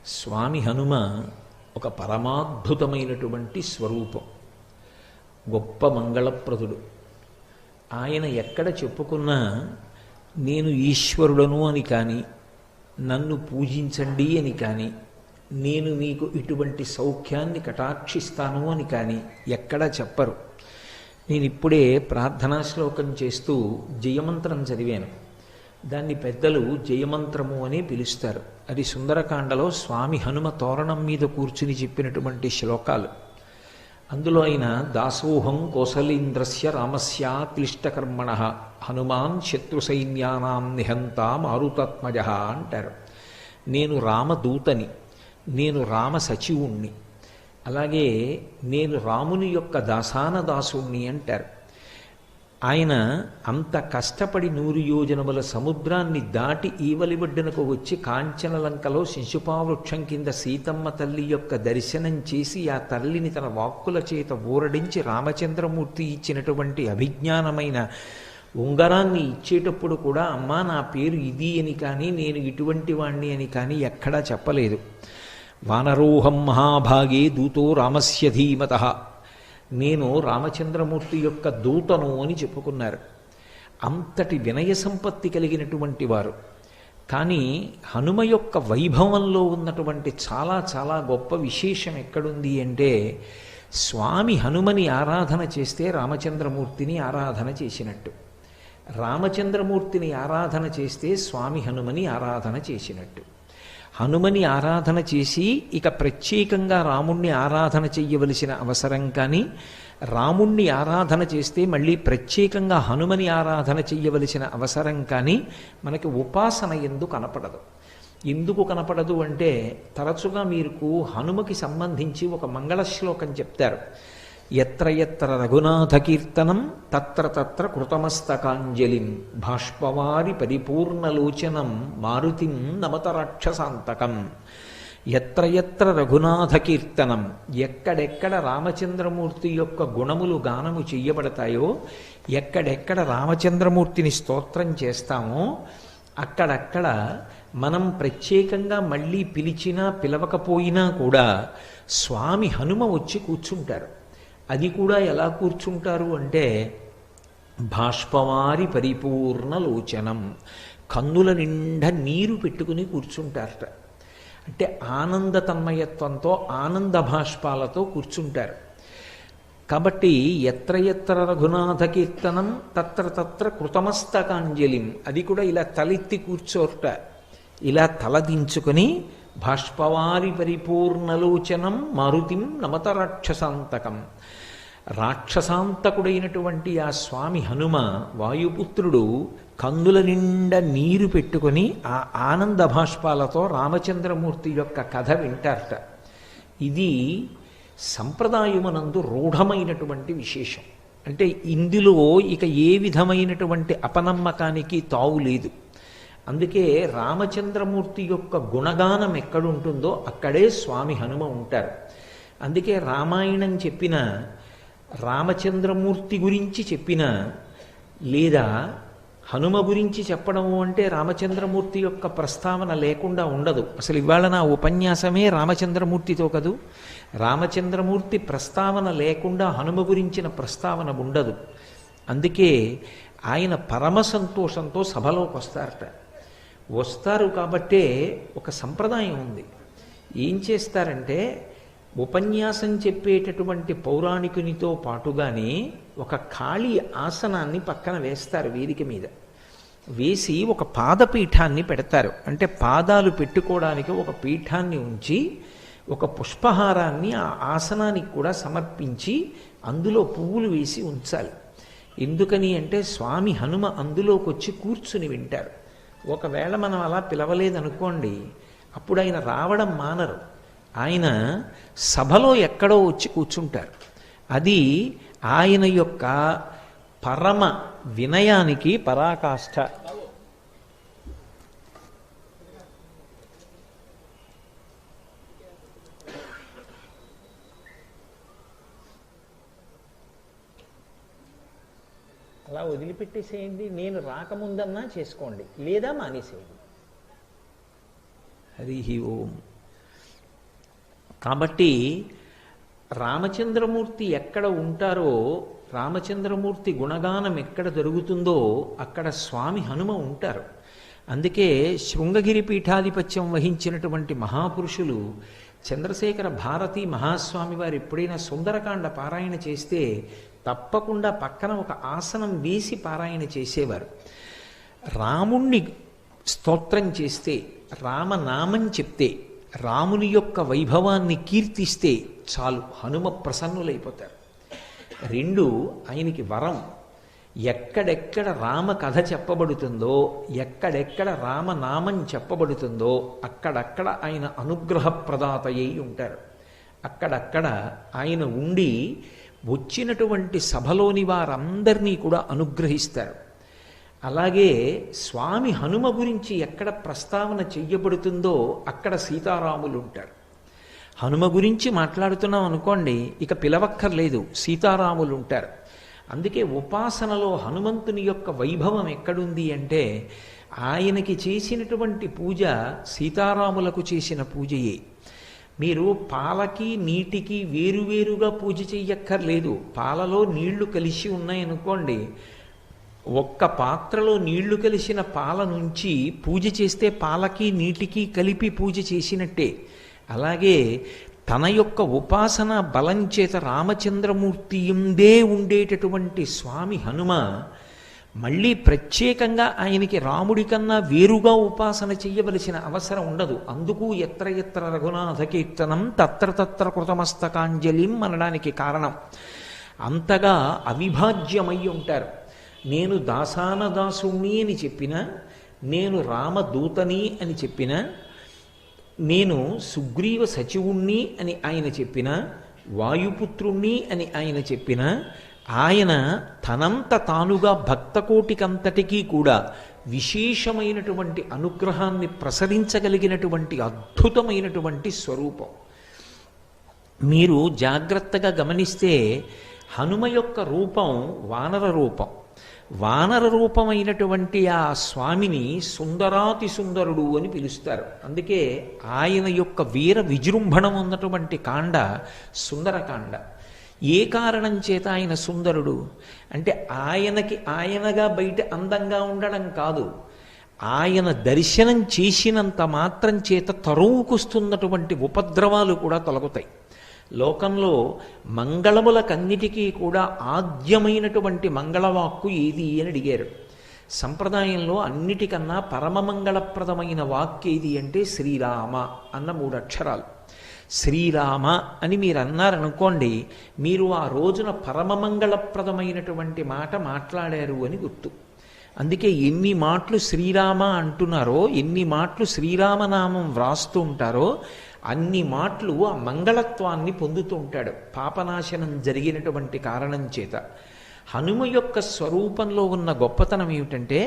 స్వామి హనుమ ఒక పరమాద్భుతమైనటువంటి స్వరూపం, గొప్ప మంగళప్రదుడు. ఆయన ఎక్కడ చెప్పుకున్నా నేను ఈశ్వరుడను అని కానీ, నన్ను పూజించండి అని కానీ, నేను మీకు ఇటువంటి సౌఖ్యాన్ని కటాక్షిస్తాను అని కానీ ఎక్కడా చెప్పరు. నేను ఇప్పుడే ప్రార్థనా శ్లోకం చేస్తూ జయమంత్రం చదివాను. దాన్ని పెద్దలు జయమంత్రము అని పిలుస్తారు. అది సుందరకాండలో స్వామి హనుమ తోరణం మీద కూర్చుని చెప్పినటువంటి శ్లోకాలు. అందులో ఆయన దాసోహం కోసలీంద్రస్య రామస్య క్లిష్టకర్మణ హనుమాన్ శత్రు సైన్యానాం నిహంత మారుతాత్మజ అంటారు. నేను రామదూతని, నేను రామ సచివుణ్ణి, అలాగే నేను రాముని యొక్క దాసాన దాసుణ్ణి అంటారు. ఆయన అంత కష్టపడి 100 యోజనముల సముద్రాన్ని దాటి ఈవలి ఒడ్డునకు వచ్చి కాంచనలంకలో శిశుపావృక్షం కింద సీతమ్మ తల్లి యొక్క దర్శనం చేసి ఆ తల్లిని తన వాక్కుల చేత ఊరడించి రామచంద్రమూర్తి ఇచ్చినటువంటి అభిజ్ఞానమైన ఉంగరాన్ని ఇచ్చేటప్పుడు కూడా అమ్మా నా పేరు ఇది అని కానీ, నేను ఇటువంటి వాణ్ణి అని కానీ ఎక్కడా చెప్పలేదు. వానరోహం మహాభాగే దూతో రామస్య ధీమతః, నేను రామచంద్రమూర్తి యొక్క దూతను అని చెప్పుకున్నారు. అంతటి వినయ సంపత్తి కలిగినటువంటి వారు. కానీ హనుమ యొక్క వైభవంలో ఉన్నటువంటి చాలా చాలా గొప్ప విశేషం ఎక్కడుంది అంటే, స్వామి హనుమని ఆరాధన చేస్తే రామచంద్రమూర్తిని ఆరాధన చేసినట్టు, రామచంద్రమూర్తిని ఆరాధన చేస్తే స్వామి హనుమని ఆరాధన చేసినట్టు. హనుమని ఆరాధన చేసి ఇక ప్రత్యేకంగా రాముణ్ణి ఆరాధన చెయ్యవలసిన అవసరం కానీ, రాముణ్ణి ఆరాధన చేస్తే మళ్ళీ ప్రత్యేకంగా హనుమని ఆరాధన చెయ్యవలసిన అవసరం కానీ మనకి ఉపాసన ఎందుకు కనపడదు. ఎందుకు కనపడదు అంటే, తరచుగా మీకు హనుమకి సంబంధించి ఒక మంగళ శ్లోకం చెప్తారు. ఎత్ర ఎత్ర రఘునాథ కీర్తనం తత్ర తత్ర కృతమస్తకాంజలిం బాష్పవారి పరిపూర్ణలోచనం మారుతిం నమత రాక్షసాంతకం. ఎత్ర ఎత్ర రఘునాథ కీర్తనం, ఎక్కడెక్కడ రామచంద్రమూర్తి యొక్క గుణములు గానము చెయ్యబడతాయో, ఎక్కడెక్కడ రామచంద్రమూర్తిని స్తోత్రం చేస్తామో అక్కడక్కడ మనం ప్రత్యేకంగా మళ్ళీ పిలిచినా పిలవకపోయినా కూడా స్వామి హనుమ వచ్చి కూర్చుంటారు. అది కూడా ఎలా కూర్చుంటారు అంటే, బాష్పవారి పరిపూర్ణ లోచనం, కన్నుల నిండా నీరు పెట్టుకుని కూర్చుంటారట. అంటే ఆనంద తన్మయత్వంతో, ఆనంద భాష్పాలతో కూర్చుంటారు. కాబట్టి ఎత్ర ఎత్ర రఘునాథ కీర్తనం తత్ర తత్ర కృతమస్తకాంజలిం, అది కూడా ఇలా తలెత్తి కూర్చోట, ఇలా తలదించుకొని బాష్పవారి పరిపూర్ణలోచనం మారుతిం నమత రాక్షసాంతకం. రాక్షసాంతకుడైనటువంటి ఆ స్వామి హనుమ వాయుపుత్రుడు కందుల నిండా నీరు పెట్టుకొని ఆ ఆనంద భాష్పాలతో రామచంద్రమూర్తి యొక్క కథ వింటారట. ఇది సంప్రదాయమునందు రూఢమైనటువంటి విశేషం. అంటే ఇందులో ఇక ఏ విధమైనటువంటి అపనమ్మకానికి తావు లేదు. అందుకే రామచంద్రమూర్తి యొక్క గుణగానం ఎక్కడుంటుందో అక్కడే స్వామి హనుమ ఉంటారు. అందుకే రామాయణం చెప్పిన, రామచంద్రమూర్తి గురించి చెప్పిన, లేదా హనుమ గురించి చెప్పడము అంటే రామచంద్రమూర్తి యొక్క ప్రస్తావన లేకుండా ఉండదు. అసలు ఇవాళ నా ఉపన్యాసమే రామచంద్రమూర్తితో కదూ. రామచంద్రమూర్తి ప్రస్తావన లేకుండా హనుమ గురించిన ప్రస్తావన ఉండదు. అందుకే ఆయన పరమ సంతోషంతో సభలోకి వస్తారట. వస్తారు కాబట్టే ఒక సంప్రదాయం ఉంది. ఏం చేస్తారంటే, ఉపన్యాసం చెప్పేటటువంటి పౌరాణికునితో పాటుగానే ఒక ఖాళీ ఆసనాన్ని పక్కన వేస్తారు. వేదిక మీద వేసి ఒక పాదపీఠాన్ని పెడతారు. అంటే పాదాలు పెట్టుకోవడానికి ఒక పీఠాన్ని ఉంచి ఒక పుష్పహారాన్ని ఆ ఆసనానికి కూడా సమర్పించి అందులో పువ్వులు వేసి ఉంచాలి. ఎందుకని అంటే, స్వామి హనుమ అందులోకి వచ్చి కూర్చుని వింటారు. ఒకవేళ మనం అలా పిలవలేదనుకోండి, అప్పుడు ఆయన రావడం మానరు. ఆయన సభలో ఎక్కడో వచ్చి కూర్చుంటారు. అది ఆయన యొక్క పరమ వినయానికి పరాకాష్ఠ. అలా వదిలిపెట్టేసేయండి. నేను రాకముందన్నా చేసుకోండి, లేదా మానేసేయండి. హరి ఓం. కాబట్టి రామచంద్రమూర్తి ఎక్కడ ఉంటారో, రామచంద్రమూర్తి గుణగానం ఎక్కడ జరుగుతుందో అక్కడ స్వామి హనుమ ఉంటారు. అందుకే శృంగగిరి పీఠాధిపత్యం వహించినటువంటి మహాపురుషులు చంద్రశేఖర భారతీ మహాస్వామి వారు ఎప్పుడైనా సుందరకాండ పారాయణ చేస్తే తప్పకుండా పక్కన ఒక ఆసనం వేసి పారాయణ చేసేవారు. రాముణ్ణి స్తోత్రం చేస్తే, రామనామం చెప్తే, రాముని యొక్క వైభవాన్ని కీర్తిస్తే చాలు, హనుమ ప్రసన్నులైపోతారు. రెండు, ఆయనకి వరం. ఎక్కడెక్కడ రామ కథ చెప్పబడుతుందో, ఎక్కడెక్కడ రామనామం చెప్పబడుతుందో అక్కడక్కడ ఆయన అనుగ్రహ ప్రదాతయ్యి ఉంటారు. అక్కడక్కడ ఆయన ఉండి వచ్చినటువంటి సభలోని వారందరినీ కూడా అనుగ్రహిస్తారు. అలాగే స్వామి హనుమ గురించి ఎక్కడ ప్రస్తావన చెయ్యబడుతుందో అక్కడ సీతారాములు ఉంటారు. హనుమ గురించి మాట్లాడుతున్నాం అనుకోండి, ఇక పిలవక్కర్లేదు, సీతారాములు ఉంటారు. అందుకే ఉపాసనలో హనుమంతుని యొక్క వైభవం ఎక్కడుంది అంటే ఆయనకి చేసినటువంటి పూజ సీతారాములకు చేసిన పూజయే. మీరు పాలకి నీటికి వేరువేరుగా పూజ చెయ్యక్కర్లేదు. పాలలో నీళ్లు కలిసి ఉన్నాయనుకోండి, ఒక్క పాత్రలో నీళ్లు కలిసిన పాల నుంచి పూజ చేస్తే పాలకి నీటికి కలిపి పూజ చేసినట్టే. అలాగే తన యొక్క ఉపాసన బలం చేత రామచంద్రమూర్తి ఎందే ఉండేటటువంటి స్వామి హనుమ మళ్ళీ ప్రత్యేకంగా ఆయనకి రాముడి కన్నా వేరుగా ఉపాసన చెయ్యవలసిన అవసరం ఉండదు. అందుకు ఎత్ర ఎత్ర రఘునాథ కీర్తనం తత్ర తత్ర కృతమస్తకాంజలిం అనడానికి కారణం. అంతగా అవిభాజ్యమై ఉంటారు. నేను దాసాన దాసుణ్ణి అని చెప్పిన, నేను రామదూతని అని చెప్పిన, నేను సుగ్రీవ సచివుణ్ణి అని ఆయన చెప్పిన, వాయుపుత్రుణ్ణి అని ఆయన చెప్పిన, ఆయన తనంత తానుగా భక్తకోటికంతటికీ కూడా విశేషమైనటువంటి అనుగ్రహాన్ని ప్రసరించగలిగినటువంటి అద్భుతమైనటువంటి స్వరూపం. మీరు జాగ్రత్తగా గమనిస్తే హనుమ యొక్క రూపం వానర రూపం. వానర రూపమైనటువంటి ఆ స్వామిని సుందరాతి సుందరుడు అని పిలుస్తారు. అందుకే ఆయన యొక్క వీర విజృంభణం ఉన్నటువంటి కాండ సుందరకాండ. ఏ కారణం చేత ఆయన సుందరుడు అంటే ఆయనకి ఆయనగా బయట అందంగా ఉండడం కాదు, ఆయన దర్శనం చేసినంత మాత్రం చేత తరువుకొస్తున్నటువంటి ఉపద్రవాలు కూడా తొలగుతాయి. లోకంలో మంగళములకన్నిటికీ కూడా ఆద్యమైనటువంటి మంగళవాక్కు ఏది అని అడిగారు. సంప్రదాయంలో అన్నిటికన్నా పరమమంగళప్రదమైన వాక్కు ఏది అంటే శ్రీరామ అన్న 3 అక్షరాలు. శ్రీరామ అని మీరు అన్నారనుకోండి, మీరు ఆ రోజున పరమమంగళప్రదమైనటువంటి మాట మాట్లాడారు అని గుర్తు. అందుకే ఎన్ని మాటలు శ్రీరామ అంటున్నారో, ఎన్ని మాటలు శ్రీరామనామం వ్రాస్తూ ఉంటారో అన్ని మాటలు ఆ మంగళత్వాన్ని పొందుతూ ఉంటాడు పాపనాశనం జరిగినటువంటి కారణం చేత. హనుమ యొక్క స్వరూపంలో ఉన్న గొప్పతనం ఏమిటంటే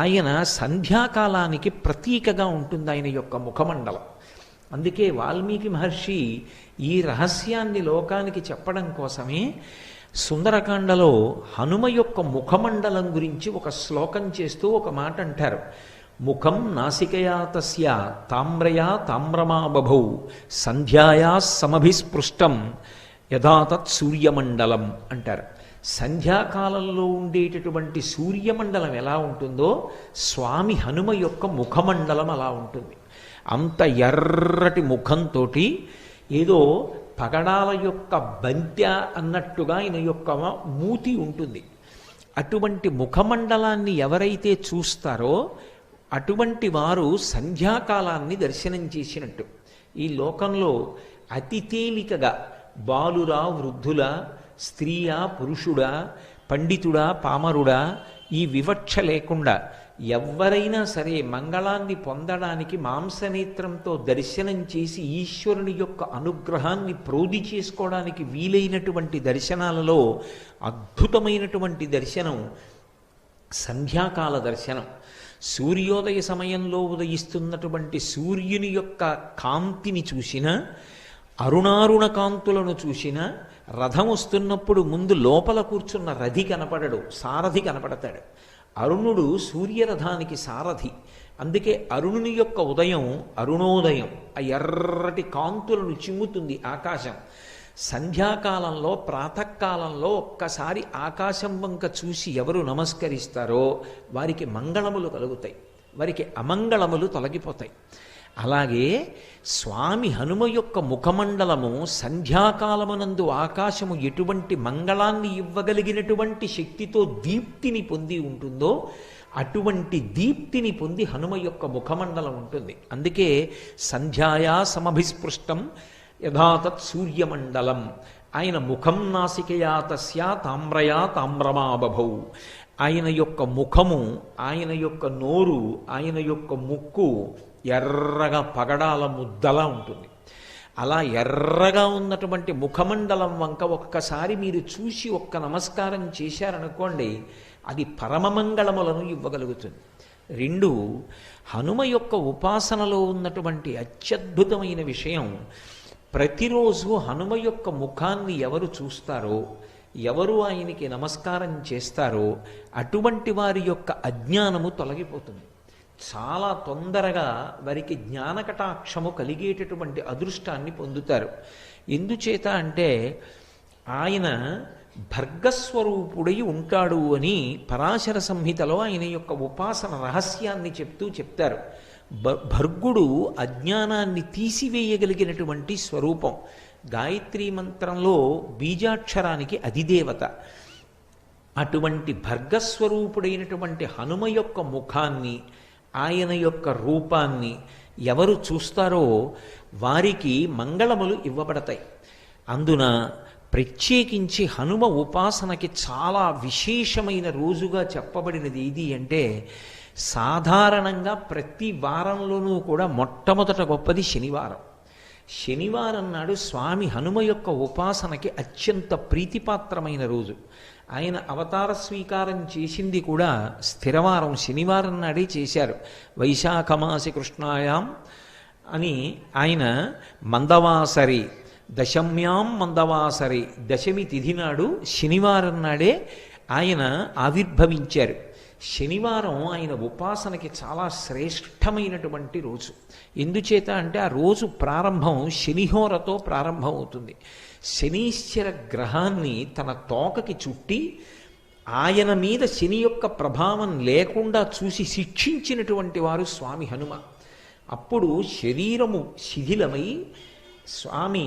ఆయన సంధ్యాకాలానికి ప్రతీకగా ఉంటుంది ఆయన యొక్క ముఖమండలం. అందుకే వాల్మీకి మహర్షి ఈ రహస్యాన్ని లోకానికి చెప్పడం కోసమే సుందరకాండలో హనుమ యొక్క ముఖమండలం గురించి ఒక శ్లోకం చేస్తూ ఒక మాట అంటారు. ముఖం నాసికయా తస్య తామ్రయా తామ్రమా బభౌ సంధ్యాయా సమభిస్పృష్టం యథాతత్ సూర్యమండలం అంటారు. సంధ్యాకాలంలో ఉండేటటువంటి సూర్యమండలం ఎలా ఉంటుందో స్వామి హనుమ యొక్క ముఖమండలం అలా ఉంటుంది. అంత ఎర్రటి ముఖంతో ఏదో పగడాల యొక్క బంత్య అన్నట్టుగా ఆయన యొక్క మూతి ఉంటుంది. అటువంటి ముఖమండలాన్ని ఎవరైతే చూస్తారో అటువంటి వారు సంధ్యాకాలాన్ని దర్శనం చేసినట్టు. ఈ లోకంలో అతి తేలికగా బాలురా వృద్ధుల, స్త్రీయా పురుషుడా, పండితుడా పామరుడా ఈ వివక్ష లేకుండా ఎవరైనా సరే మంగళాన్ని పొందడానికి మాంసనేత్రంతో దర్శనం చేసి ఈశ్వరుని యొక్క అనుగ్రహాన్ని ప్రోధి చేసుకోవడానికి వీలైనటువంటి దర్శనాలలో అద్భుతమైనటువంటి దర్శనం సంధ్యాకాల దర్శనం. సూర్యోదయ సమయంలో ఉదయిస్తున్నటువంటి సూర్యుని యొక్క కాంతిని చూసిన, అరుణారుణ కాంతులను చూసిన, రథం వస్తున్నప్పుడు ముందు లోపల కూర్చున్న రథి కనపడడు, సారథి కనపడతాడు. అరుణుడు సూర్యరథానికి సారథి. అందుకే అరుణుని యొక్క ఉదయం అరుణోదయం, ఆ ఎర్రటి కాంతులను చిమ్ముతుంది ఆకాశం. సంధ్యాకాలంలో ప్రాతకాలంలో ఒక్కసారి ఆకాశం వంక చూసి ఎవరు నమస్కరిస్తారో వారికి మంగళములు కలుగుతాయి, వారికి అమంగళములు తొలగిపోతాయి. అలాగే స్వామి హనుమ యొక్క ముఖమండలము సంధ్యాకాలమునందు ఆకాశము ఎటువంటి మంగళాన్ని ఇవ్వగలిగినటువంటి శక్తితో దీప్తిని పొంది ఉంటుందో అటువంటి దీప్తిని పొంది హనుమ యొక్క ముఖమండలం ఉంటుంది. అందుకే సంధ్యాయా సమభిస్పృష్టం యథాతత్ సూర్యమండలం. ఆయన ముఖం నాసికయా తస్యా తామ్రయా తామ్రమాబభౌ. ఆయన యొక్క ముఖము, ఆయన యొక్క నోరు, ఆయన యొక్క ముక్కు ఎర్రగా పగడాల ముద్దలా ఉంటుంది. అలా ఎర్రగా ఉన్నటువంటి ముఖమండలం వంక ఒక్కసారి మీరు చూసి ఒక్క నమస్కారం చేశారనుకోండి, అది పరమమంగళములను ఇవ్వగలుగుతుంది. 2, హనుమ యొక్క ఉపాసనలో ఉన్నటువంటి అత్యద్భుతమైన విషయం, ప్రతిరోజు హనుమ యొక్క ముఖాన్ని ఎవరు చూస్తారో, ఎవరు ఆయనకి నమస్కారం చేస్తారో అటువంటి వారి యొక్క అజ్ఞానము తొలగిపోతుంది. చాలా తొందరగా వారికి జ్ఞానకటాక్షము కలిగేటటువంటి అదృష్టాన్ని పొందుతారు. ఎందుచేత అంటే ఆయన భర్గస్వరూపుడై ఉంటాడు అని పరాశర సంహితలో ఆయన యొక్క ఉపాసన రహస్యాన్ని చెప్తారు. భర్గుడు అజ్ఞానాన్ని తీసివేయగలిగినటువంటి స్వరూపం. గాయత్రీ మంత్రంలో బీజాక్షరానికి అధిదేవత. అటువంటి భర్గస్వరూపుడైనటువంటి హనుమ యొక్క ముఖాన్ని, ఆయన యొక్క రూపాన్ని ఎవరు చూస్తారో వారికి మంగళములు ఇవ్వబడతాయి. అందున ప్రత్యేకించి హనుమ ఉపాసనకి చాలా విశేషమైన రోజుగా చెప్పబడినది ఏది అంటే, సాధారణంగా ప్రతి వారంలోనూ కూడా మొట్టమొదట గొప్పది శనివారం. శనివారం నాడు స్వామి హనుమ యొక్క ఉపాసనకి అత్యంత ప్రీతిపాత్రమైన రోజు. ఆయన అవతార స్వీకారం చేసింది కూడా స్థిరవారం శనివారం నాడే చేశారు. వైశాఖమాసి కృష్ణాయాం అని ఆయన మందవాసరి దశమ్యాం మందవాసరి, దశమి తిథి నాడు శనివారం నాడే ఆయన ఆవిర్భవించారు. శనివారం ఆయన ఉపాసనకి చాలా శ్రేష్టమైనటువంటి రోజు. ఎందుచేత అంటే ఆ రోజు ప్రారంభం శనిహోరతో ప్రారంభమవుతుంది. శనీశ్వర గ్రహాన్ని తన తోకకి చుట్టి ఆయన మీద శని యొక్క ప్రభావం లేకుండా చూసి శిక్షించినటువంటి వారు స్వామి హనుమ. అప్పుడు శరీరము శిథిలమై స్వామి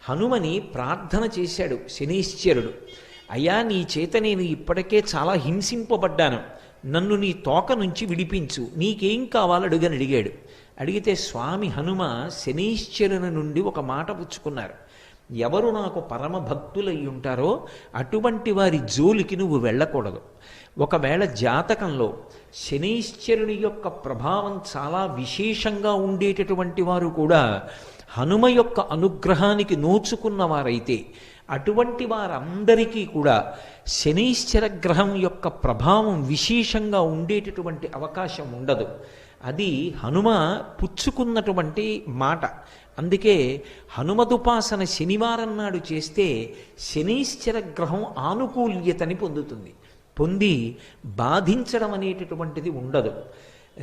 హనుమని ప్రార్థన చేశాడు శనీశ్వరుడు. అయ్యా, నీ చేత నేను ఇప్పటికే చాలా హింసింపబడ్డాను, నన్ను నీ తోక నుంచి విడిపించు, నీకేం కావాలో అడిగాడు. అడిగితే స్వామి హనుమ శనీశ్వరుని నుండి ఒక మాట పుచ్చుకున్నారు. ఎవరు నాకు పరమ భక్తులై ఉంటారో అటువంటి వారి జోలికి నువ్వు వెళ్ళకూడదు. ఒకవేళ జాతకంలో శనీశ్వరుని యొక్క ప్రభావం చాలా విశేషంగా ఉండేటటువంటి వారు కూడా హనుమ యొక్క అనుగ్రహానికి నోచుకున్న వారైతే అటువంటి వారందరికీ కూడా శనీశ్వర గ్రహం యొక్క ప్రభావం విశేషంగా ఉండేటటువంటి అవకాశం ఉండదు. అది హనుమ పుచ్చుకున్నటువంటి మాట. అందుకే హనుమదుపాసన శనివారం నాడు చేస్తే శనీశ్వర గ్రహం ఆనుకూల్యతని పొందుతుంది, పొంది బాధించడం అనేటటువంటిది ఉండదు.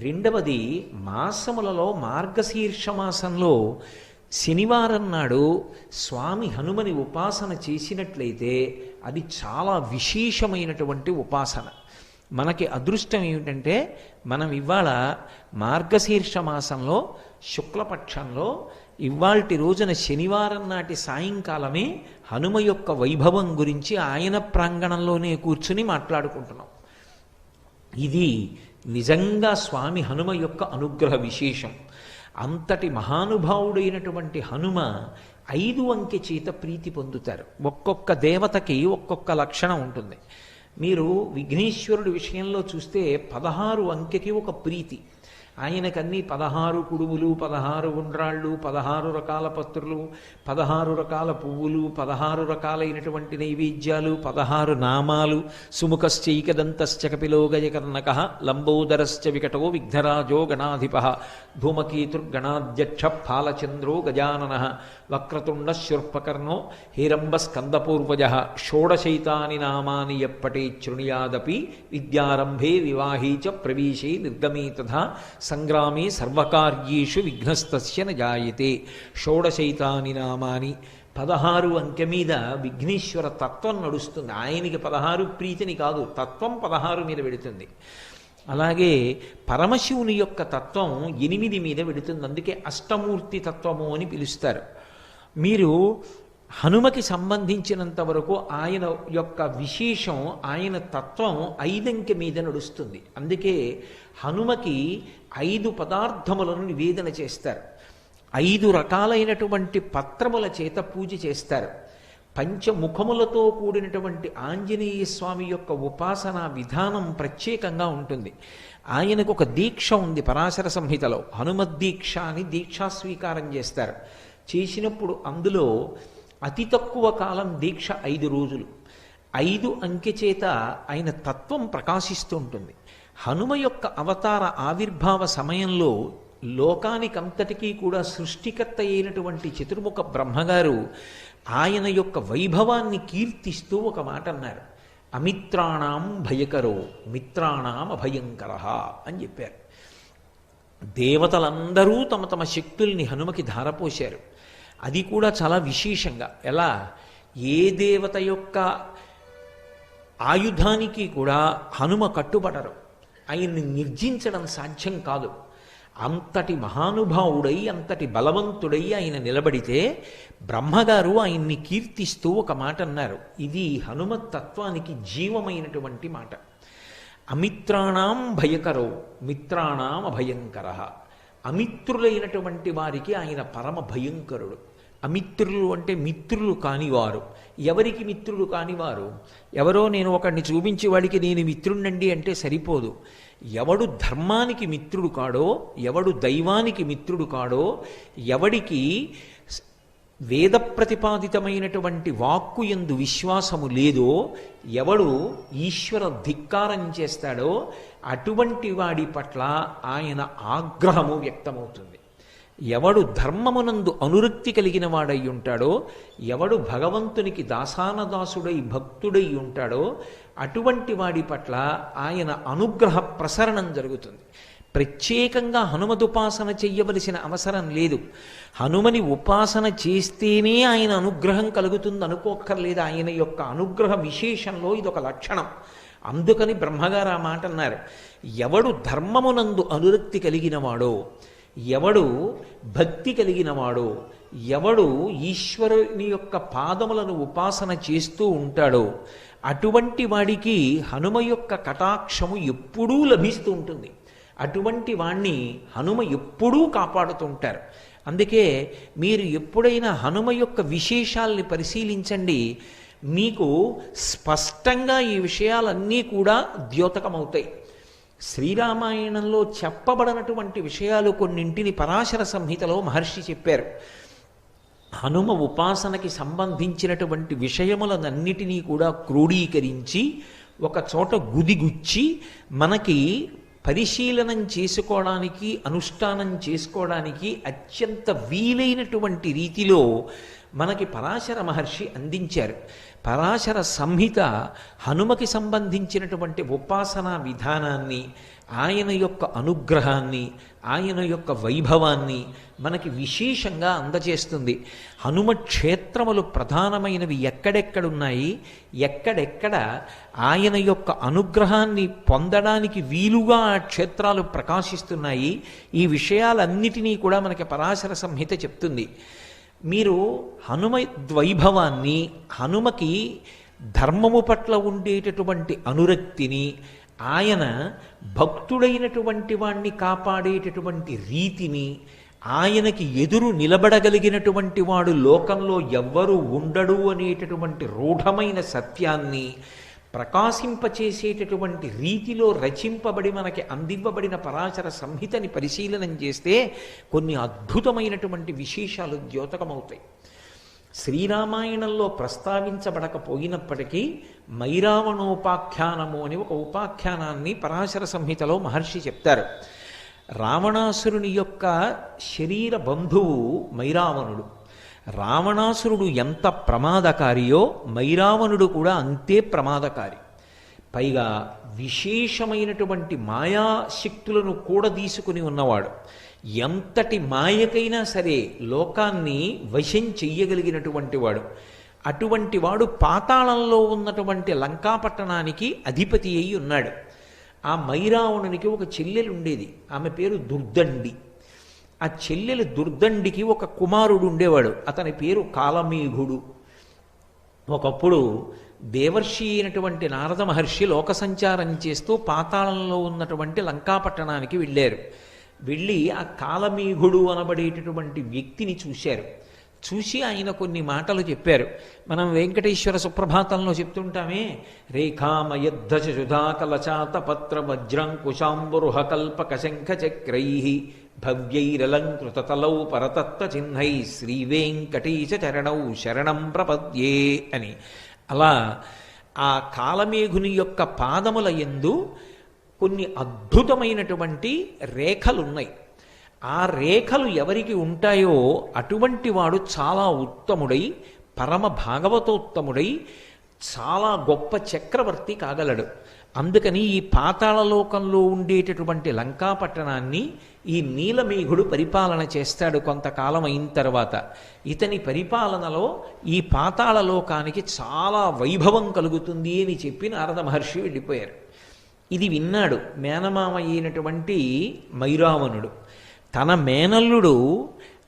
2వది, మాసములలో మార్గశీర్ష మాసంలో శనివారం నాడు స్వామి హనుమని ఉపాసన చేసినట్లయితే అది చాలా విశేషమైనటువంటి ఉపాసన. మనకి అదృష్టం ఏమిటంటే మనం ఇవాళ మార్గశీర్ష మాసంలో శుక్లపక్షంలో ఇవాల్టి రోజున శనివారం నాటి సాయంకాలమే హనుమ యొక్క వైభవం గురించి ఆయన ప్రాంగణంలోనే కూర్చుని మాట్లాడుకుంటున్నాం. ఇది నిజంగా స్వామి హనుమ యొక్క అనుగ్రహ విశేషం. అంతటి మహానుభావుడైనటువంటి హనుమ 5 అంకె చేత ప్రీతి పొందుతారు. ఒక్కొక్క దేవతకి ఒక్కొక్క లక్షణం ఉంటుంది. మీరు విఘ్నేశ్వరుడి విషయంలో చూస్తే 16 అంకెకి ఒక ప్రీతి. ఆయనకన్నీ 16 కుడుములు, 16 ఉండ్రాళ్ళు, 16 రకాల పత్రులు, 16 రకాల పువ్వులు, 16 రకాలైనటువంటి నైవేద్యాలు, 16 నామాలు. సుముఖశ్చైకదంతశ్చ కపిలో గజకర్ణకః లంబోదరశ్చ వికటో విఘ్నరాజో గణాధిపః ధూమకేతుర్గణాధ్యక్ష ఫాలచంద్రో గజాననః వక్రతుండ శూర్పకర్ణో హిరంబస్కందపూర్వజః షోడశైతాని నామాని యప్పటే శృణుయాదపి విద్యారంభే వివాహే చ ప్రవేశే నిర్గమే తథా సంగ్రామే సర్వకార్యేషు విఘ్నస్తస్య న జాయతే షోడశైతాని నామాని 16 అంకె మీద విఘ్నేశ్వర తత్వం నడుస్తుంది. ఆయనకి 16 ప్రీతిని కాదు, తత్వం 16 మీద వెడుతుంది. అలాగే పరమశివుని యొక్క తత్వం 8 మీద వెడుతుంది. అందుకే అష్టమూర్తి తత్వము అని పిలుస్తారు. మీరు హనుమకి సంబంధించినంత వరకు ఆయన యొక్క విశేషం, ఆయన తత్వం 5 అంకె మీద నడుస్తుంది. అందుకే హనుమకి 5 పదార్థములను నివేదన చేస్తారు. 5 రకాలైనటువంటి పత్రముల చేత పూజ చేస్తారు. పంచముఖములతో కూడినటువంటి ఆంజనేయ స్వామి యొక్క ఉపాసనా విధానం ప్రత్యేకంగా ఉంటుంది. ఆయనకు ఒక దీక్ష ఉంది పరాశర సంహితలో, హనుమద్దీక్ష అని దీక్షా స్వీకారం చేస్తారు. చేసినప్పుడు అందులో అతి తక్కువ కాలం దీక్ష 5 రోజులు. 5 అంకె చేత ఆయన తత్వం ప్రకాశిస్తూ ఉంటుంది. హనుమ యొక్క అవతార ఆవిర్భావ సమయంలో లోకానికంతటికీ కూడా సృష్టికర్త అయినటువంటి చతుర్ముఖ బ్రహ్మగారు ఆయన యొక్క వైభవాన్ని కీర్తిస్తూ ఒక మాట అన్నారు. అమిత్రాణం భయకరో మిత్రాణం అభయంకర అని చెప్పారు. దేవతలందరూ తమ తమ శక్తుల్ని హనుమకి ధారపోశారు. అది కూడా చాలా విశేషంగా. ఎలా? ఏ దేవత యొక్క ఆయుధానికి కూడా హనుమ కట్టుబడరు. ఆయన్ని నిర్జించడం సాధ్యం కాదు. అంతటి మహానుభావుడై, అంతటి బలవంతుడై ఆయన నిలబడితే బ్రహ్మగారు ఆయన్ని కీర్తిస్తూ ఒక మాట అన్నారు. ఇది హనుమతత్వానికి జీవమైనటువంటి మాట. అమిత్రాణం భయకరో మిత్రాణం అభయంకర. అమిత్రులైనటువంటి వారికి ఆయన పరమ భయంకరుడు. అమిత్రులు అంటే మిత్రులు కానివారు. ఎవరికి మిత్రులు కానివారు? ఎవరో నేను ఒకడిని చూపించి వాడికి నేను మిత్రుణ్ణండి అంటే సరిపోదు. ఎవడు ధర్మానికి మిత్రుడు కాడో, ఎవడు దైవానికి మిత్రుడు కాడో, ఎవడికి వేద ప్రతిపాదితమైనటువంటి వాక్కు యందు విశ్వాసము లేదో, ఎవడు ఈశ్వర ధిక్కారం చేస్తాడో అటువంటి వాడి పట్ల ఆయన ఆగ్రహము వ్యక్తమవుతుంది. ఎవడు ధర్మమునందు అనురక్తి కలిగిన వాడై ఉంటాడో, ఎవడు భగవంతునికి దాసానదాసుడై భక్తుడై ఉంటాడో అటువంటి వాడి పట్ల ఆయన అనుగ్రహ ప్రసరణం జరుగుతుంది. ప్రత్యేకంగా హనుమదుపాసన చెయ్యవలసిన అవసరం లేదు. హనుమని ఉపాసన చేస్తేనే ఆయన అనుగ్రహం కలుగుతుంది అనుకోక్కర్లేదు. ఆయన యొక్క అనుగ్రహ విశేషంలో ఇదొక లక్షణం. అందుకని బ్రహ్మగారు ఆ మాట అన్నారు. ఎవడు ధర్మమునందు అనురక్తి కలిగినవాడో, ఎవడు భక్తి కలిగినవాడో, ఎవడు ఈశ్వరుని యొక్క పాదములను ఉపాసన చేస్తూ ఉంటాడో అటువంటి వాడికి హనుమ యొక్క కటాక్షము ఎప్పుడూ లభిస్తూ ఉంటుంది. అటువంటి వాణ్ణి హనుమ ఎప్పుడూ కాపాడుతూ ఉంటారు. అందుకే మీరు ఎప్పుడైనా హనుమ యొక్క విశేషాల్ని పరిశీలించండి, మీకు స్పష్టంగా ఈ విషయాలన్నీ కూడా ద్యోతకమవుతాయి. శ్రీరామాయణంలో చెప్పబడినటువంటి విషయాలు కొన్నింటిని పరాశర సంహితలో మహర్షి చెప్పారు. హనుమ ఉపాసనకి సంబంధించినటువంటి విషయములనన్నిటినీ కూడా క్రోడీకరించి ఒక చోట గుదిగుచ్చి మనకి పరిశీలనం చేసుకోవడానికి, అనుష్ఠానం చేసుకోవడానికి అత్యంత వీలైనటువంటి రీతిలో మనకి పరాశర మహర్షి అందించారు. పరాశర సంహిత హనుమకి సంబంధించినటువంటి ఉపాసనా విధానాన్ని, ఆయన యొక్క అనుగ్రహాన్ని, ఆయన యొక్క వైభవాన్ని మనకి విశేషంగా అందజేస్తుంది. హనుమ క్షేత్రములు ప్రధానమైనవి ఎక్కడెక్కడున్నాయి, ఎక్కడెక్కడ ఆయన యొక్క అనుగ్రహాన్ని పొందడానికి వీలుగా ఆ క్షేత్రాలు ప్రకాశిస్తున్నాయి, ఈ విషయాలన్నిటినీ కూడా మనకి పరాశర సంహిత చెప్తుంది. మీరు హనుమ ద్వైభవాన్ని, హనుమకి ధర్మము పట్ల ఉండేటటువంటి అనురక్తిని, ఆయన భక్తుడైనటువంటి వాణ్ణి కాపాడేటటువంటి రీతిని, ఆయనకి ఎదురు నిలబడగలిగినటువంటి వాడు లోకంలో ఎవ్వరూ ఉండడు అనేటటువంటి రూఢమైన సత్యాన్ని ప్రకాశింపచేసేటటువంటి రీతిలో రచింపబడి మనకి అందివ్వబడిన పరాశర సంహితని పరిశీలనం చేస్తే కొన్ని అద్భుతమైనటువంటి విశేషాలు ద్యోతకమవుతాయి. శ్రీరామాయణంలో ప్రస్తావించబడకపోయినప్పటికీ మైరావణోపాఖ్యానము అని ఒక ఉపాఖ్యానాన్ని పరాశర సంహితలో మహర్షి చెప్తారు. రావణాసురుని యొక్క శరీర బంధువు మైరావణుడు. రావణాసురుడు ఎంత ప్రమాదకారియో మైరావణుడు కూడా అంతే ప్రమాదకారి. పైగా విశేషమైనటువంటి మాయాశక్తులను కూడా తీసుకుని ఉన్నవాడు. ఎంతటి మాయకైనా సరే లోకాన్ని వశం చెయ్యగలిగినటువంటి వాడు. అటువంటి వాడు పాతాళంలో ఉన్నటువంటి లంకాపట్టణానికి అధిపతి అయి ఉన్నాడు. ఆ మైరావణునికి ఒక చెల్లెలు ఉండేది, ఆమె పేరు దుర్దండి. ఆ చెల్లెలు దుర్దండికి ఒక కుమారుడు ఉండేవాడు, అతని పేరు కాలమేఘుడు. ఒకప్పుడు దేవర్షి అయినటువంటి నారద మహర్షి లోక సంచారం చేస్తూ పాతాళంలో ఉన్నటువంటి లంకాపట్టణానికి వెళ్ళారు. వెళ్ళి ఆ కాలమేఘుడు అనబడేటటువంటి వ్యక్తిని చూశారు. చూసి ఆయన కొన్ని మాటలు చెప్పారు. మనం వెంకటేశ్వర సుప్రభాతంలో చెప్తుంటామే, రేఖామయద్ధుధాకలచాత పత్ర వజ్రాంకుశాంబురుహ కల్పక శంఖ చక్రై భవ్యైరలంకృతతలౌ పరతత్వ చిహ్నై శ్రీ వెంకటేశ చరణౌ శరణం ప్రపద్యే అని. అలా ఆ కాలమేఘుని యొక్క పాదముల యందు కొన్ని అద్భుతమైనటువంటి రేఖలున్నాయి. ఆ రేఖలు ఎవరికి ఉంటాయో అటువంటి వాడు చాలా ఉత్తముడై, పరమ భాగవతోత్తముడై, చాలా గొప్ప చక్రవర్తి కాగలడు. అందుకని ఈ పాతాళలోకంలో ఉండేటటువంటి లంకాపట్టణాన్ని ఈ నీలమేఘుడు పరిపాలన చేస్తాడు. కొంతకాలం అయిన తర్వాత ఇతని పరిపాలనలో ఈ పాతాళలోకానికి చాలా వైభవం కలుగుతుంది అని చెప్పి నారద మహర్షి వెళ్ళిపోయారు. ఇది విన్నాడు మేనమామ అయినటువంటి మైరావణుడు. తన మేనల్లుడు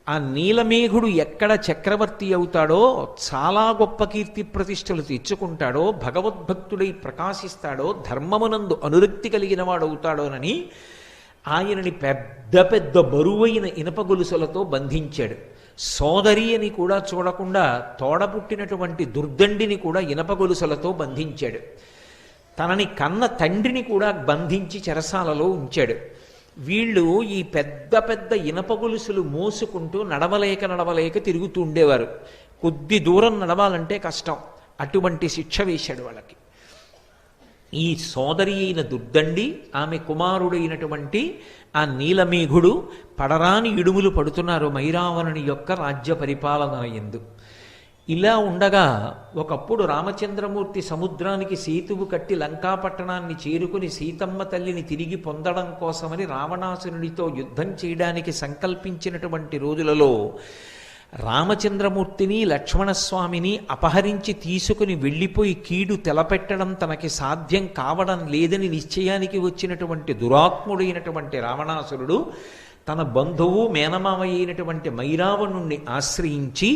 ఆ నీలమేఘుడు ఎక్కడ చక్రవర్తి అవుతాడో, చాలా గొప్ప కీర్తి ప్రతిష్టలు తెచ్చుకుంటాడో, భగవద్భక్తుడై ప్రకాశిస్తాడో, ధర్మమునందు అనురక్తి కలిగిన వాడవుతాడోనని ఆయనని పెద్ద పెద్ద బరువైన ఇనప గొలుసులతో బంధించాడు. సోదరి అని కూడా చూడకుండా తోడపుట్టినటువంటి దుర్దండిని కూడా ఇనప గొలుసులతో బంధించాడు. తనని కన్న తండ్రిని కూడా బంధించి చెరసాలలో ఉంచాడు. వీళ్ళు ఈ పెద్ద పెద్ద ఇనప గొలుసులు మోసుకుంటూ నడవలేక తిరుగుతూ ఉండేవారు. కొద్ది దూరం నడవాలంటే కష్టం, అటువంటి శిక్ష వేశాడు వాళ్ళకి. ఈ సోదరి అయిన దుర్దండి, ఆమె కుమారుడైనటువంటి ఆ నీలమేఘుడు పడరాని ఇడుములు పడుతున్నారు మైరావణుని యొక్క రాజ్య పరిపాలన యందు. ఇలా ఉండగా ఒకప్పుడు రామచంద్రమూర్తి సముద్రానికి సేతువు కట్టి లంకాపట్టణాన్ని చేరుకుని సీతమ్మ తల్లిని తిరిగి పొందడం కోసమని రావణాసురుడితో యుద్ధం చేయడానికి సంకల్పించినటువంటి రోజులలో రామచంద్రమూర్తిని లక్ష్మణస్వామిని అపహరించి తీసుకుని వెళ్ళిపోయి కీడు తెలపెట్టడం తనకి సాధ్యం కావడం లేదని నిశ్చయానికి వచ్చినటువంటి దురాత్ముడైనటువంటి రావణాసురుడు తన బంధువు మేనమామ అయినటువంటి మైరావణుణ్ణి ఆశ్రయించి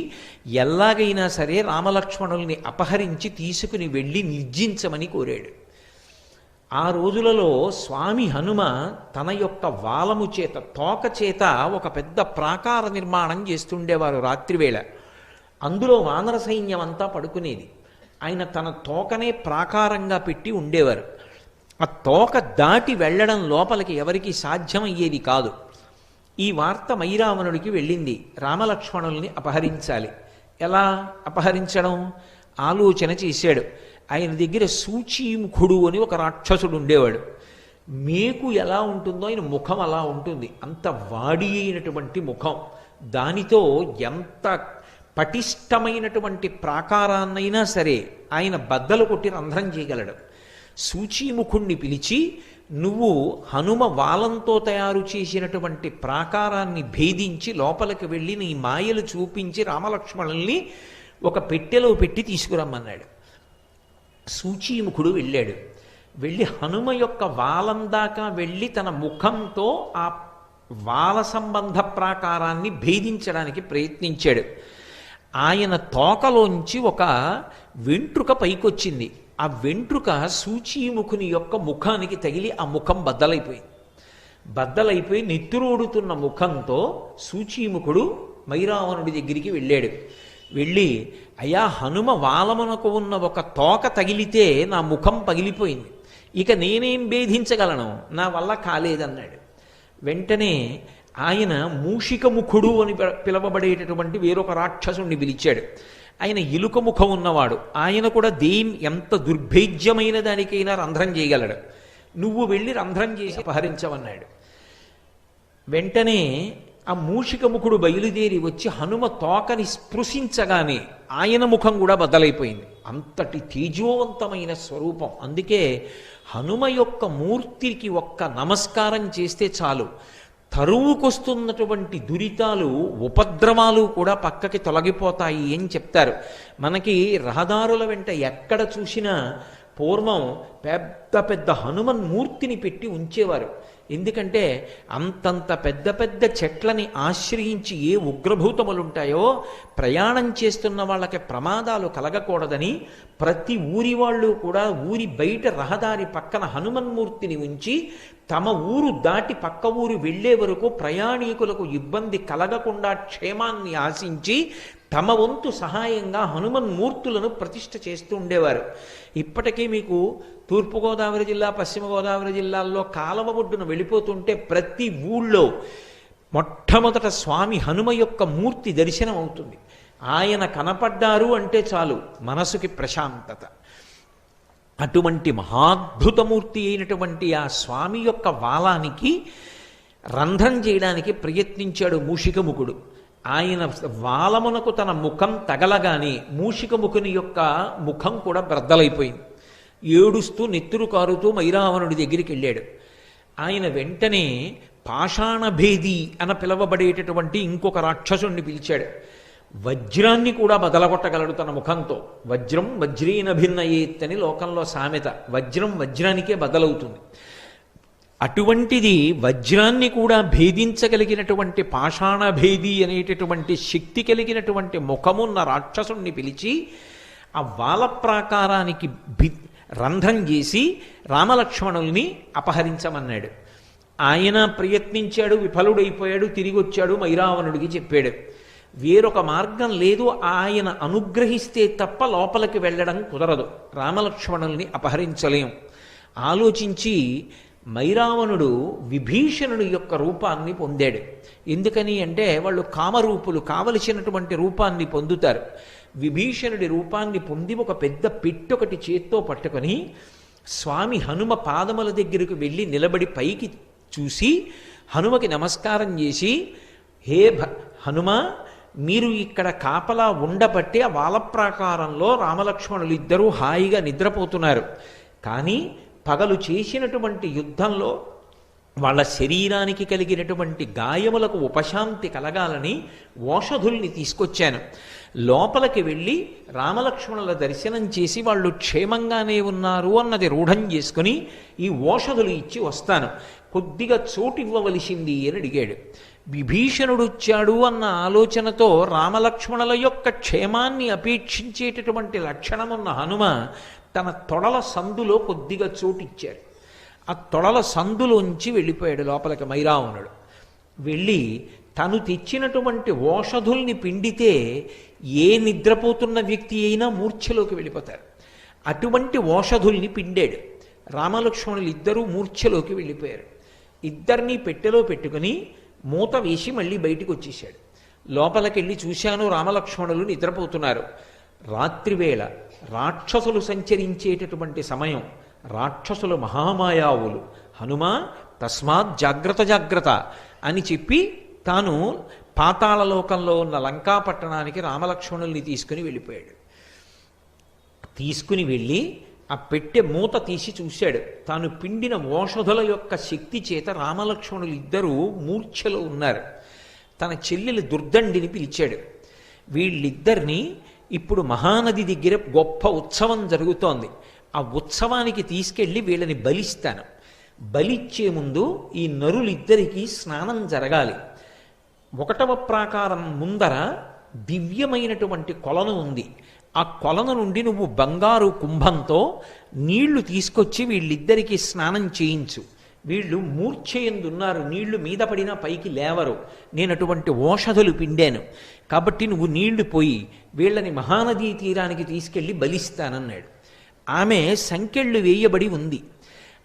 ఎలాగైనా సరే రామలక్ష్మణుల్ని అపహరించి తీసుకుని వెళ్ళి నిర్జించమని కోరాడు. ఆ రోజులలో స్వామి హనుమ తన యొక్క వాలము చేత, తోక చేత ఒక పెద్ద ప్రాకార నిర్మాణం చేస్తుండేవారు రాత్రివేళ. అందులో వానర సైన్యం అంతా పడుకునేది. ఆయన తన తోకనే ప్రాకారంగా పెట్టి ఉండేవారు. ఆ తోక దాటి వెళ్ళడం లోపలికి ఎవరికి సాధ్యమయ్యేది కాదు. ఈ వార్త మైరావణుడికి వెళ్ళింది, రామలక్ష్మణుల్ని అపహరించాలి. ఎలా అపహరించడం ఆలోచన చేశాడు. ఆయన దగ్గర సూచీముఖుడు అని ఒక రాక్షసుడు ఉండేవాడు. మేకు ఎలా ఉంటుందో ఆయన ముఖం అలా ఉంటుంది, అంత వాడి అయినటువంటి ముఖం. దానితో ఎంత పటిష్టమైనటువంటి ప్రాకారాన్నైనా సరే ఆయన బద్దలు కొట్టి రంధ్రం చేయగలడు. సూచీముఖుణ్ణి పిలిచి, నువ్వు హనుమ వాలంతో తయారు చేసినటువంటి ప్రాకారాన్ని భేదించి లోపలికి వెళ్ళి నీ మాయలు చూపించి రామలక్ష్మణుల్ని ఒక పెట్టెలో పెట్టి తీసుకురమ్మన్నాడు. సూచీముఖుడు వెళ్ళాడు. వెళ్ళి హనుమ యొక్క వాలం దాకా వెళ్ళి తన ముఖంతో ఆ వాల సంబంధ ప్రాకారాన్ని భేదించడానికి ప్రయత్నించాడు. ఆయన తోకలోంచి ఒక వెంట్రుక పైకొచ్చింది. ఆ వెంట్రుక సూచీముఖుని యొక్క ముఖానికి తగిలి ఆ ముఖం బద్దలైపోయి నెత్తురోడుతున్న ముఖంతో సూచీముఖుడు మైరావణుడి దగ్గరికి వెళ్ళాడు. వెళ్ళి, అయ్యా, హనుమ వాలమునకు ఉన్న ఒక తోక తగిలితే నా ముఖం పగిలిపోయింది, ఇక నేనేం భేదించగలను, నా వల్ల కాలేదన్నాడు. వెంటనే ఆయన మూషికముఖుడు అని పిలవబడేటటువంటి వేరొక రాక్షసుణ్ణి పిలిచాడు. ఆయన ఎలుక ముఖం ఉన్నవాడు. ఆయన కూడా ఎంత దుర్భేద్యమైన దానికైనా రంధ్రం చేయగలడు. నువ్వు వెళ్ళి రంధ్రం చేసి అపహరించవన్నాడు. వెంటనే ఆ మూషికముఖుడు బయలుదేరి వచ్చి హనుమ తోకని స్పృశించగానే ఆయన ముఖం కూడా బద్దలైపోయింది. అంతటి తేజోవంతమైన స్వరూపం. అందుకే హనుమ యొక్క మూర్తికి ఒక్క నమస్కారం చేస్తే చాలు, తరువుకొస్తున్నటువంటి దురితాలు ఉపద్రవాలు కూడా పక్కకి తొలగిపోతాయి అని చెప్తారు. మనకి రహదారుల వెంట ఎక్కడ చూసినా పూర్వం పెద్ద పెద్ద హనుమన్ మూర్తిని పెట్టి ఉంచేవారు. ఎందుకంటే అంతంత పెద్ద పెద్ద చెట్లని ఆశ్రయించి ఏ ఉగ్రభూతములుంటాయో ప్రయాణం చేస్తున్న వాళ్ళకి ప్రమాదాలు కలగకూడదని ప్రతి ఊరి వాళ్ళు కూడా ఊరి బయట రహదారి పక్కన హనుమన్మూర్తిని ఉంచి తమ ఊరు దాటి పక్క ఊరు వెళ్లే వరకు ప్రయాణికులకు ఇబ్బంది కలగకుండా క్షేమాన్ని ఆశించి తమ వంతు సహాయంగా హనుమన్మూర్తులను ప్రతిష్ఠ చేస్తూ ఉండేవారు. ఇప్పటికీ మీకు తూర్పుగోదావరి జిల్లా, పశ్చిమ గోదావరి జిల్లాల్లో కాలవ ఒడ్డున వెళ్ళిపోతుంటే ప్రతి ఊళ్ళో మొట్టమొదట స్వామి హనుమ యొక్క మూర్తి దర్శనం అవుతుంది. ఆయన కనపడ్డారు అంటే చాలు మనసుకి ప్రశాంతత. అటువంటి మహాద్భుతమూర్తి అయినటువంటి ఆ స్వామి యొక్క వాలానికి రంధ్రం చేయడానికి ప్రయత్నించాడు మూషికముఖుడు. ఆయన వాలమునకు తన ముఖం తగలగానే మూషికముఖుని యొక్క ముఖం కూడా బ్రద్దలైపోయింది. ఏడుస్తూ నెత్తురు కారుతూ మైరావణుడి దగ్గరికి వెళ్ళాడు. ఆయన వెంటనే పాషాణభేది అని పిలవబడేటటువంటి ఇంకొక రాక్షసుణ్ణి పిలిచాడు. వజ్రాన్ని కూడా బదలగొట్టగలడు తన ముఖంతో. వజ్రం వజ్రీన భిన్నయేత్ అని లోకంలో సామెత. వజ్రం వజ్రానికే బదలవుతుంది. అటువంటిది వజ్రాన్ని కూడా భేదించగలిగినటువంటి పాషాణభేది అనేటటువంటి శక్తి కలిగినటువంటి ముఖమున్న రాక్షసుణ్ణి పిలిచి ఆ వాల ప్రాకారానికి రంధ్రం చేసి రామలక్ష్మణుల్ని అపహరించమన్నాడు. ఆయన ప్రయత్నించాడు, విఫలుడైపోయాడు, తిరిగి వచ్చాడు, మైరావణుడికి చెప్పాడు. వేరొక మార్గం లేదు, ఆయన అనుగ్రహిస్తే తప్ప లోపలికి వెళ్ళడం కుదరదు, రామలక్ష్మణుల్ని అపహరించలేం. ఆలోచించి మైరావణుడు విభీషణుడి యొక్క రూపాన్ని పొందాడు. ఎందుకని అంటే వాళ్ళు కామరూపులు, కావలసినటువంటి రూపాన్ని పొందుతారు. విభీషణుడి రూపాన్ని పొంది ఒక పెద్ద పెట్టొకటి చేత్తో పట్టుకొని స్వామి హనుమ పాదముల దగ్గరకు వెళ్ళి నిలబడి పైకి చూసి హనుమకి నమస్కారం చేసి, హే హనుమ, మీరు ఇక్కడ కాపలా ఉండబట్టి ఆ వాలప్రాకారంలో రామలక్ష్మణులు ఇద్దరూ హాయిగా నిద్రపోతున్నారు. కానీ పగలు చేసినటువంటి యుద్ధంలో వాళ్ళ శరీరానికి కలిగినటువంటి గాయములకు ఉపశాంతి కలగాలని ఓషధుల్ని తీసుకొచ్చాను. లోపలికి వెళ్ళి రామలక్ష్మణుల దర్శనం చేసి వాళ్ళు క్షేమంగానే ఉన్నారు అన్నది రూఢం చేసుకుని ఈ ఓషధులు ఇచ్చి వస్తాను, కొద్దిగా చోటు ఇవ్వవలసింది అని అడిగాడు. విభీషణుడు వచ్చాడు అన్న ఆలోచనతో రామలక్ష్మణుల యొక్క క్షేమాన్ని అపేక్షించేటటువంటి లక్షణమున్న హనుమ తన తొడల సందులో కొద్దిగా చోటిచ్చారు. ఆ తొడల సందులోంచి వెళ్ళిపోయాడు లోపలికి మైరావణుడు. వెళ్ళి తను తెచ్చినటువంటి ఓషధుల్ని పిండితే ఏ నిద్రపోతున్న వ్యక్తి అయినా మూర్ఛలోకి వెళ్ళిపోతారు. అటువంటి ఓషధుల్ని పిండాడు. రామలక్ష్మణులు ఇద్దరూ మూర్ఛలోకి వెళ్ళిపోయారు. ఇద్దరినీ పెట్టెలో పెట్టుకుని మూత వేసి మళ్ళీ బయటికి వచ్చేసాడు. లోపలికెళ్ళి చూశాను, రామలక్ష్మణులు నిద్రపోతున్నారు. రాత్రివేళ రాక్షసులు సంచరించేటటువంటి సమయం. రాక్షసులు మహామాయావులు. హనుమ తస్మాత్ జాగ్రత్త జాగ్రత్త అని చెప్పి తాను పాతాళలోకంలో ఉన్న లంకాపట్టణానికి రామలక్ష్మణుల్ని తీసుకుని వెళ్ళిపోయాడు. తీసుకుని వెళ్ళి ఆ పెట్టె మూత తీసి చూశాడు. తాను పిండిన ఓషధుల యొక్క శక్తి చేత రామలక్ష్మణులు ఇద్దరూ మూర్ఛలో ఉన్నారు. తన చెల్లెలు దుర్దండిని పిలిచాడు. వీళ్ళిద్దరినీ ఇప్పుడు మహానది దగ్గర గొప్ప ఉత్సవం జరుగుతోంది, ఆ ఉత్సవానికి తీసుకెళ్ళి వీళ్ళని బలిస్తాను. బలిచ్చే ముందు ఈ నరులిద్దరికీ స్నానం జరగాలి. 1వ ప్రాకారం ముందర దివ్యమైనటువంటి కొలను ఉంది. ఆ కొలను నుండి నువ్వు బంగారు కుంభంతో నీళ్లు తీసుకొచ్చి వీళ్ళిద్దరికీ స్నానం చేయించు. వీళ్ళు మూర్ఛయందున్నారు, నీళ్లు మీద పడినా పైకి లేవరు. నేను అటువంటి ఓషధులు పిండాను కాబట్టి నువ్వు నీళ్లు పోయి వీళ్ళని మహానదీ తీరానికి తీసుకెళ్ళి బలిస్తానన్నాడు. ఆమె సంకెళ్ళు వేయబడి ఉంది.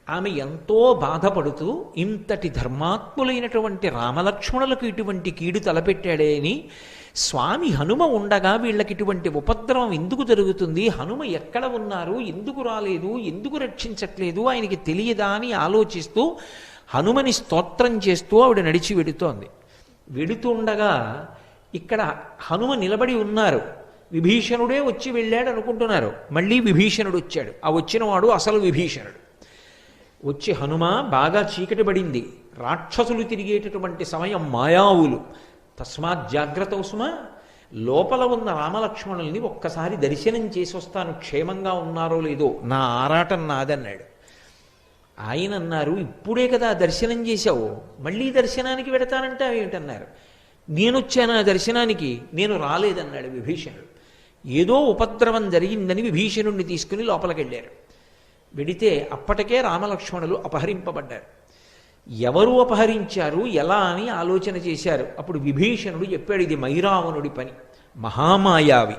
ఆమె ఎంతో బాధపడుతూ ఇంతటి ధర్మాత్ములైనటువంటి రామలక్ష్మణులకు ఇటువంటి కీడు తలపెట్టాడే అని, స్వామి హనుమ ఉండగా వీళ్ళకి ఇటువంటి ఉపద్రవం ఎందుకు జరుగుతుంది, హనుమ ఎక్కడ ఉన్నారు, ఎందుకు రాలేదు, ఎందుకు రక్షించట్లేదు, ఆయనకి తెలియదా అని ఆలోచిస్తూ హనుమని స్తోత్రం చేస్తూ ఆవిడ నడిచి వెడుతోంది. వెడుతుండగా ఇక్కడ హనుమ నిలబడి ఉన్నారు. విభీషణుడే వచ్చి వెళ్ళాడు అనుకుంటున్నారు. మళ్ళీ విభీషణుడు వచ్చాడు. ఆ వచ్చినవాడు అసలు విభీషణుడు. వచ్చి హనుమ బాగా చీకటి పడింది, రాక్షసులు తిరిగేటటువంటి సమయం, మాయావులు, తస్మాత్ జాగ్రత్త సుమ, లోపల ఉన్న రామలక్ష్మణుల్ని ఒక్కసారి దర్శనం చేసి వస్తాను, క్షేమంగా ఉన్నారో లేదో, నా ఆరాటం నాదన్నాడు. ఆయన అన్నారు, ఇప్పుడే కదా దర్శనం చేశావు, మళ్ళీ దర్శనానికి వెడతానంటే ఏమిటన్నారు. నేనొచ్చాను ఆ దర్శనానికి, నేను రాలేదన్నాడు విభీషణుడు. ఏదో ఉపద్రవం జరిగిందని విభీషణుడిని తీసుకుని లోపలికి వెళ్ళారు. వెడితే అప్పటికే రామలక్ష్మణులు అపహరింపబడ్డారు. ఎవరు అపహరించారు, ఎలా అని ఆలోచన చేశారు. అప్పుడు విభీషణుడు చెప్పాడు, ఇది మైరావణుడి పని, మహామాయావి.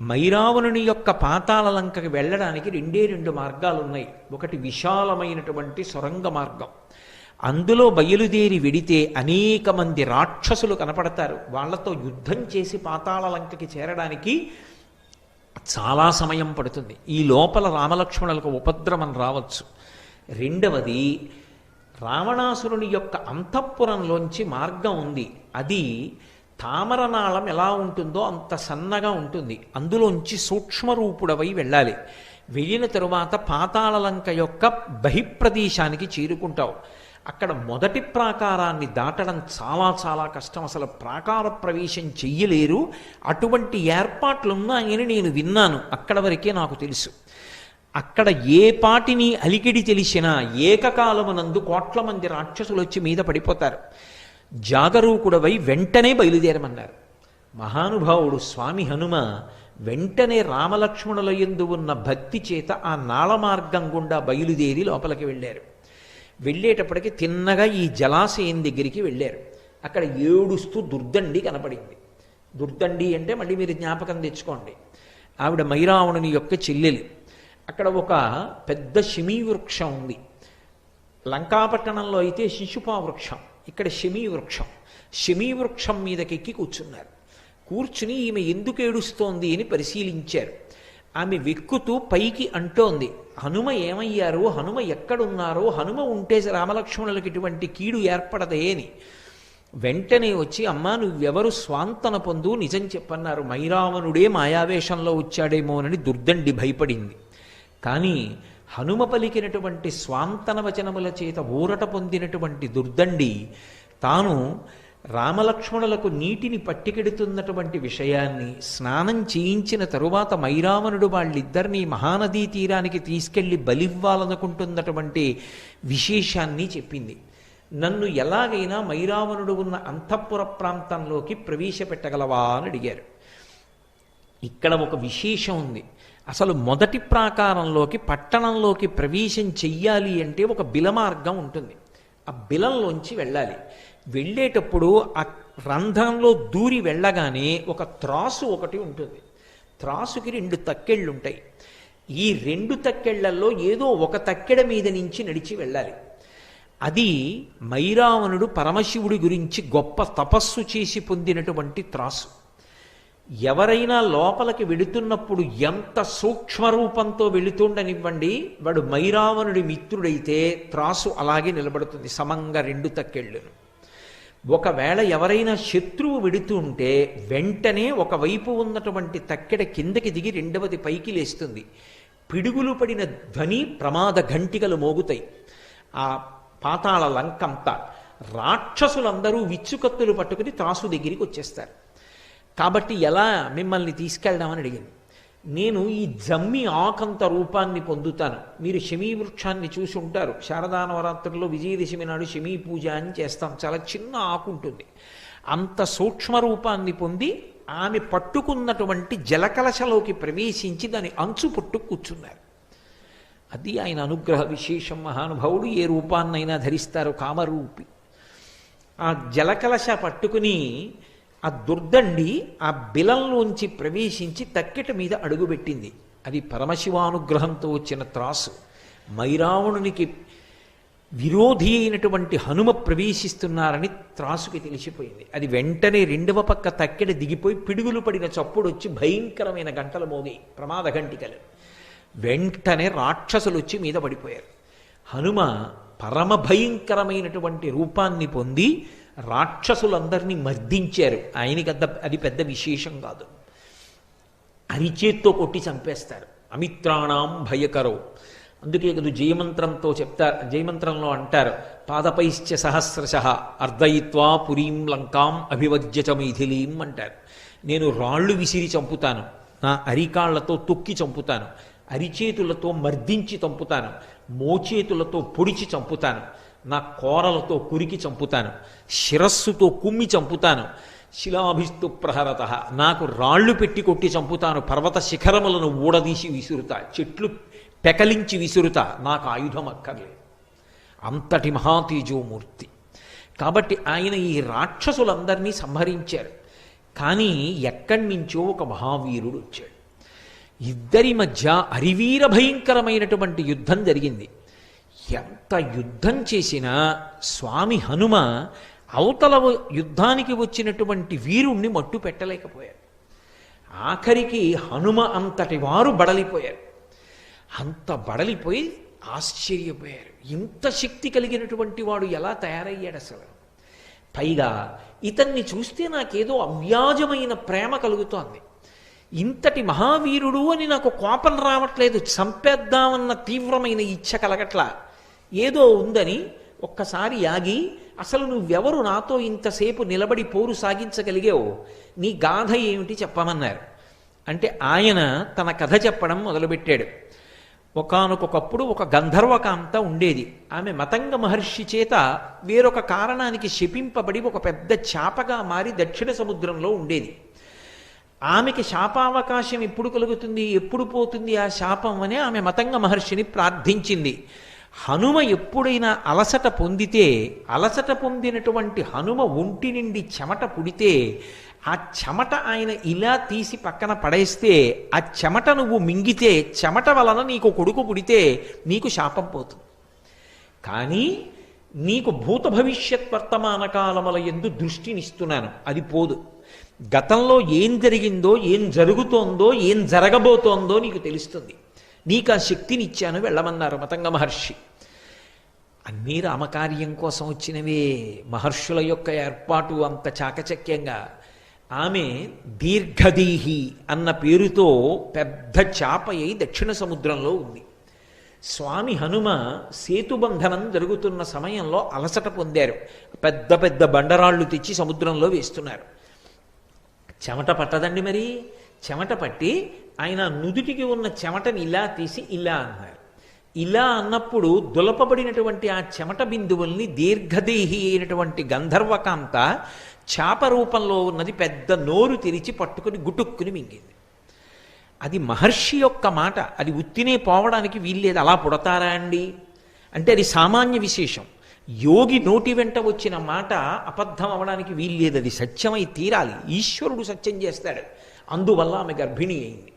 మైరావణుని యొక్క పాతాళ లంకకి వెళ్ళడానికి రెండు మార్గాలు ఉన్నాయి. ఒకటి విశాలమైనటువంటి సొరంగ మార్గం, అందులో బయలుదేరి వెడితే అనేక మంది రాక్షసులు కనపడతారు. వాళ్లతో యుద్ధం చేసి పాతాళ లంకకి చేరడానికి చాలా సమయం పడుతుంది. ఈ లోపల రామలక్ష్మణులకు ఉపద్రవం రావచ్చు. రెండవది, రావణాసురుని యొక్క అంతఃపురంలోంచి మార్గం ఉంది. అది తామరనాళం ఎలా ఉంటుందో అంత సన్నగా ఉంటుంది. అందులోంచి సూక్ష్మరూపుడవై వెళ్ళాలి. వెళ్ళిన తరువాత పాతాళలంక యొక్క బహిప్రదేశానికి చేరుకుంటావు. అక్కడ మొదటి ప్రాకారాన్ని దాటడం చాలా చాలా కష్టం. అసలు ప్రాకార ప్రవేశం చెయ్యలేరు. అటువంటి ఏర్పాట్లున్నాయని నేను విన్నాను. అక్కడ వరకే నాకు తెలుసు. అక్కడ ఏ పాటిని అలికిడి తెలిసినా ఏకకాలమునందు కోట్ల మంది రాక్షసులు వచ్చి మీద పడిపోతారు. జాగరూకుడవై వెంటనే బయలుదేరమన్నారు. మహానుభావుడు స్వామి హనుమ వెంటనే రామలక్ష్మణుల యందు ఉన్న భక్తి చేత ఆ నాళ మార్గం గుండా బయలుదేరి లోపలికి వెళ్ళారు. వెళ్ళేటప్పటికి తిన్నగా ఈ జలాశయం దగ్గరికి వెళ్ళారు. అక్కడ ఏడుస్తూ దుర్దండి కనపడింది. దుర్దండి అంటే మళ్ళీ మీరు జ్ఞాపకం తెచ్చుకోండి, ఆవిడ మైరావణుని యొక్క చెల్లెలు. అక్కడ ఒక పెద్ద శమీ వృక్షం ఉంది. లంకాపట్టణంలో అయితే శిశుపా వృక్షం, ఇక్కడ శమీ వృక్షం. శమీ వృక్షం మీదకెక్కి కూర్చున్నారు. కూర్చుని ఈమె ఎందుకు ఏడుస్తోంది అని పరిశీలించారు. ఆమె వెక్కుతూ పైకి అంటోంది, హనుమ ఏమయ్యారో, హనుమ ఎక్కడున్నారో, హనుమ ఉంటే రామలక్ష్మణులకు ఇటువంటి కీడు ఏర్పడదే అని. వెంటనే వచ్చి, అమ్మా నువ్వెవరు, స్వాంతన పొందు, నిజం చెప్పన్నారు. మైరావణుడే మాయావేషంలో వచ్చాడేమోనని దుర్దండి భయపడింది. కానీ హనుమ పలికినటువంటి స్వాంతన వచనముల చేత ఊరట పొందినటువంటి దుర్దండి తాను రామలక్ష్మణులకు నీటిని పట్టికెడుతున్నటువంటి విషయాన్ని, స్నానం చేయించిన తరువాత మైరావణుడు వాళ్ళిద్దరినీ మహానదీ తీరానికి తీసుకెళ్లి బలివ్వాలనుకుంటున్నటువంటి విశేషాన్ని చెప్పింది. నన్ను ఎలాగైనా మైరావణుడు ఉన్న అంతఃపుర ప్రాంతంలోకి ప్రవేశపెట్టగలవా అని అడిగారు. ఇక్కడ ఒక విశేషం ఉంది. అసలు మొదటి ప్రాకారంలోకి, పట్టణంలోకి ప్రవేశం చెయ్యాలి అంటే ఒక బిలమార్గం ఉంటుంది. ఆ బిలంలోంచి వెళ్ళాలి. వెళ్ళేటప్పుడు ఆ రంధ్రంలో దూరి వెళ్ళగానే ఒక త్రాసు ఒకటి ఉంటుంది. త్రాసుకి 2 తక్కెళ్ళు ఉంటాయి. ఈ 2 తక్కెళ్లలో ఏదో ఒక తక్కెడ మీద నుంచి నడిచి వెళ్ళాలి. అది మైరావణుడు పరమశివుడి గురించి గొప్ప తపస్సు చేసి పొందినటువంటి త్రాసు. ఎవరైనా లోపలికి వెళుతున్నప్పుడు ఎంత సూక్ష్మరూపంతో వెళుతుండనివ్వండి, వాడు మైరావణుడి మిత్రుడైతే త్రాసు అలాగే నిలబడుతుంది సమంగా 2 తక్కెళ్ళును. ఒకవేళ ఎవరైనా శత్రువు వెడుతూ ఉంటే వెంటనే ఒకవైపు ఉన్నటువంటి తక్కెడ కిందకి దిగి రెండవది పైకి లేస్తుంది. పిడుగులు పడిన ధ్వని, ప్రమాద ఘంటికలు మోగుతాయి. ఆ పాతాళ లంకంతా రాక్షసులందరూ విచ్చుకత్తులు పట్టుకుని త్రాసు దగ్గరికి వచ్చేస్తారు. కాబట్టి ఎలా మిమ్మల్ని తీసుకెళ్దామని అడిగింది. నేను ఈ జమ్మి ఆకంత రూపాన్ని పొందుతాను. మీరు శమీ వృక్షాన్ని చూసి ఉంటారు. శారదా నవరాత్రుల్లో విజయదశమి నాడు శమీ పూజ అని చేస్తాం. చాలా చిన్న ఆకు ఉంటుంది. అంత సూక్ష్మ రూపాన్ని పొంది ఆమె పట్టుకున్నటువంటి జలకలశలోకి ప్రవేశించి దాని అంచు పట్టు కూర్చున్నారు. అది ఆయన అనుగ్రహ విశేషం. మహానుభావుడు ఏ రూపాన్నైనా ధరిస్తారు, కామరూపి. ఆ జలకలశ పట్టుకుని ఆ దుర్దండి ఆ బిలంలోంచి ప్రవేశించి తక్కెట మీద అడుగుపెట్టింది. అది పరమశివానుగ్రహంతో వచ్చిన త్రాసు. మైరావణునికి విరోధి అయినటువంటి హనుమ ప్రవేశిస్తున్నారని త్రాసుకి తెలిసిపోయింది. అది వెంటనే రెండవ పక్క తక్కెడ దిగిపోయి పిడుగులు పడిన చప్పుడు వచ్చి భయంకరమైన గంటలు మోగాయి, ప్రమాద గంటికలు. వెంటనే రాక్షసులు వచ్చి మీద పడిపోయారు. హనుమ పరమ భయంకరమైనటువంటి రూపాన్ని పొంది రాక్షసులందరినీ మర్దించారు. ఆయనకి అది పెద్ద విశేషం కాదు. అరిచేత్తో కొట్టి చంపేస్తారు. అమిత్రాణం భయకరో. అందుకే కదా జయమంత్రంతో చెప్తారు, జయమంత్రంలో అంటారు, పాదపైశ్చ సహస్రశ అర్ధయిత్వా పురీం లంకాం అభివజ్యచ మైథిలీం అంటారు. నేను రాళ్ళు విసిరి చంపుతాను, నా అరికాళ్లతో తొక్కి చంపుతాను, అరిచేతులతో మర్దించి చంపుతాను, మోచేతులతో పొడిచి చంపుతాను, నా కోరలతో కురికి చంపుతాను, శిరస్సుతో కుమ్మి చంపుతాను, శిలాభిస్తు ప్రహరత నాకు రాళ్ళు పెట్టి కొట్టి చంపుతాను, పర్వత శిఖరములను ఊడదీసి విసురుతా, చెట్లు పెకలించి విసురుతా, నాకు ఆయుధం అక్కర్లేదు. అంతటి మహాతేజోమూర్తి. కాబట్టి ఆయన ఈ రాక్షసులందరినీ సంహరించారు. కానీ ఎక్కడి నుంచో ఒక మహావీరుడు వచ్చాడు. ఇద్దరి మధ్య అరివీర భయంకరమైనటువంటి యుద్ధం జరిగింది. ఎంత యుద్ధం చేసినా స్వామి హనుమ అవతల యుద్ధానికి వచ్చినటువంటి వీరుణ్ణి మట్టు పెట్టలేకపోయారు. ఆఖరికి హనుమ అంతటి వారు బడలిపోయారు. అంత బడలిపోయి ఆశ్చర్యపోయారు. ఇంత శక్తి కలిగినటువంటి వాడు ఎలా తయారయ్యాడు అసలు? పైగా ఇతన్ని చూస్తే నాకేదో అవ్యాజమైన ప్రేమ కలుగుతోంది. ఇంతటి మహావీరుడు అని నాకు కోపం రావట్లేదు, చంపేద్దామన్న తీవ్రమైన ఇచ్ఛ కలగట్లా. ఏదో ఉందని ఒక్కసారి ఆగి, అసలు నువ్వెవరు నాతో ఇంతసేపు నిలబడి పోరు సాగించగలిగావు, నీ గాథ ఏమిటి చెప్పమన్నారు. అంటే ఆయన తన కథ చెప్పడం మొదలుపెట్టాడు. ఒకానొకప్పుడు ఒక గంధర్వకాంత ఉండేది. ఆమె మతంగ మహర్షి చేత వేరొక కారణానికి శపింపబడి ఒక పెద్ద చాపగా మారి దక్షిణ సముద్రంలో ఉండేది. ఆమెకి శాపావకాశం ఎప్పుడు కలుగుతుంది, ఎప్పుడు పోతుంది ఆ శాపం అని ఆమె మతంగ మహర్షిని ప్రార్థించింది. హనుమ ఎప్పుడైనా అలసట పొందితే, అలసట పొందినటువంటి హనుమ ఒంటి నుండి చెమట పుడితే, ఆ చెమట ఆయన ఇలా తీసి పక్కన పడేస్తే, ఆ చెమట నువ్వు మింగితే, చెమట వలన నీకు కొడుకు పుడితే నీకు శాపం పోతుంది. కానీ నీకు భూత భవిష్యత్ వర్తమాన కాలముల యందు దృష్టినిస్తున్నాను, అది పోదు. గతంలో ఏం జరిగిందో, ఏం జరుగుతోందో, ఏం జరగబోతోందో నీకు తెలుస్తుంది. నీకు ఆ శక్తిని ఇచ్చాను, వెళ్ళమన్నారు మతంగ మహర్షి. అన్నీ రామకార్యం కోసం వచ్చినవే. మహర్షుల యొక్క ఏర్పాటు అంత చాకచక్యంగా. ఆమె దీర్ఘదీహి అన్న పేరుతో పెద్ద చాప అయి దక్షిణ సముద్రంలో ఉంది. స్వామి హనుమ సేతుబంధనం జరుగుతున్న సమయంలో అలసట పొందారు. పెద్ద పెద్ద బండరాళ్ళు తెచ్చి సముద్రంలో వేస్తున్నారు. చెమట పట్టదండి మరి. చెమట పట్టి ఆయన నుదుటికి ఉన్న చెమటని ఇలా తీసి ఇలా అన్నారు. ఇలా అన్నప్పుడు దులపబడినటువంటి ఆ చెమట బిందువుల్ని దీర్ఘదేహి అయినటువంటి గంధర్వకాంత చాప రూపంలో ఉన్నది పెద్ద నోరు తెరిచి పట్టుకుని గుటుక్కుని మింగింది. అది మహర్షి యొక్క మాట. అది ఉత్తినే పోవడానికి వీల్లేదు. అలా పుడతారా అండి అంటే అది సామాన్య విశేషం. యోగి నోటి వెంట వచ్చిన మాట అబద్ధం అవడానికి వీల్లేదు. అది సత్యమై తీరాలి. ఈశ్వరుడు సత్యం చేస్తాడు. అందువల్ల ఆమె గర్భిణి అయింది.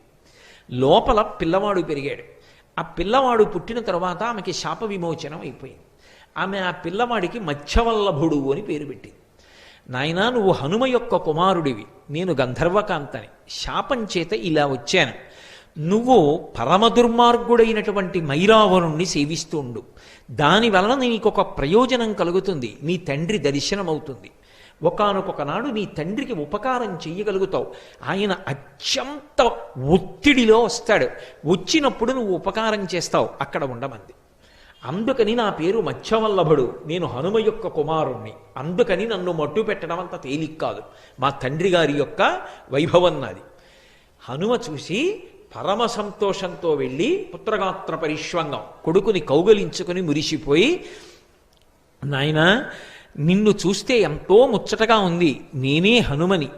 లోపల పిల్లవాడు పెరిగాడు. ఆ పిల్లవాడు పుట్టిన తర్వాత ఆమెకి శాప విమోచనం అయిపోయింది. ఆమె ఆ పిల్లవాడికి మత్స్యవల్లభుడు అని పేరు పెట్టింది. నాయనా, నువ్వు హనుమ యొక్క కుమారుడివి, నేను గంధర్వకాంతని, శాపం చేత ఇలా వచ్చాను. నువ్వు పరమ దుర్మార్గుడైనటువంటి మైరావణుణ్ణి సేవిస్తూ ఉండు. దానివలన నీకు ఒక ప్రయోజనం కలుగుతుంది. నీ తండ్రి దర్శనమవుతుంది. ఒకానొక నాడు నీ తండ్రికి ఉపకారం చెయ్యగలుగుతావు. ఆయన అత్యంత ఒత్తిడిలో వస్తాడు. వచ్చినప్పుడు నువ్వు ఉపకారం చేస్తావు. అక్కడ ఉండమంది. అందుకని నా పేరు మత్స్యవల్లభుడు, నేను హనుమ యొక్క కుమారుణ్ణి. అందుకని నన్ను మట్టు పెట్టడం అంత తేలిక కాదు. మా తండ్రి గారి యొక్క వైభవం నాది. హనుమ చూసి పరమ సంతోషంతో వెళ్ళి పుత్రగాత్ర పరిష్వంగం కొడుకుని కౌగలించుకుని మురిసిపోయి, నాయనా, నిన్ను చూస్తే ఎంతో ముచ్చటగా ఉంది. నేనే హనుమని,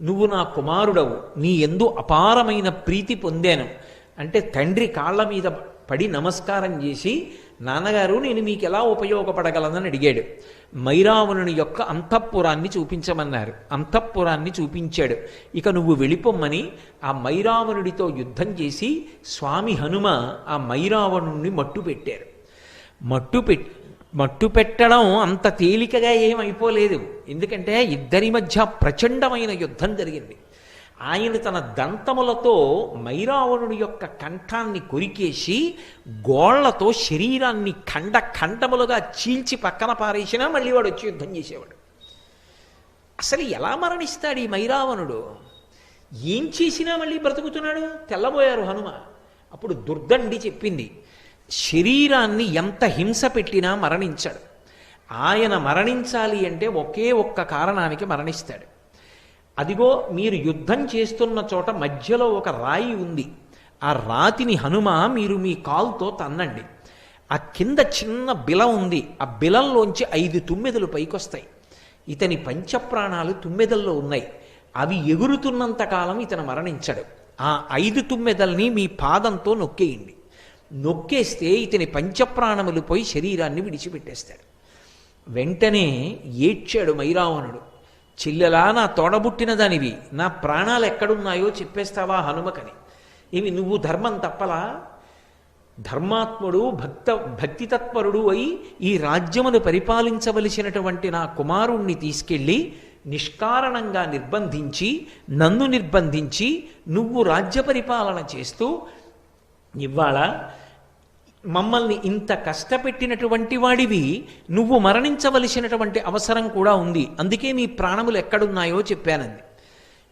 నువ్వు నా కుమారుడవు, నీ యందు అపారమైన ప్రీతి పొందాను అంటే తండ్రి కాళ్ళ మీద పడి నమస్కారం చేసి, నాన్నగారు నేను మీకు ఎలా ఉపయోగపడగలనని అడిగాడు. మైరావణుని యొక్క అంతఃపురాన్ని చూపించమన్నారు. అంతఃపురాన్ని చూపించాడు. ఇక నువ్వు వెళ్ళిపోమ్మని ఆ మైరావణుడితో యుద్ధం చేసి స్వామి హనుమ ఆ మైరావణుణ్ణి మట్టు పెట్టారు. మట్టు పెట్టడం అంత తేలికగా ఏమైపోలేదు. ఎందుకంటే ఇద్దరి మధ్య ప్రచండమైన యుద్ధం జరిగింది. ఆయన తన దంతములతో మైరావణుడి యొక్క కంఠాన్ని కొరికేసి గోళ్లతో శరీరాన్ని ఖండములుగా చీల్చి పక్కన పారేసినా మళ్ళీ వాడు వచ్చి యుద్ధం చేసేవాడు. అసలు ఎలా మరణిస్తాడు ఈ మైరావణుడు? ఏం చేసినా మళ్ళీ బ్రతుకుతున్నాడు? తెల్లబోయారు హనుమ. అప్పుడు దుర్దండి చెప్పింది, శరీరాన్ని ఎంత హింస పెట్టినా మరణించాడు. ఆయన మరణించాలి అంటే ఒకే ఒక్క కారణానికి మరణిస్తాడు. అదిగో మీరు యుద్ధం చేస్తున్న చోట మధ్యలో ఒక రాయి ఉంది. ఆ రాతిని హనుమ మీరు మీ కాలుతో తన్నండి. ఆ కింద చిన్న బిలం ఉంది. ఆ బిలంలోంచి 5 తుమ్మెదలు పైకొస్తాయి. ఇతని పంచప్రాణాలు తుమ్మెదల్లో ఉన్నాయి. అవి ఎగురుతున్నంత కాలం ఇతను మరణించాడు. ఆ 5 తుమ్మెదల్ని మీ పాదంతో నొక్కేయండి. నొక్కేస్తే ఇతని పంచప్రాణములు పోయి శరీరాన్ని విడిచిపెట్టేస్తాడు. వెంటనే ఏడ్చాడు మైరావణుడు. చెల్లెలా, నా తోడబుట్టిన దానివి, నా ప్రాణాలు ఎక్కడున్నాయో చెప్పేస్తావా హనుమకని? ఇవి నువ్వు ధర్మం తప్పలా? ధర్మాత్ముడు భక్తితత్పరుడు అయి ఈ రాజ్యమును పరిపాలించవలసినటువంటి నా కుమారుణ్ణి తీసుకెళ్ళి నిష్కారణంగా నిర్బంధించి, నన్ను నిర్బంధించి నువ్వు రాజ్య పరిపాలన చేస్తూ ఇవాళ మమ్మల్ని ఇంత కష్టపెట్టినటువంటి వాడివి, నువ్వు మరణించవలసినటువంటి అవసరం కూడా ఉంది. అందుకే మీ ప్రాణములు ఎక్కడున్నాయో చెప్పానంది.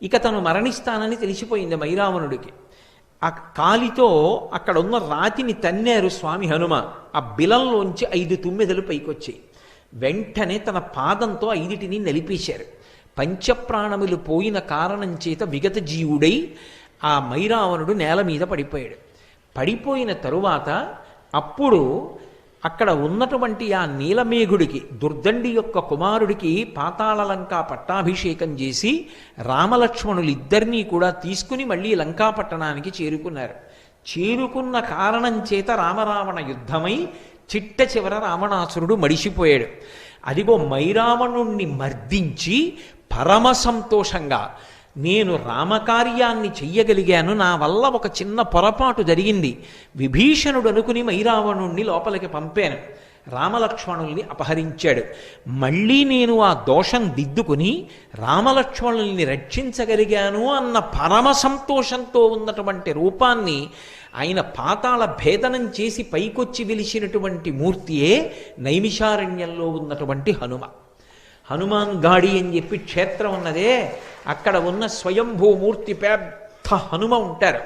ఇక తను మరణిస్తానని తెలిసిపోయింది మైరావణుడికి. ఆ కాలితో అక్కడ ఉన్న రాతిని తన్నారు స్వామి హనుమ. ఆ బిలంలోంచి 5 తుమ్మెదలు పైకొచ్చాయి. వెంటనే తన పాదంతో 5టిని నలిపేశారు. పంచప్రాణములు పోయిన కారణం చేత విగత జీవుడై ఆ మైరావణుడు నేల మీద పడిపోయాడు. పడిపోయిన తరువాత అప్పుడు అక్కడ ఉన్నటువంటి ఆ నీలమేఘుడికి, దుర్దండి యొక్క కుమారుడికి పాతాళలంకా పట్టాభిషేకం చేసి రామలక్ష్మణులిద్దరినీ కూడా తీసుకుని మళ్ళీ లంకాపట్టణానికి చేరుకున్నారు. చేరుకున్న కారణం చేత రామరావణ యుద్ధమై చిట్ట చివర రావణాసురుడు మడిసిపోయాడు. అదిగో మైరావణుణ్ణి మర్దించి పరమ సంతోషంగా, నేను రామకార్యాన్ని చెయ్యగలిగాను, నా వల్ల ఒక చిన్న పొరపాటు జరిగింది, విభీషణుడు అనుకుని మైరావణుణ్ణి లోపలికి పంపాను, రామలక్ష్మణుల్ని అపహరించాడు, మళ్ళీ నేను ఆ దోషం దిద్దుకుని రామలక్ష్మణుల్ని రక్షించగలిగాను అన్న పరమ సంతోషంతో ఉన్నటువంటి రూపాన్ని ఆయన పాతాళ భేదనం చేసి పైకొచ్చి వెలిసినటువంటి మూర్తియే నైమిషారణ్యంలో ఉన్నటువంటి హనుమ. హనుమాన్ గాడి అని చెప్పి క్షేత్రం ఉన్నదే, అక్కడ ఉన్న స్వయంభూమూర్తి పెద్ద హనుమ ఉంటారు.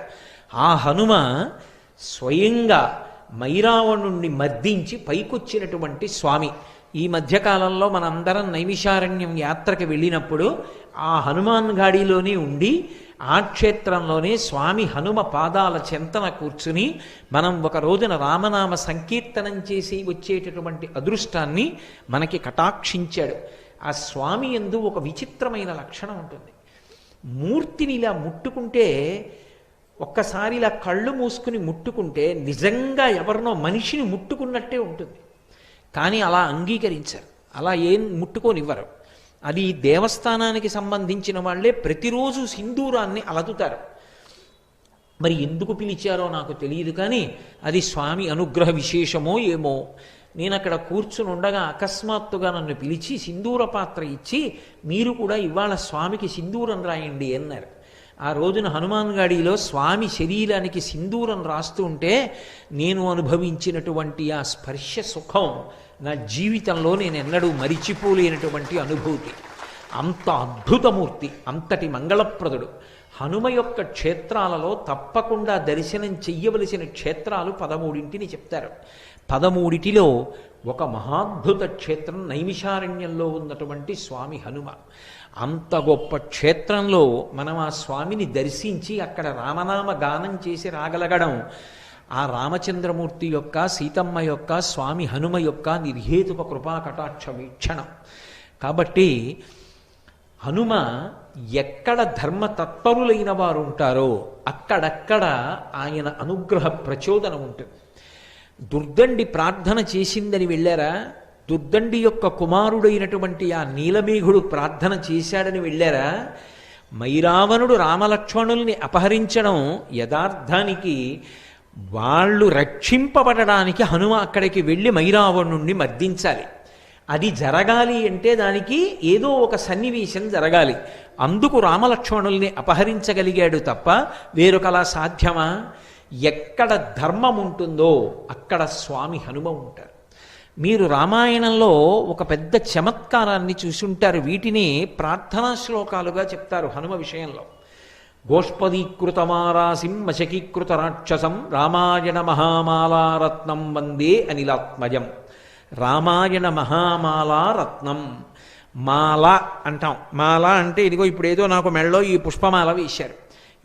ఆ హనుమ స్వయంగా మైరావణుణ్ణి మర్దించి పైకొచ్చినటువంటి స్వామి. ఈ మధ్యకాలంలో మనందరం నైమిషారణ్యం యాత్రకి వెళ్ళినప్పుడు ఆ హనుమాన్ గాడిలోనే ఉండి ఆ క్షేత్రంలోనే స్వామి హనుమ పాదాల చెంతన కూర్చుని మనం ఒక రోజున రామనామ సంకీర్తనం చేసి వచ్చేటటువంటి అదృష్టాన్ని మనకి కటాక్షించాడు. ఆ స్వామి యందు ఒక విచిత్రమైన లక్షణం ఉంటుంది. మూర్తిని ఇలా ముట్టుకుంటే, ఒక్కసారి ఇలా కళ్ళు మూసుకుని ముట్టుకుంటే నిజంగా ఎవరినో మనిషిని ముట్టుకున్నట్టే ఉంటుంది. కానీ అలా అంగీకరించారు, అలా ఏం ముట్టుకోనివ్వరు. అది దేవస్థానానికి సంబంధించిన వాళ్ళే ప్రతిరోజు సింధూరాన్ని అలదుతారు. మరి ఎందుకు పిలిచారో నాకు తెలియదు, కానీ అది స్వామి అనుగ్రహ విశేషమో ఏమో. నేను అక్కడ కూర్చుని ఉండగా అకస్మాత్తుగా నన్ను పిలిచి సింధూర పాత్ర ఇచ్చి, మీరు కూడా ఇవాళ స్వామికి సింధూరం రాయండి అన్నారు. ఆ రోజున హనుమాన్ గాడిలో స్వామి శరీరానికి సింధూరం రాస్తూ ఉంటే నేను అనుభవించినటువంటి ఆ స్పర్శ సుఖం నా జీవితంలో నేను ఎన్నడూ మరిచిపోలేనటువంటి అనుభూతి. అంత అద్భుతమూర్తి, అంతటి మంగళప్రదుడు. హనుమ యొక్క క్షేత్రాలలో తప్పకుండా దర్శనం చెయ్యవలసిన క్షేత్రాలు 13 చెప్తారు. 13లో ఒక మహాద్భుత క్షేత్రం నైమిషారణ్యంలో ఉన్నటువంటి స్వామి హనుమ. అంత గొప్ప క్షేత్రంలో మనం ఆ స్వామిని దర్శించి అక్కడ రామనామ గానం చేసి రాగలగడం ఆ రామచంద్రమూర్తి యొక్క, సీతమ్మ యొక్క, స్వామి హనుమ యొక్క నిర్హేతుక కృపా కటాక్ష వీక్షణం. కాబట్టి హనుమ ఎక్కడ ధర్మతత్పరులైన వారు ఉంటారో అక్కడక్కడ ఆయన అనుగ్రహ ప్రచోదనం ఉంటుంది. దుర్దండి ప్రార్థన చేసిందని వెళ్ళారా? దుర్దండి యొక్క కుమారుడైనటువంటి ఆ నీలమేఘుడు ప్రార్థన చేశాడని వెళ్ళారా? మైరావణుడు రామలక్ష్మణుల్ని అపహరించడం యథార్థానికి వాళ్ళు రక్షింపబడడానికి హనుమ అక్కడికి వెళ్ళి మైరావణుణ్ణి మర్దించాలి. అది జరగాలి అంటే దానికి ఏదో ఒక సన్నివేశం జరగాలి. అందుకు రామలక్ష్మణుల్ని అపహరించగలిగాడు తప్ప వేరొకలా సాధ్యమా? ఎక్కడ ధర్మం ఉంటుందో అక్కడ స్వామి హనుమ ఉంటారు. మీరు రామాయణంలో ఒక పెద్ద చమత్కారాన్ని చూసుంటారు. వీటిని ప్రార్థనా శ్లోకాలుగా చెప్తారు హనుమ విషయంలో. గోష్పదీకృతమారాసిం మశకీకృత రాక్షసం రామాయణ మహామాలారత్నం వందే అనిలాత్మజం. రామాయణ మహామాలారత్నం. మాల అంటాం. మాల అంటే ఇదిగో ఇప్పుడు ఏదో నాకు మెడలో ఈ పుష్పమాల వేశారు.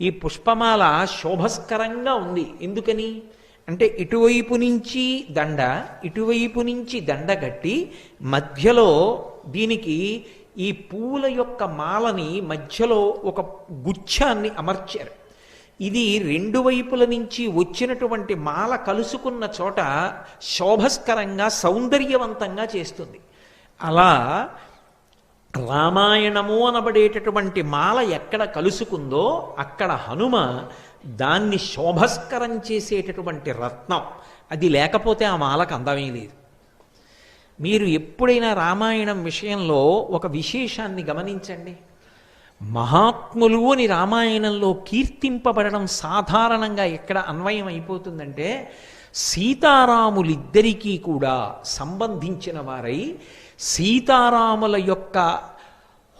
ఈ పుష్పమాల శోభస్కరంగా ఉంది. ఎందుకని అంటే ఇటువైపు నుంచి దండ, ఇటువైపు నుంచి దండ కట్టి మధ్యలో దీనికి ఈ పూల యొక్క మాలని మధ్యలో ఒక గుచ్ఛాన్ని అమర్చారు. ఇది రెండు వైపుల నుంచి వచ్చినటువంటి మాల కలుసుకున్న చోట శోభస్కరంగా సౌందర్యవంతంగా చేస్తుంది. అలా రామాయణము అనబడేటటువంటి మాల ఎక్కడ కలుసుకుందో అక్కడ హనుమ దాన్ని శోభస్కరం చేసేటటువంటి రత్నం. అది లేకపోతే ఆ మాలకు అందమే లేదు. మీరు ఎప్పుడైనా రామాయణం విషయంలో ఒక విశేషాన్ని గమనించండి. మహాత్ములు అని రామాయణంలో కీర్తింపబడడం సాధారణంగా ఎక్కడ అన్వయం అయిపోతుందంటే సీతారాములిద్దరికీ కూడా సంబంధించిన వారై సీతారాముల యొక్క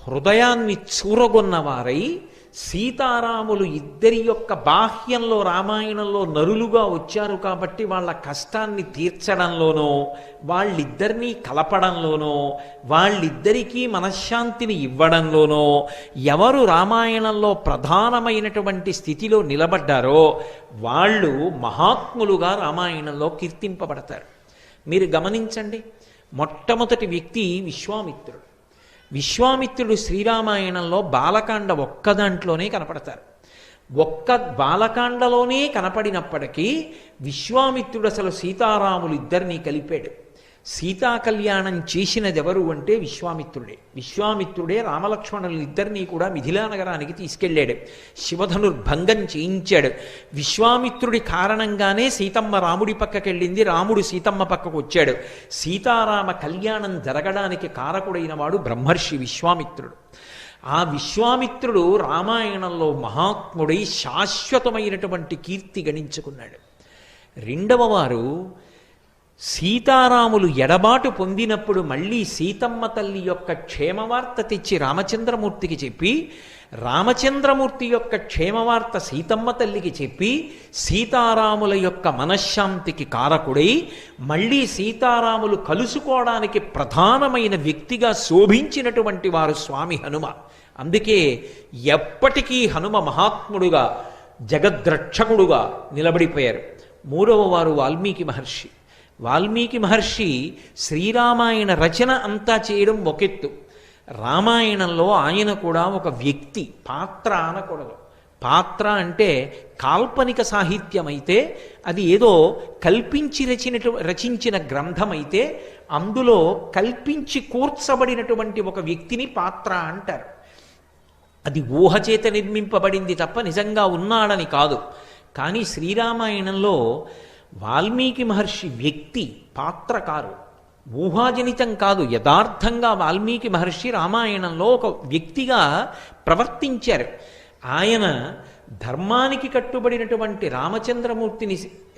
హృదయాన్ని చూరగొన్నవారై సీతారాములు ఇద్దరి యొక్క బాహ్యంలో రామాయణంలో నరులుగా వచ్చారు కాబట్టి వాళ్ళ కష్టాన్ని తీర్చడంలోనో వాళ్ళిద్దరినీ కలపడంలోనో వాళ్ళిద్దరికీ మనశ్శాంతిని ఇవ్వడంలోనో ఎవరు రామాయణంలో ప్రధానమైనటువంటి స్థితిలో నిలబడ్డారో వాళ్ళు మహాత్ములుగా రామాయణంలో కీర్తింపబడతారు. మీరు గమనించండి. మొట్టమొదటి వ్యక్తి విశ్వామిత్రుడు. విశ్వామిత్రుడు శ్రీరామాయణంలో బాలకాండ ఒక్క దాంట్లోనే కనపడతారు. ఒక్క బాలకాండలోనే కనపడినప్పటికీ విశ్వామిత్రుడు అసలు సీతారాములు ఇద్దరినీ కలిపాడు. సీతా కళ్యాణం చేసినది ఎవరు అంటే విశ్వామిత్రుడే. విశ్వామిత్రుడే రామలక్ష్మణులు ఇద్దరినీ కూడా మిథిలా నగరానికి తీసుకెళ్ళాడు. శివధనుర్భంగం చేయించాడు. విశ్వామిత్రుడి కారణంగానే సీతమ్మ రాముడి పక్కకెళ్ళింది, రాముడు సీతమ్మ పక్కకు వచ్చాడు. సీతారామ కళ్యాణం జరగడానికి కారకుడైన వాడు బ్రహ్మర్షి విశ్వామిత్రుడు. ఆ విశ్వామిత్రుడు రామాయణంలో మహాత్ముడై శాశ్వతమైనటువంటి కీర్తి గణించుకున్నాడు. రెండవ వారు సీతారాములు ఎడబాటు పొందినప్పుడు మళ్ళీ సీతమ్మ తల్లి యొక్క క్షేమవార్త తెచ్చి రామచంద్రమూర్తికి చెప్పి రామచంద్రమూర్తి యొక్క క్షేమవార్త సీతమ్మ తల్లికి చెప్పి సీతారాముల యొక్క మనశ్శాంతికి కారకుడై మళ్ళీ సీతారాములు కలుసుకోవడానికి ప్రధానమైన వ్యక్తిగా శోభించినటువంటి వారు స్వామి హనుమ. అందుకే ఎప్పటికీ హనుమ మహాత్ముడుగా జగద్రక్షకుడుగా నిలబడిపోయారు. మూడవ వారు వాల్మీకి మహర్షి. వాల్మీకి మహర్షి శ్రీరామాయణ రచన అంతా చేయడం ఒకెత్తు. రామాయణంలో ఆయన కూడా ఒక వ్యక్తి, పాత్ర అనకూడదు. పాత్ర అంటే కాల్పనిక సాహిత్యం అయితే అది ఏదో కల్పించి రచించిన గ్రంథం అయితే అందులో కల్పించి కూర్చబడినటువంటి ఒక వ్యక్తిని పాత్ర అంటారు. అది ఊహ చేత నిర్మింపబడింది తప్ప నిజంగా ఉన్నాడని కాదు. కానీ శ్రీరామాయణంలో వాల్మీకి మహర్షి వ్యక్తి, పాత్ర కారు, ఊహాజనితం కాదు. యథార్థంగా వాల్మీకి మహర్షి రామాయణంలో ఒక వ్యక్తిగా ప్రవర్తించారు. ఆయన ధర్మానికి కట్టుబడినటువంటి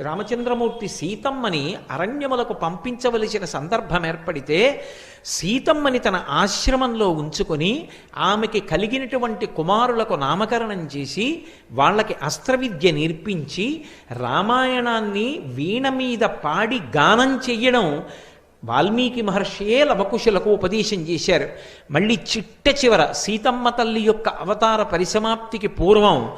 రామచంద్రమూర్తి సీతమ్మని అరణ్యములకు పంపించవలసిన సందర్భం ఏర్పడితే సీతమ్మని తన ఆశ్రమంలో ఉంచుకొని ఆమెకి కలిగినటువంటి కుమారులకు నామకరణం చేసి వాళ్ళకి అస్త్రవిద్య నేర్పించి రామాయణాన్ని వీణ మీద పాడి గానం చెయ్యడం వాల్మీకి మహర్షియే లవకుశులకు ఉపదేశం చేశారు. మళ్ళీ చిట్ట చివర సీతమ్మ తల్లి యొక్క అవతార పరిసమాప్తికి పూర్వం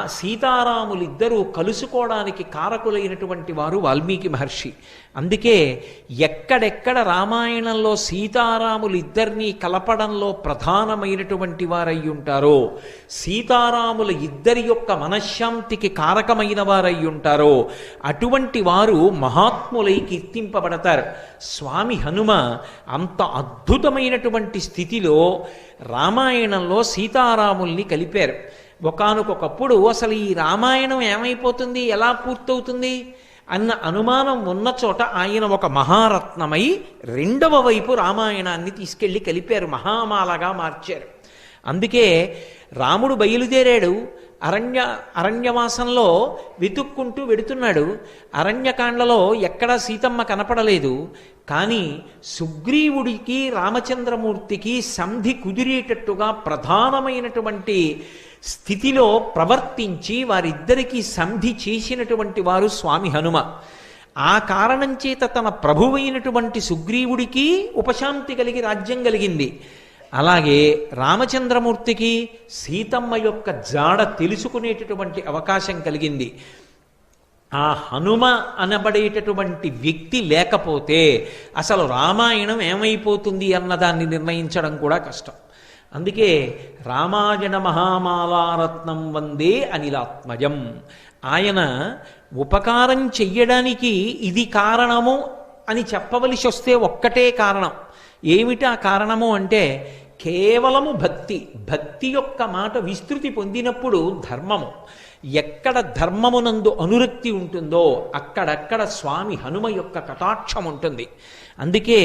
సీతారాములిద్దరూ కలుసుకోవడానికి కారకులైనటువంటి వారు వాల్మీకి మహర్షి. అందుకే ఎక్కడెక్కడ రామాయణంలో సీతారాములిద్దరినీ కలపడంలో ప్రధానమైనటువంటి వారై ఉంటారో, సీతారాముల ఇద్దరి యొక్క మనశ్శాంతికి కారకమైన వారై ఉంటారో అటువంటి వారు మహాత్ములై కీర్తింపబడతారు. స్వామి హనుమ అంత అద్భుతమైనటువంటి స్థితిలో రామాయణంలో సీతారాముల్ని కలిపారు. ఒకానొకప్పుడు అసలు ఈ రామాయణం ఏమైపోతుంది, ఎలా పూర్తవుతుంది అన్న అనుమానం ఉన్న చోట ఆయన ఒక మహారత్నమై రెండవ వైపు రామాయణాన్ని తీసుకెళ్ళి కలిపారు, మహామాలగా మార్చారు. అందుకే రాముడు బయలుదేరాడు, అరణ్య అరణ్యవాసంలో వెతుక్కుంటూ వెడుతున్నాడు. అరణ్యకాండలో ఎక్కడా సీతమ్మ కనపడలేదు. కానీ సుగ్రీవుడికి రామచంద్రమూర్తికి సంధి కుదిరేటట్టుగా ప్రధానమైనటువంటి స్థితిలో ప్రవర్తించి వారిద్దరికీ సంధి చేసినటువంటి వారు స్వామి హనుమ. ఆ కారణం చేత తన ప్రభువైనటువంటి సుగ్రీవుడికి ఉపశాంతి కలిగి రాజ్యం కలిగింది. అలాగే రామచంద్రమూర్తికి సీతమ్మ యొక్క జాడ తెలుసుకునేటటువంటి అవకాశం కలిగింది. ఆ హనుమ అనబడేటటువంటి వ్యక్తి లేకపోతే అసలు రామాయణం ఏమైపోతుంది అన్నదాన్ని నిర్ణయించడం కూడా కష్టం. అందుకే రామాయణ మహామాలారత్నం వందే అనిలాత్మజం. ఆయన ఉపకారం చెయ్యడానికి ఇది కారణము అని చెప్పవలసి వస్తే ఒక్కటే కారణం. ఏమిటా కారణము అంటే కేవలము భక్తి. భక్తి యొక్క మాట విస్తృతి పొందినప్పుడు ధర్మము, ఎక్కడ ధర్మమునందు అనురక్తి ఉంటుందో అక్కడక్కడ స్వామి హనుమ యొక్క కటాక్షం ఉంటుంది. అందుకే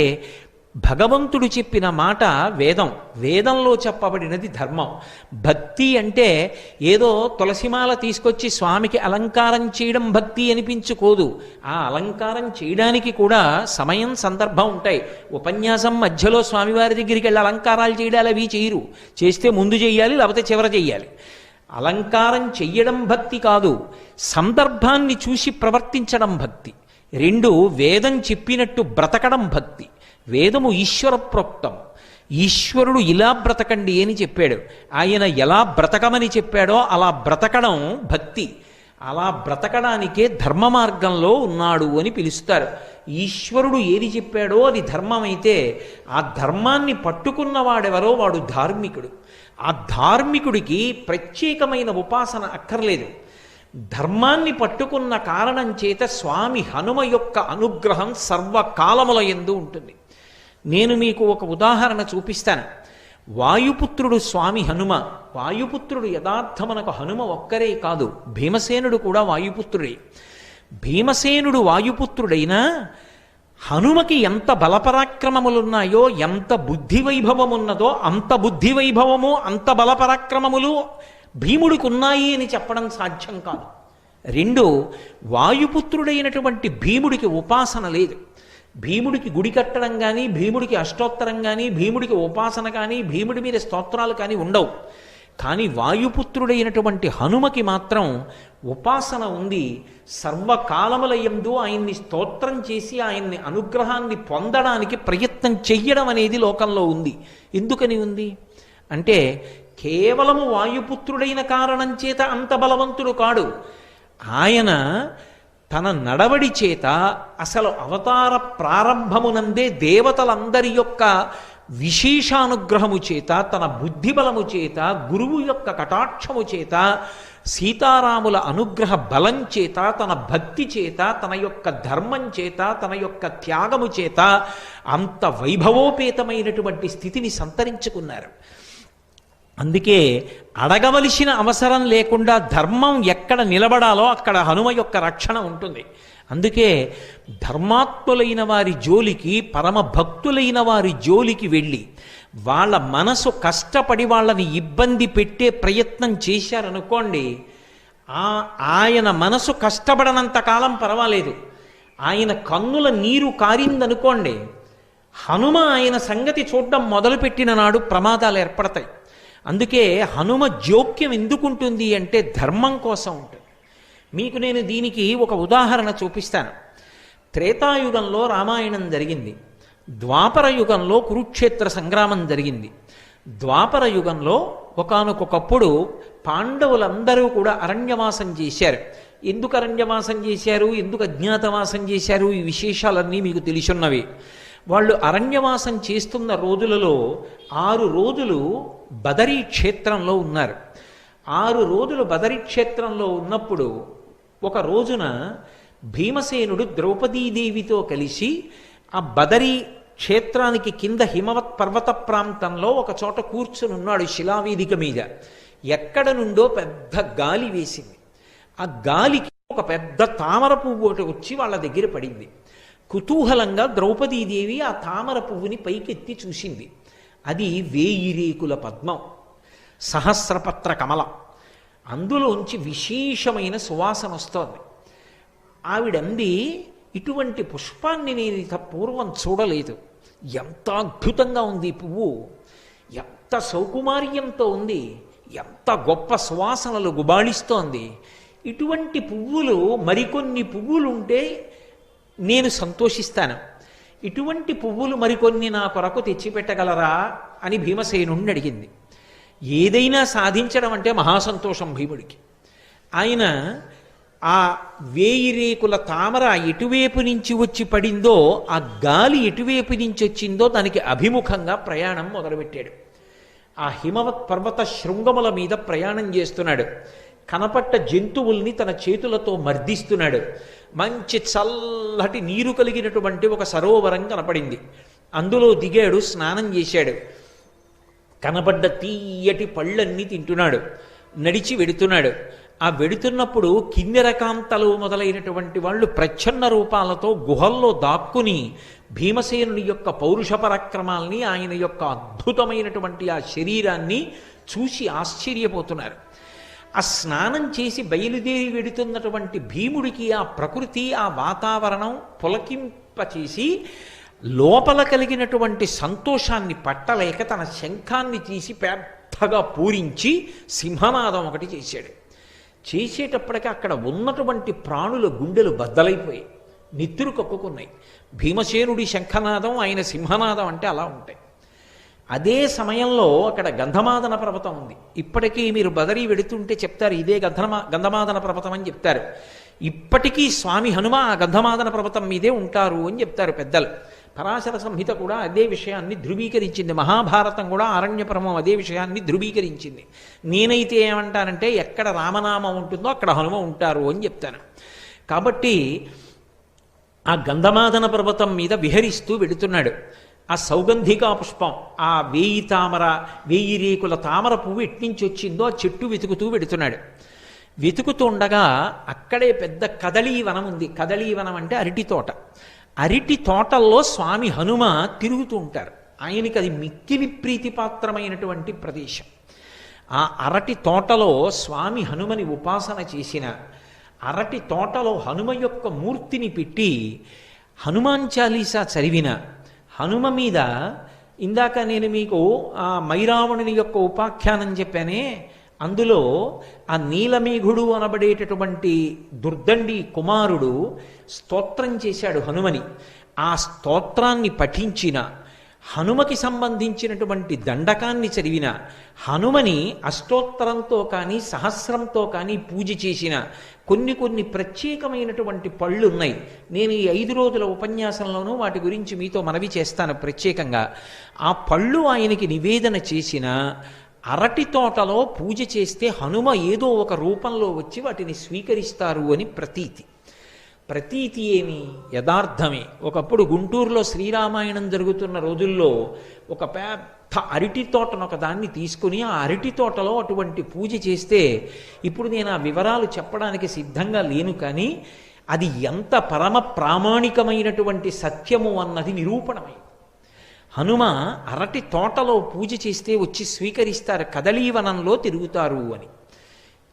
భగవంతుడు చెప్పిన మాట వేదం, వేదంలో చెప్పబడినది ధర్మం. భక్తి అంటే ఏదో తులసిమాల తీసుకొచ్చి స్వామికి అలంకారం చేయడం భక్తి అనిపించుకోదు. ఆ అలంకారం చేయడానికి కూడా సమయం సందర్భం ఉంటాయి. ఉపన్యాసం మధ్యలో స్వామివారి దగ్గరికి వెళ్ళి అలంకారాలు చేయడాలు అవి చేయరు. చేస్తే ముందు చెయ్యాలి, లేకపోతే చివర చెయ్యాలి. అలంకారం చెయ్యడం భక్తి కాదు, సందర్భాన్ని చూసి ప్రవర్తించడం భక్తి. రెండు, వేదం చెప్పినట్టు బ్రతకడం భక్తి. వేదము ఈశ్వర ప్రోక్తం. ఈశ్వరుడు ఇలా బ్రతకండి అని చెప్పాడు. ఆయన ఎలా బ్రతకమని చెప్పాడో అలా బ్రతకడం భక్తి. అలా బ్రతకడానికే ధర్మ మార్గంలో ఉన్నాడు అని పిలుస్తారు. ఈశ్వరుడు ఏది చెప్పాడో అది ధర్మమైతే ఆ ధర్మాన్ని పట్టుకున్నవాడెవరో వాడు ధార్మికుడు. ఆ ధార్మికుడికి ప్రత్యేకమైన ఉపాసన అక్కర్లేదు. ధర్మాన్ని పట్టుకున్న కారణం చేత స్వామి హనుమ యొక్క అనుగ్రహం సర్వకాలముల యందు ఉంటుంది. నేను మీకు ఒక ఉదాహరణ చూపిస్తాను. వాయుపుత్రుడు స్వామి హనుమ. వాయుపుత్రుడు యథార్థమనకు హనుమ ఒక్కరే కాదు, భీమసేనుడు కూడా వాయుపుత్రుడే. భీమసేనుడు వాయుపుత్రుడైనా హనుమకి ఎంత బలపరాక్రమములున్నాయో, ఎంత బుద్ధి వైభవమున్నదో అంత బుద్ధి వైభవము అంత బలపరాక్రమములు భీముడికి ఉన్నాయి అని చెప్పడం సాధ్యం కాదు. రెండు, వాయుపుత్రుడైనటువంటి భీముడికి ఉపాసన లేదు. భీముడికి గుడి కట్టడం కానీ, భీముడికి అష్టోత్తరం కానీ, భీముడికి ఉపాసన కానీ, భీముడి మీద స్తోత్రాలు కానీ ఉండవు. కానీ వాయుపుత్రుడైనటువంటి హనుమకి మాత్రం ఉపాసన ఉంది. సర్వకాలముల యందు ఆయన్ని స్తోత్రం చేసి ఆయన్ని అనుగ్రహాన్ని పొందడానికి ప్రయత్నం చెయ్యడం అనేది లోకంలో ఉంది. ఎందుకని ఉంది అంటే కేవలము వాయుపుత్రుడైన కారణం చేత అంత బలవంతుడు కాడు. ఆయన తన నడవడి చేత అసలు అవతార ప్రారంభమునందే దేవతలందరి యొక్క విశేషానుగ్రహము చేత, తన బుద్ధిబలము చేత, గురువు యొక్క కటాక్షము చేత, సీతారాముల అనుగ్రహ బలం చేత, తన భక్తి చేత, తన యొక్క ధర్మం చేత, తన యొక్క త్యాగము చేత అంత వైభవోపేతమైనటువంటి స్థితిని సంతరించుకున్నారు. అందుకే అడగవలసిన అవసరం లేకుండా ధర్మం ఎక్కడ నిలబడాలో అక్కడ హనుమ యొక్క రక్షణ ఉంటుంది. అందుకే ధర్మాత్ములైన వారి జోలికి, పరమ భక్తులైన వారి జోలికి వెళ్ళి వాళ్ళ మనసు కష్టపడి వాళ్ళని ఇబ్బంది పెట్టే ప్రయత్నం చేశారనుకోండి, ఆయన మనసు కష్టపడనంత కాలం పర్వాలేదు. ఆయన కన్నుల నీరు కారిందనుకోండి, హనుమ ఆయన సంగతి చూడడం మొదలుపెట్టిన నాడు ప్రమాదాలు ఏర్పడతాయి. అందుకే హనుమ జోక్యం ఎందుకుంటుంది అంటే ధర్మం కోసం ఉంటుంది. మీకు నేను దీనికి ఒక ఉదాహరణ చూపిస్తాను. త్రేతాయుగంలో రామాయణం జరిగింది. ద్వాపర యుగంలో కురుక్షేత్ర సంగ్రామం జరిగింది. ద్వాపర యుగంలో ఒకానొకప్పుడు పాండవులందరూ కూడా అరణ్యవాసం చేశారు. ఎందుకు అరణ్యవాసం చేశారు, ఎందుకు అజ్ఞాతవాసం చేశారు, ఈ విశేషాలన్నీ మీకు తెలిసున్నవి. వాళ్ళు అరణ్యవాసం చేస్తున్న రోజులలో 6 రోజులు బదరీ క్షేత్రంలో ఉన్నారు. 6 రోజులు బదరీ క్షేత్రంలో ఉన్నప్పుడు ఒక రోజున భీమసేనుడు ద్రౌపదీదేవితో కలిసి ఆ బదరీ క్షేత్రానికి కింద హిమవత్ పర్వత ప్రాంతంలో ఒక చోట కూర్చుని ఉన్నాడు శిలావేదిక మీద. ఎక్కడ నుండో పెద్ద గాలి వేసింది. ఆ గాలికి ఒక పెద్ద తామర పువ్వు ఒకటి వచ్చి వాళ్ళ దగ్గర పడింది. కుతూహలంగా ద్రౌపదీదేవి ఆ తామర పువ్వుని పైకెత్తి చూసింది. అది 1000 రేకుల పద్మం, సహస్రపత్ర కమలం. అందులోంచి విశేషమైన సువాసన వస్తోంది. ఆవిడంది, ఇటువంటి పుష్పాన్ని నేను పూర్వం చూడలేదు, ఎంత అద్భుతంగా ఉంది ఈ పువ్వు, ఎంత సౌకుమార్యంతో ఉంది, ఎంత గొప్ప సువాసనలు గుబాళిస్తోంది. ఇటువంటి పువ్వులు మరికొన్ని పువ్వులుంటే నేను సంతోషిస్తాను, ఇటువంటి పువ్వులు మరికొన్ని నా కొరకు తెచ్చిపెట్టగలరా అని భీమసేనుణ్ణి అడిగింది. ఏదైనా సాధించడం అంటే మహాసంతోషం భీముడికి. ఆయన ఆ 1000 రేకుల తామర ఎటువైపు నుంచి వచ్చి పడిందో, ఆ గాలి ఎటువైపు నుంచి వచ్చిందో దానికి అభిముఖంగా ప్రయాణం మొదలుపెట్టాడు. ఆ హిమవత్ పర్వత శృంగముల మీద ప్రయాణం చేస్తున్నాడు. కనపట్ట జంతువుల్ని తన చేతులతో మర్దిస్తున్నాడు. మంచి చల్లటి నీరు కలిగినటువంటి ఒక సరోవరం కనపడింది. అందులో దిగాడు, స్నానం చేశాడు. కనపడ్డ తీయటి పళ్ళన్నీ తింటున్నాడు. నడిచి వెడుతున్నాడు. ఆ వెడుతున్నప్పుడు కిన్నెరకాంతలు మొదలైనటువంటి వాళ్ళు ప్రచ్ఛన్న రూపాలతో గుహల్లో దాక్కుని భీమసేనుని యొక్క పౌరుష పరాక్రమాల్ని, ఆయన యొక్క అద్భుతమైనటువంటి ఆ శరీరాన్ని చూసి ఆశ్చర్యపోతున్నారు. ఆ స్నానం చేసి బయలుదేరి వెడుతున్నటువంటి భీముడికి ఆ ప్రకృతి, ఆ వాతావరణం పులకింపచేసి లోపల కలిగినటువంటి సంతోషాన్ని పట్టలేక తన శంఖాన్ని తీసి పెద్దగా పూరించి సింహనాదం ఒకటి చేశాడు. చేసేటప్పటికీ అక్కడ ఉన్నటువంటి ప్రాణుల గుండెలు బద్దలైపోయాయి, నెత్తురు కక్కుకున్నాయి. భీమసేనుడి శంఖనాదం, ఆయన సింహనాదం అంటే అలా ఉంటాయి. అదే సమయంలో అక్కడ గంధమాదన పర్వతం ఉంది. ఇప్పటికీ మీరు బదరీ వెడుతుంటే చెప్తారు, ఇదే గంధమాదన పర్వతం అని చెప్తారు. ఇప్పటికీ స్వామి హనుమ ఆ గంధమాదన పర్వతం మీదే ఉంటారు అని చెప్తారు పెద్దలు. పరాశర సంహిత కూడా అదే విషయాన్ని ధృవీకరించింది. మహాభారతం కూడా ఆరణ్యపర్వం అదే విషయాన్ని ధృవీకరించింది. నేనైతే ఏమంటానంటే, ఎక్కడ రామనామం ఉంటుందో అక్కడ హనుమ ఉంటారు అని చెప్తాను. కాబట్టి ఆ గంధమాదన పర్వతం మీద విహరిస్తూ వెడుతున్నాడు. ఆ సౌగంధికా పుష్పం, ఆ 1000 రేకుల తామర పువ్వు ఎట్నుంచి వచ్చిందో ఆ చెట్టు వెతుకుతూ వెడుతున్నాడు. వెతుకుతుండగా అక్కడే పెద్ద కదళీవనం ఉంది. కదళీవనం అంటే అరటి తోట. అరటి తోటల్లో స్వామి హనుమ తిరుగుతూ ఉంటారు. ఆయనకి అది మిక్కిలి ప్రీతిపాత్రమైనటువంటి ప్రదేశం. ఆ అరటి తోటలో స్వామి హనుమని ఉపాసన చేసిన, అరటి తోటలో హనుమ యొక్క మూర్తిని పెట్టి హనుమాన్ చాలీసా చదివిన, హనుమ మీద ఇందాక నేను మీకు ఆ మైరావణుని యొక్క ఉపాఖ్యానం చెప్పానే, అందులో ఆ నీలమేఘుడు అనబడేటటువంటి దుర్దండి కుమారుడు స్తోత్రం చేశాడు హనుమని. ఆ స్తోత్రాన్ని పఠించిన, హనుమకి సంబంధించినటువంటి దండకాన్ని చదివిన, హనుమని అష్టోత్తరంతో కానీ సహస్రంతో కానీ పూజ చేసిన కొన్ని ప్రత్యేకమైనటువంటి పళ్ళు ఉన్నాయి. నేను ఈ 5 రోజుల ఉపన్యాసంలోనూ వాటి గురించి మీతో మనవి చేస్తాను ప్రత్యేకంగా. ఆ పళ్ళు ఆయనకి నివేదన చేసిన, అరటి తోటలో పూజ చేస్తే హనుమ ఏదో ఒక రూపంలో వచ్చి వాటిని స్వీకరిస్తారు అని ప్రతీతి. ప్రతీతి ఏమి, యథార్థమే. ఒకప్పుడు గుంటూరులో శ్రీరామాయణం జరుగుతున్న రోజుల్లో ఒక పెద్ద అరటి తోటను ఒక దాన్ని తీసుకుని ఆ అరటి తోటలో అటువంటి పూజ చేస్తే, ఇప్పుడు నేను ఆ వివరాలు చెప్పడానికి సిద్ధంగా లేను, కానీ అది ఎంత పరమ ప్రామాణికమైనటువంటి సత్యము అన్నది నిరూపణమైంది. హనుమ అరటి తోటలో పూజ చేస్తే వచ్చి స్వీకరిస్తారు, కదలీవనంలో తిరుగుతారు అని.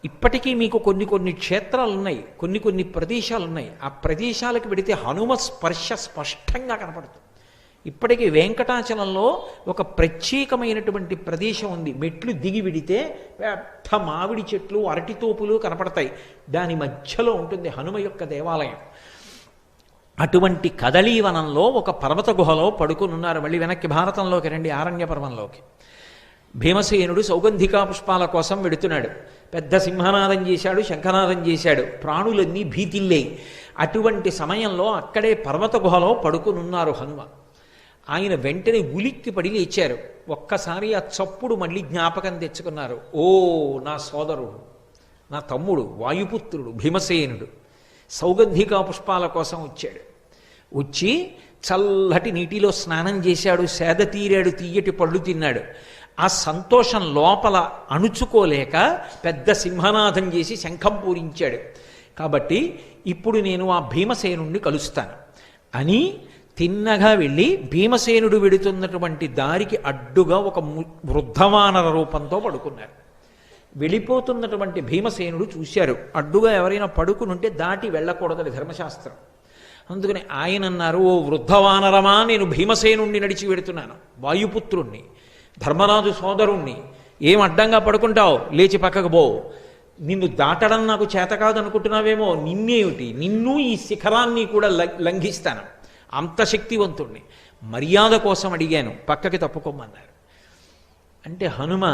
ఇప్పటికీ మీకు కొన్ని క్షేత్రాలు ఉన్నాయి, కొన్ని ప్రదేశాలు ఉన్నాయి. ఆ ప్రదేశాలకు వెడితే హనుమ స్పర్శ స్పష్టంగా కనపడుతుంది. ఇప్పటికీ వెంకటాచలంలో ఒక ప్రత్యేకమైనటువంటి ప్రదేశం ఉంది. మెట్లు దిగి విడితే పెద్ద మామిడి చెట్లు, అరటి తోపులు కనపడతాయి. దాని మధ్యలో ఉంటుంది హనుమ యొక్క దేవాలయం. అటువంటి కదలీవనంలో ఒక పర్వత గుహలో పడుకుని ఉన్నారు. మళ్ళీ వెనక్కి భారతంలోకి రండి, ఆరణ్య పర్వంలోకి. భీమసేనుడు సౌగంధికా పుష్పాల కోసం వెడుతున్నాడు. పెద్ద సింహనాదం చేశాడు, శంఖనాదం చేశాడు. ప్రాణులన్నీ భీతిల్లేయి. అటువంటి సమయంలో అక్కడే పర్వత గుహలో పడుకునున్నారు హనుమ. ఆయన వెంటనే ఉలిక్కి పడి లేచారు. ఒక్కసారి ఆ చప్పుడు మళ్ళీ జ్ఞాపకం తెచ్చుకున్నారు. ఓ నా సోదరుడు, నా తమ్ముడు, వాయుపుత్రుడు భీమసేనుడు సౌగంధికా పుష్పాల కోసం వచ్చాడు. వచ్చి చల్లటి నీటిలో స్నానం చేశాడు, సేద తీరాడు, తీయటి పళ్ళు తిన్నాడు. ఆ సంతోషం లోపల అణుచుకోలేక పెద్ద సింహనాదం చేసి శంఖం పూరించాడు. కాబట్టి ఇప్పుడు నేను ఆ భీమసేనుణ్ణి కలుస్తాను అని తిన్నగా వెళ్ళి భీమసేనుడు వెడుతున్నటువంటి దారికి అడ్డుగా ఒక వృద్ధవానర రూపంతో పడుకున్నారు. వెళ్ళిపోతున్నటువంటి భీమసేనుడు చూశారు, అడ్డుగా ఎవరైనా పడుకునుంటే దాటి వెళ్ళకూడదని ధర్మశాస్త్రం. అందుకని ఆయన అన్నారు, ఓ వృద్ధవానరమా, నేను భీమసేనుణ్ణి నడిచి వెడుతున్నాను, వాయుపుత్రుణ్ణి, ధర్మరాజు సోదరుణ్ణి, ఏం అడ్డంగా పడుకుంటావు, లేచి పక్కకు పో, నిన్ను దాటడం నాకు చేత కాదు అనుకుంటున్నావేమో, నిన్నేమిటి, నిన్ను ఈ శిఖరాన్ని కూడా లంఘిస్తాను, అంత శక్తివంతుణ్ణి, మర్యాద కోసం అడిగాను, పక్కకి తప్పుకోమన్నారు. అంటే హనుమ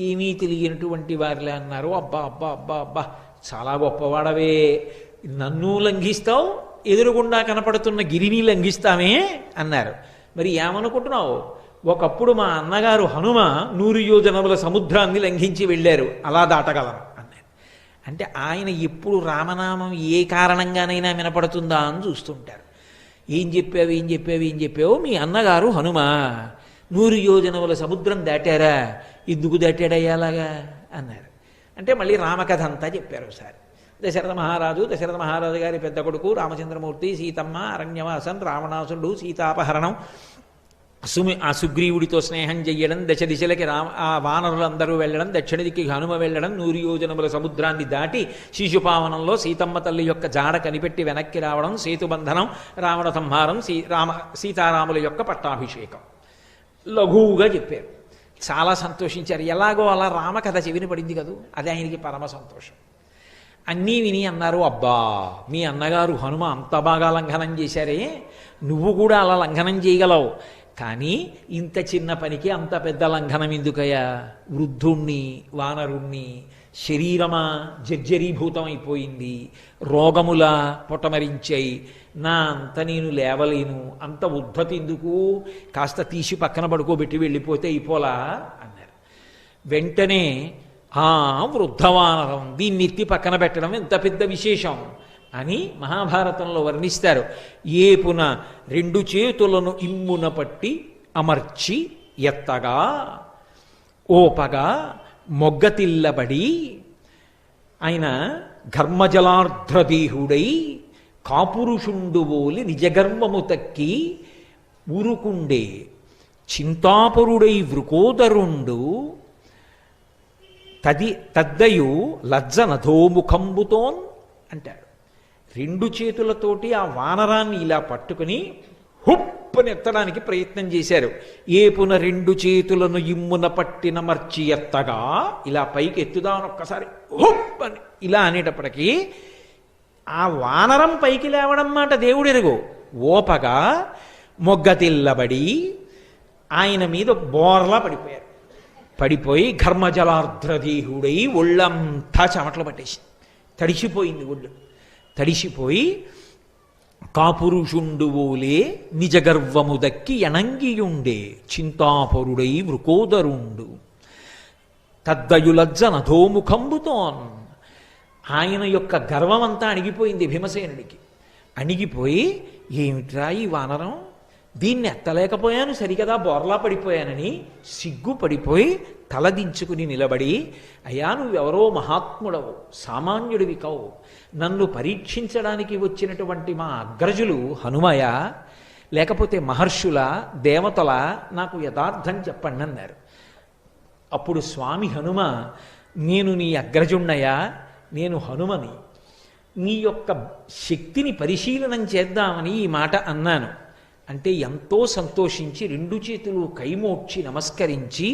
ఏమీ తెలియనటువంటి వారిలే అన్నారు, అబ్బా అబ్బా అబ్బా అబ్బా, చాలా గొప్పవాడవే, నన్ను లంఘిస్తావు, ఎదురుగుండా కనపడుతున్న గిరిని లంఘిస్తామే అన్నారు. మరి ఏమనుకుంటున్నావు, ఒకప్పుడు మా అన్నగారు హనుమ 100 యోజనముల సముద్రాన్ని లంఘించి వెళ్ళారు, అలా దాటగలను అన్నారు. అంటే ఆయన ఎప్పుడు రామనామం ఏ కారణంగానైనా వినపడుతుందా అని చూస్తుంటారు. ఏం చెప్పావు, మీ అన్నగారు హనుమ 100 యోజనముల సముద్రం దాటారా, ఎందుకు దాటాడయ్యా అలాగా అన్నారు. అంటే మళ్ళీ రామకథ అంతా చెప్పారు ఒకసారి. దశరథ మహారాజు గారి పెద్ద కొడుకు రామచంద్రమూర్తి, సీతమ్మ, అరణ్యవాసం, రావణాసురుడు, సీతాపహరణం, ఆ సుగ్రీవుడితో స్నేహం చెయ్యడం, దశ దిశలకి ఆ వానరులందరూ వెళ్ళడం, దక్షిణ దిక్కి హనుమ వెళ్ళడం, 100 యోజనముల సముద్రాన్ని దాటి శిశుపావనంలో సీతమ్మ తల్లి యొక్క జాడ కనిపెట్టి వెనక్కి రావడం, సేతుబంధనం, రావణ సంహారం, సీతారాముల యొక్క పట్టాభిషేకం లఘువుగా చెప్పారు. చాలా సంతోషించారు. ఎలాగో అలా రామకథ చెవిని పడింది కదూ, అది ఆయనకి పరమ సంతోషం. అన్నీ విని అన్నారు, అబ్బా, మీ అన్నగారు హనుమ అంత బాగా లంఘనం చేశారే, నువ్వు కూడా అలా లంఘనం చేయగలవు, కానీ ఇంత చిన్న పనికి అంత పెద్ద లంఘనం ఎందుకయ్యా, వృద్ధుణ్ణి, వానరుణ్ణి, శరీరమా జర్జరీభూతం అయిపోయింది, రోగములా పొటమరించాయి, నా అంత నేను లేవలేను, అంత ఉద్ధతి ఎందుకు, కాస్త తీసి పక్కన పడుకోబెట్టి వెళ్ళిపోతే అయిపోలా అన్నారు. వెంటనే వృద్ధవానరం, దీన్ని ఎత్తి పక్కన పెట్టడం ఎంత పెద్ద విశేషం అని మహాభారతంలో వర్ణిస్తారు. ఏపున 2 చేతులను ఇమ్మున పట్టి అమర్చి ఎత్తగా ఓపగా మొగ్గతిల్లబడి ఆయన ఘర్మజలార్ధ్రదేహుడై కాపురుషుండు ఓలి నిజగర్వము తక్కి ఊరుకుండే చింతాపరుడై వృకోదరుండు తద్దయు లజ్జ నధోముఖంబుతోన్ అంటాడు. 2 చేతులతోటి ఆ వానరాన్ని ఇలా పట్టుకుని హుప్పని ఎత్తడానికి ప్రయత్నం చేశారు. ఏపున 2 చేతులను ఇమ్మున పట్టిన మర్చి ఎత్తగా, ఇలా పైకి ఎత్తుదామని ఒక్కసారి హుప్పని ఇలా అనేటప్పటికీ ఆ వానరం పైకి లేవడం మాట దేవుడెరుగు, ఓపగా మొగ్గతిల్లబడి ఆయన మీద బోర్లా పడిపోయారు. పడిపోయి ఘర్మజలార్ధ్రదేహుడై ఒళ్ళంతా చెమటలు పట్టేసి తడిసిపోయింది, ఒళ్ళు తడిసిపోయి కాపురుషుండు ఓలే నిజగర్వము దక్కి ఎనంగియుండే చింతాపరుడై వృకోదరుండు తద్దయులజ్జ నధోముఖంబుతోన్. ఆయన యొక్క గర్వమంతా అణిగిపోయింది భీమసేనుడికి. అణిగిపోయి, ఏమిట్రా ఈ వానరం, దీన్ని ఎత్తలేకపోయాను సరికదా, బోర్లా పడిపోయానని సిగ్గుపడిపోయి తలదించుకుని నిలబడి, అయ్యా నువ్వెవరో మహాత్ముడవు, సామాన్యుడివి కావు, నన్ను పరీక్షించడానికి వచ్చినటువంటి మా అగ్రజులు హనుమయ, లేకపోతే మహర్షుల, దేవతల, నాకు యథార్థం చెప్పండి అన్నారు. అప్పుడు స్వామి హనుమ, నేను నీ అగ్రజుణ్ణయా, నేను హనుమని, నీ యొక్క శక్తిని పరిశీలనం చేద్దామని ఈ మాట అన్నాను అంటే ఎంతో సంతోషించి 2 చేతులు కైమోడ్చి నమస్కరించి,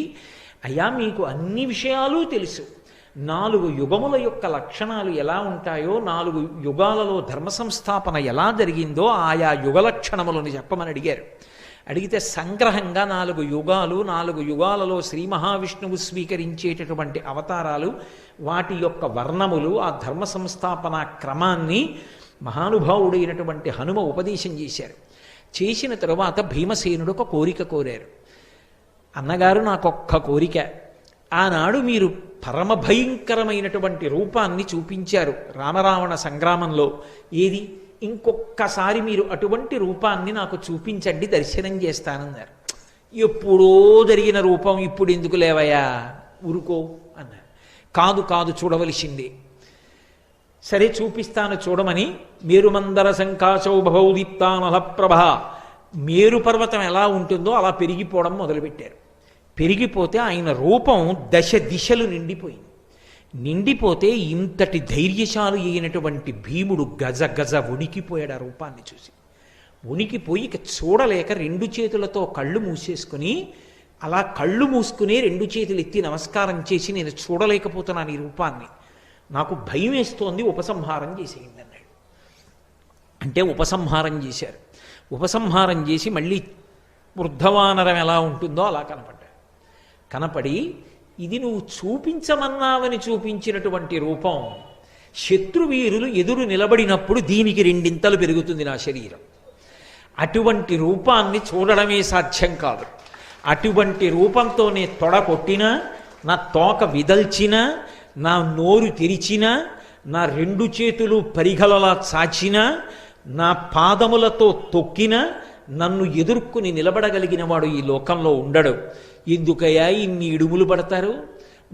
అయ్యా మీకు అన్ని విషయాలు తెలుసు, 4 యుగముల యొక్క లక్షణాలు ఎలా ఉంటాయో, 4 యుగాలలో ధర్మ సంస్థాపన ఎలా జరిగిందో ఆయా యుగ లక్షణములను చెప్పమని అడిగారు. అడిగితే సంగ్రహంగా 4 యుగాలు, 4 యుగాలలో శ్రీ మహావిష్ణువు స్వీకరించేటటువంటి అవతారాలు, వాటి యొక్క వర్ణములు, ఆ ధర్మ సంస్థాపన క్రమాన్ని మహానుభావుడైనటువంటి హనుమ ఉపదేశం చేశారు. చేసిన తరువాత భీమసేనుడు ఒక కోరిక కోరారు. అన్నగారు నాకొక్క కోరిక, ఆనాడు మీరు పరమ భయంకరమైనటువంటి రూపాన్ని చూపించారు రామరావణ సంగ్రామంలో, ఏది, ఇంకొక్కసారి మీరు అటువంటి రూపాన్ని నాకు చూపించండి, దర్శనం చేస్తానన్నారు. ఎప్పుడో జరిగిన రూపం ఇప్పుడు ఎందుకు లేవయా, ఊరుకో అన్నారు. కాదు కాదు చూడవలసిందే. సరే చూపిస్తాను చూడమని మేరుమందర శంఖాచౌభౌ దీప్తానలప్రభ, మేరు పర్వతం ఎలా ఉంటుందో అలా పెరిగిపోవడం మొదలుపెట్టారు. పెరిగిపోతే ఆయన రూపం 10 దిశలు నిండిపోయింది. నిండిపోతే ఇంతటి ధైర్యశాలి అయినటువంటి భీముడు గజ గజ వణికిపోయాడు ఆ రూపాన్ని చూసి. వణికిపోయి ఇక చూడలేక రెండు చేతులతో కళ్ళు మూసేసుకుని, అలా కళ్ళు మూసుకుని రెండు చేతులు ఎత్తి నమస్కారం చేసి, నేను చూడలేకపోతున్నాను ఈ రూపాన్ని, నాకు భయం వేస్తోంది, ఉపసంహారం చేసేయండి అన్నాడు. అంటే ఉపసంహారం చేశారు. ఉపసంహారం చేసి మళ్ళీ వృద్ధవానరం ఎలా ఉంటుందో అలా కనపడ్డాడు. కనపడి, ఇది నువ్వు చూపించమన్నావని చూపించినటువంటి రూపం, శత్రువీరులు ఎదురు నిలబడినప్పుడు దీనికి రెండింతలు పెరుగుతుంది నా శరీరం. అటువంటి రూపాన్ని చూడడమే సాధ్యం కాదు. అటువంటి రూపంతో నే తొడ కొట్టినా, నా తోక విదల్చినా, నా నోరు తెరిచినా, నా రెండు చేతులు పరిగలలా చాచినా, నా పాదములతో తొక్కినా నన్ను ఎదుర్కొని నిలబడగలిగిన వాడు ఈ లోకంలో ఉండడు. ఎందుకయ్యా ఇన్ని ఇడుములు పడతారు?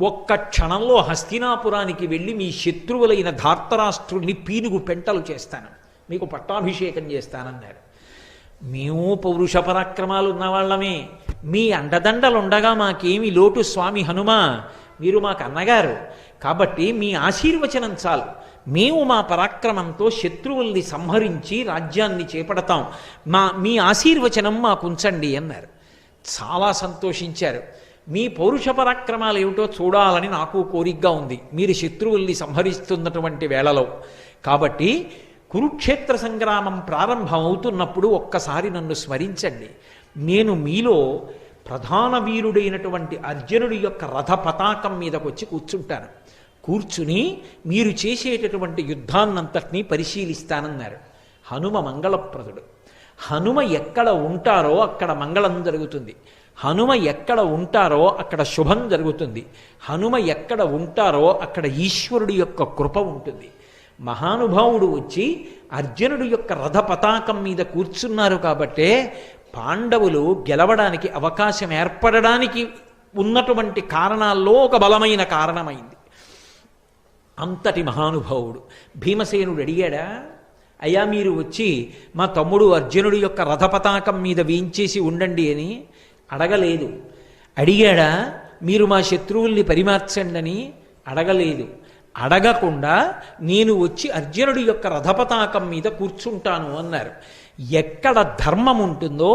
ఒక్క క్షణంలో హస్తినాపురానికి వెళ్ళి మీ శత్రువులైన ధార్తరాష్ట్రుల్ని పీనుగు పెంటలు చేస్తాను, మీకు పట్టాభిషేకం చేస్తానన్నారు. మేము పౌరుష పరాక్రమాలు ఉన్నవాళ్ళమే, మీ అండదండలుండగా మాకేమి లోటు స్వామి హనుమా, మీరు మాకు అన్నగారు కాబట్టి మీ ఆశీర్వచనం చాలు, మేము మా పరాక్రమంతో శత్రువుల్ని సంహరించి రాజ్యాన్ని చేపడతాం, మీ ఆశీర్వచనం మాకుంచండి అన్నారు. చాలా సంతోషించారు. మీ పౌరుష పరాక్రమాలు ఏమిటో చూడాలని నాకు కోరికగా ఉంది మీరు శత్రువుల్ని సంహరిస్తున్నటువంటి వేళలో. కాబట్టి కురుక్షేత్ర సంగ్రామం ప్రారంభం అవుతున్నప్పుడు ఒక్కసారి నన్ను స్మరించండి, నేను మీలో ప్రధాన వీరుడైనటువంటి అర్జునుడి యొక్క రథ పతాకం మీదకి వచ్చి కూర్చుంటాను, కూర్చుని మీరు చేసేటటువంటి యుద్ధాన్నంతటినీ పరిశీలిస్తానన్నారు. హనుమ మంగళప్రదుడు. హనుమ ఎక్కడ ఉంటారో అక్కడ మంగళం జరుగుతుంది, హనుమ ఎక్కడ ఉంటారో అక్కడ శుభం జరుగుతుంది, హనుమ ఎక్కడ ఉంటారో అక్కడ ఈశ్వరుడి యొక్క కృప ఉంటుంది. మహానుభావుడు వచ్చి అర్జునుడి యొక్క రథ పతాకం మీద కూర్చున్నారు కాబట్టే పాండవులు గెలవడానికి అవకాశం ఏర్పడడానికి ఉన్నటువంటి కారణాల్లో ఒక బలమైన కారణమైంది. అంతటి మహానుభావుడు. భీమసేనుడు అడిగాడా, అయ్యా మీరు వచ్చి మా తమ్ముడు అర్జునుడి యొక్క రథపతాకం మీద వేయించేసి ఉండండి అని? అడగలేదు. అడిగాడా, మీరు మా శత్రువుల్ని పరిమార్చండి అని? అడగలేదు. అడగకుండా నేను వచ్చి అర్జునుడి యొక్క రథపతాకం మీద కూర్చుంటాను అన్నారు. ఎక్కడ ధర్మం ఉంటుందో,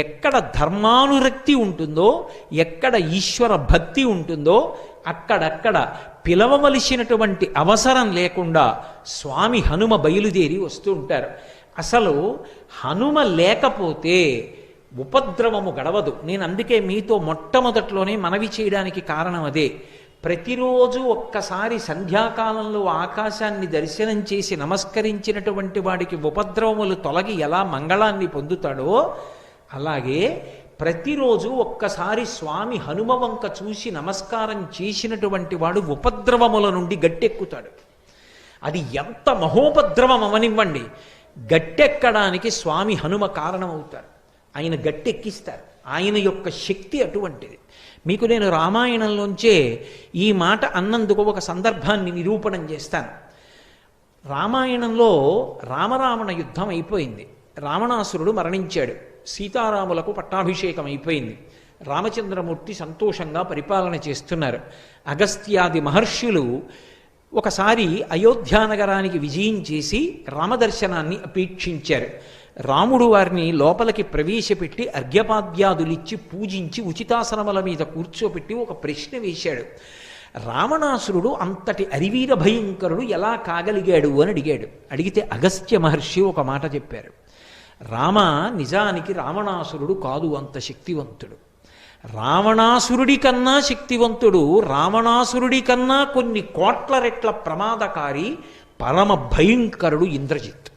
ఎక్కడ ధర్మానురక్తి ఉంటుందో, ఎక్కడ ఈశ్వర భక్తి ఉంటుందో అక్కడక్కడ పిలవవలసినటువంటి అవసరం లేకుండా స్వామి హనుమ బయలుదేరి వస్తూ ఉంటారు. అసలు హనుమ లేకపోతే ఉపద్రవము గడవదు. నేను అందుకే మీతో మొట్టమొదట్లోనే మనవి చేయడానికి కారణం అదే. ప్రతిరోజు ఒక్కసారి సంధ్యాకాలంలో ఆకాశాన్ని దర్శనం చేసి నమస్కరించినటువంటి వాడికి ఉపద్రవములు తొలగి ఎలా మంగళాన్ని పొందుతాడో, అలాగే ప్రతిరోజు ఒక్కసారి స్వామి హనుమ వంక చూసి నమస్కారం చేసినటువంటి వాడు ఉపద్రవముల నుండి గట్టెక్కుతాడు. అది ఎంత మహోపద్రవం అవనివ్వండి, గట్టెక్కడానికి స్వామి హనుమ కారణమవుతారు. ఆయన గట్టెక్కిస్తారు. ఆయన యొక్క శక్తి అటువంటిది. మీకు నేను రామాయణంలోంచే ఈ మాట అన్నందుకు ఒక సందర్భాన్ని నిరూపణం చేస్తాను. రామాయణంలో రామరావణ యుద్ధం అయిపోయింది, రావణాసురుడు మరణించాడు, సీతారాములకు పట్టాభిషేకం అయిపోయింది, రామచంద్రమూర్తి సంతోషంగా పరిపాలన చేస్తున్నారు. అగస్త్యాది మహర్షులు ఒకసారి అయోధ్యానగరానికి విజయం చేసి రామదర్శనాన్ని అపేక్షించారు. రాముడు వారిని లోపలికి ప్రవేశపెట్టి అర్ఘ్యపాద్యాదులిచ్చి పూజించి ఉచితాసనముల మీద కూర్చోపెట్టి ఒక ప్రశ్న వేశాడు. రావణాసురుడు అంతటి అరివీర భయంకరుడు ఎలా కాగలిగాడు అని అడిగాడు. అడిగితే అగస్త్య మహర్షి ఒక మాట చెప్పారు. రామ, నిజానికి రావణాసురుడు కాదు అంత శక్తివంతుడు, రావణాసురుడి కన్నా శక్తివంతుడు, రావణాసురుడి కన్నా కొన్ని కోట్ల రెట్ల ప్రమాదకారి పరమ భయంకరుడు ఇంద్రజిత్.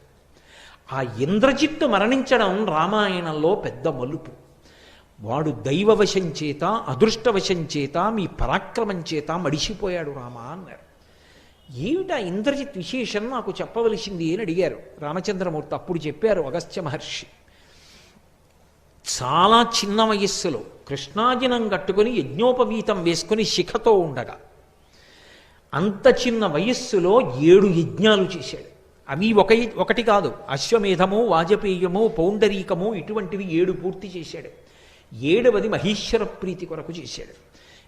ఆ ఇంద్రజిత్తు మరణించడం రామాయణంలో పెద్ద మలుపు. వాడు దైవవశం చేత, అదృష్టవశం చేత, మీ పరాక్రమం చేత మడిసిపోయాడు రామా అన్నారు. ఏమిటా ఇంద్రజిత్ విశేషం నాకు చెప్పవలసింది అని అడిగారు రామచంద్రమూర్తి. అప్పుడు చెప్పారు అగస్త్య మహర్షి. చాలా చిన్న వయస్సులో కృష్ణాజినం కట్టుకుని యజ్ఞోపవీతం వేసుకుని శిఖతో ఉండగా, అంత చిన్న వయస్సులో 7 యజ్ఞాలు చేశాడు. అవి ఒకటి కాదు, అశ్వమేధము, వాజపేయము, పౌండరీకము, ఇటువంటివి 7 పూర్తి చేశాడు. 7వది మహేశ్వర ప్రీతి కొరకు చేశాడు.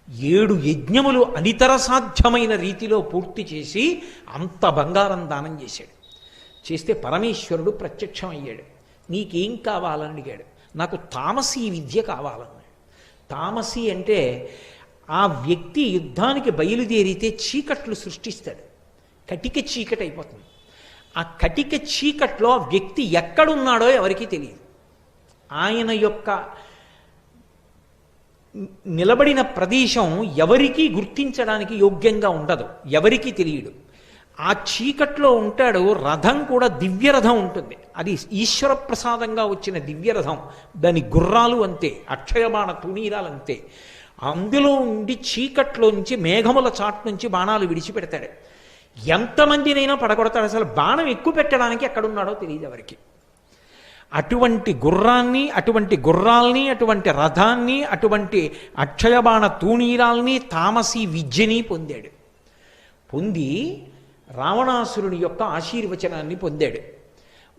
7 యజ్ఞములు అనితర సాధ్యమైన రీతిలో పూర్తి చేసి అంత బంగారం దానం చేశాడు. చేస్తే పరమేశ్వరుడు ప్రత్యక్షం అయ్యాడు. నీకేం కావాలని అడిగాడు. నాకు తామసీ విద్య కావాలన్నాడు. తామసీ అంటే ఆ వ్యక్తి యుద్ధానికి బయలుదేరితే చీకట్లు సృష్టిస్తాడు. కటిక చీకటి అయిపోతుంది. ఆ కటిక చీకట్లో ఆ వ్యక్తి ఎక్కడున్నాడో ఎవరికీ తెలియదు. ఆయన యొక్క నిలబడిన ప్రదేశం ఎవరికీ గుర్తించడానికి యోగ్యంగా ఉండదు, ఎవరికీ తెలియడు. ఆ చీకట్లో ఉంటాడు. రథం కూడా దివ్యరథం ఉంటుంది. అది ఈశ్వర ప్రసాదంగా వచ్చిన దివ్యరథం. దాని గుర్రాలు అంతే, అక్షయబాణ తునీరాలు అంతే. అందులో ఉండి చీకట్లోంచి మేఘముల చాటు నుంచి బాణాలు విడిచిపెడతాడు. ఎంతమందినైనా పడగొడతాడు. అసలు బాణం ఎక్కువ పెట్టడానికి ఎక్కడున్నాడో తెలియదు ఎవరికి. అటువంటి గుర్రాన్ని, అటువంటి గుర్రాల్ని, అటువంటి రథాన్ని, అటువంటి అక్షయబాణ తూణీరాల్ని, తామసీ విద్యని పొందాడు. పొంది రావణాసురుడి యొక్క ఆశీర్వచనాన్ని పొందాడు.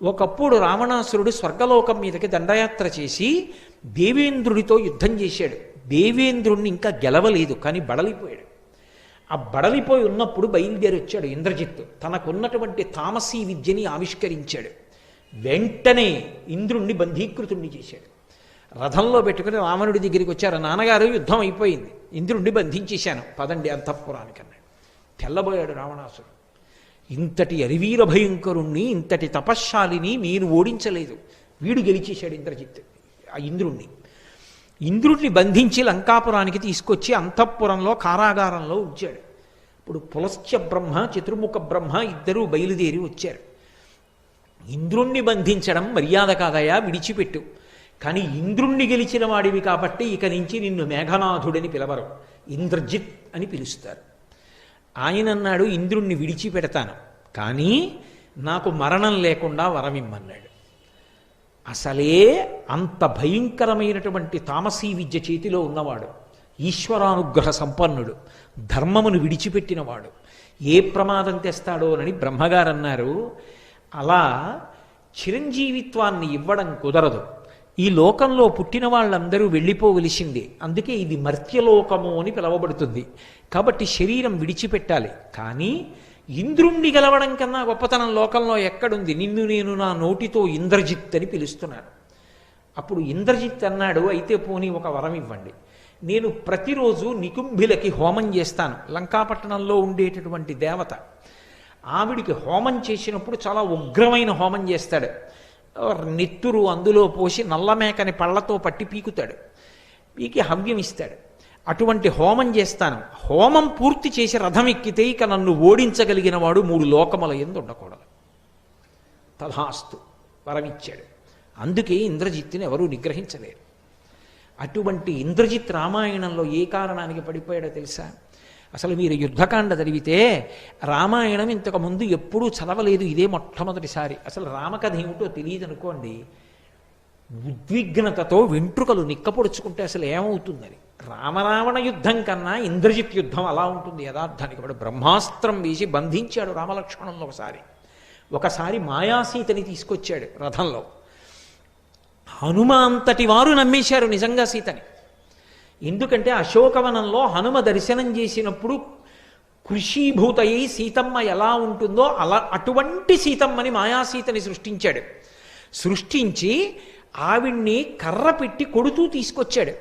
ఒకప్పుడు రావణాసురుడు స్వర్గలోకం మీదకి దండయాత్ర చేసి దేవేంద్రుడితో యుద్ధం చేశాడు. దేవేంద్రుణ్ణి ఇంకా గెలవలేదు, కానీ బడలిపోయాడు. ఆ బడలిపోయి ఉన్నప్పుడు బయలుదేరి వచ్చాడు ఇంద్రజిత్తు. తనకున్నటువంటి తామసీ విద్యని ఆవిష్కరించాడు. వెంటనే ఇంద్రుణ్ణి బంధీకృతుణ్ణి చేశాడు. రథంలో పెట్టుకుని రావణుడి దగ్గరికి వచ్చారు. నాన్నగారు యుద్ధం అయిపోయింది, ఇంద్రుణ్ణి బంధించేశాను, పదండి అంతఃపురానికి అన్నాడు. తెల్లబోయాడు రావణాసురుడు. ఇంతటి అరివీర భయంకరుణ్ణి, ఇంతటి తపశ్శాలిని మీరు ఓడించలేదు. వీడు గెలిచేశాడు ఇంద్రజిత్తు ఆ ఇంద్రుణ్ణి. ఇంద్రుడిని బంధించి లంకాపురానికి తీసుకొచ్చి అంతఃపురంలో కారాగారంలో ఉంచాడు. ఇప్పుడు పులస్త్య బ్రహ్మ, చతుర్ముఖ బ్రహ్మ ఇద్దరూ బయలుదేరి వచ్చారు. ఇంద్రుణ్ణి బంధించడం మర్యాద కాదయా, విడిచిపెట్టు. కానీ ఇంద్రుణ్ణి గెలిచిన వాడివి కాబట్టి ఇక నుంచి నిన్ను మేఘనాథుడని పిలవరు, ఇంద్రజిత్ అని పిలుస్తారు. ఆయన అన్నాడు, ఇంద్రుణ్ణి విడిచిపెడతాను, కానీ నాకు మరణం లేకుండా వరమిమ్మన్నాడు. అసలే అంత భయంకరమైనటువంటి తామసీ విద్య చేతిలో ఉన్నవాడు, ఈశ్వరానుగ్రహ సంపన్నుడు, ధర్మమును విడిచిపెట్టినవాడు, ఏ ప్రమాదం తెస్తాడోనని బ్రహ్మగారు అన్నారు. అలా చిరంజీవిత్వాన్ని ఇవ్వడం కుదరదు. ఈ లోకంలో పుట్టిన వాళ్ళందరూ వెళ్ళిపోవలసిందే. అందుకే ఇది మర్త్యలోకము అని పిలవబడుతుంది. కాబట్టి శరీరం విడిచిపెట్టాలి. కానీ ఇంద్రుణ్ణి గెలవడం కన్నా గొప్పతనం లోకంలో ఎక్కడుంది? నిన్ను నేను నా నోటితో ఇంద్రజిత్ అని పిలుస్తున్నాను. అప్పుడు ఇంద్రజిత్ అన్నాడు, అయితే పోనీ ఒక వరం ఇవ్వండి. నేను ప్రతిరోజు నికుంభిలకి హోమం చేస్తాను. లంకాపట్టణంలో ఉండేటటువంటి దేవత. ఆవిడికి హోమం చేసినప్పుడు చాలా ఉగ్రమైన హోమం చేస్తాడు. నెత్తురు అందులో పోసి నల్లమేకని పళ్ళతో పట్టి పీకుతాడు. పీకి హవ్యం ఇస్తాడు. అటువంటి హోమం చేస్తాను. హోమం పూర్తి చేసి రథం ఎక్కితే ఇక నన్ను ఓడించగలిగిన వాడు 3 లోకముల యందు ఉండకూడదు. తథాస్తు వరమిచ్చాడు. అందుకే ఇంద్రజిత్తుని ఎవరూ నిగ్రహించలేరు. అటువంటి ఇంద్రజిత్ రామాయణంలో ఏ కారణానికి పడిపోయాడో తెలుసా? అసలు మీరు యుద్ధకాండ చదివితే రామాయణం ఇంతకుముందు ఎప్పుడూ చదవలేదు, ఇదే మొట్టమొదటిసారి. అసలు రామకథ ఏమిటో తెలియదు అనుకోండి, ఉద్విగ్నతతో వెంట్రుకలు నిక్కపొడుచుకుంటే అసలు ఏమవుతుందని. రామరావణ యుద్ధం కన్నా ఇంద్రజిత్ యుద్ధం అలా ఉంటుంది యథార్థానికి. వాడు బ్రహ్మాస్త్రం వేసి బంధించాడు రామలక్ష్మణంలో. ఒకసారి మాయాసీతని తీసుకొచ్చాడు రథంలో. హనుమ అంతటి వారు నమ్మేశారు నిజంగా సీతని. ఎందుకంటే అశోకవనంలో హనుమ దర్శనం చేసినప్పుడు కృషీభూతయి సీతమ్మ ఎలా ఉంటుందో అలా అటువంటి సీతమ్మని మాయాసీతని సృష్టించాడు. సృష్టించి ఆవిడ్ని కర్ర పెట్టి కొడుతూ తీసుకొచ్చాడు.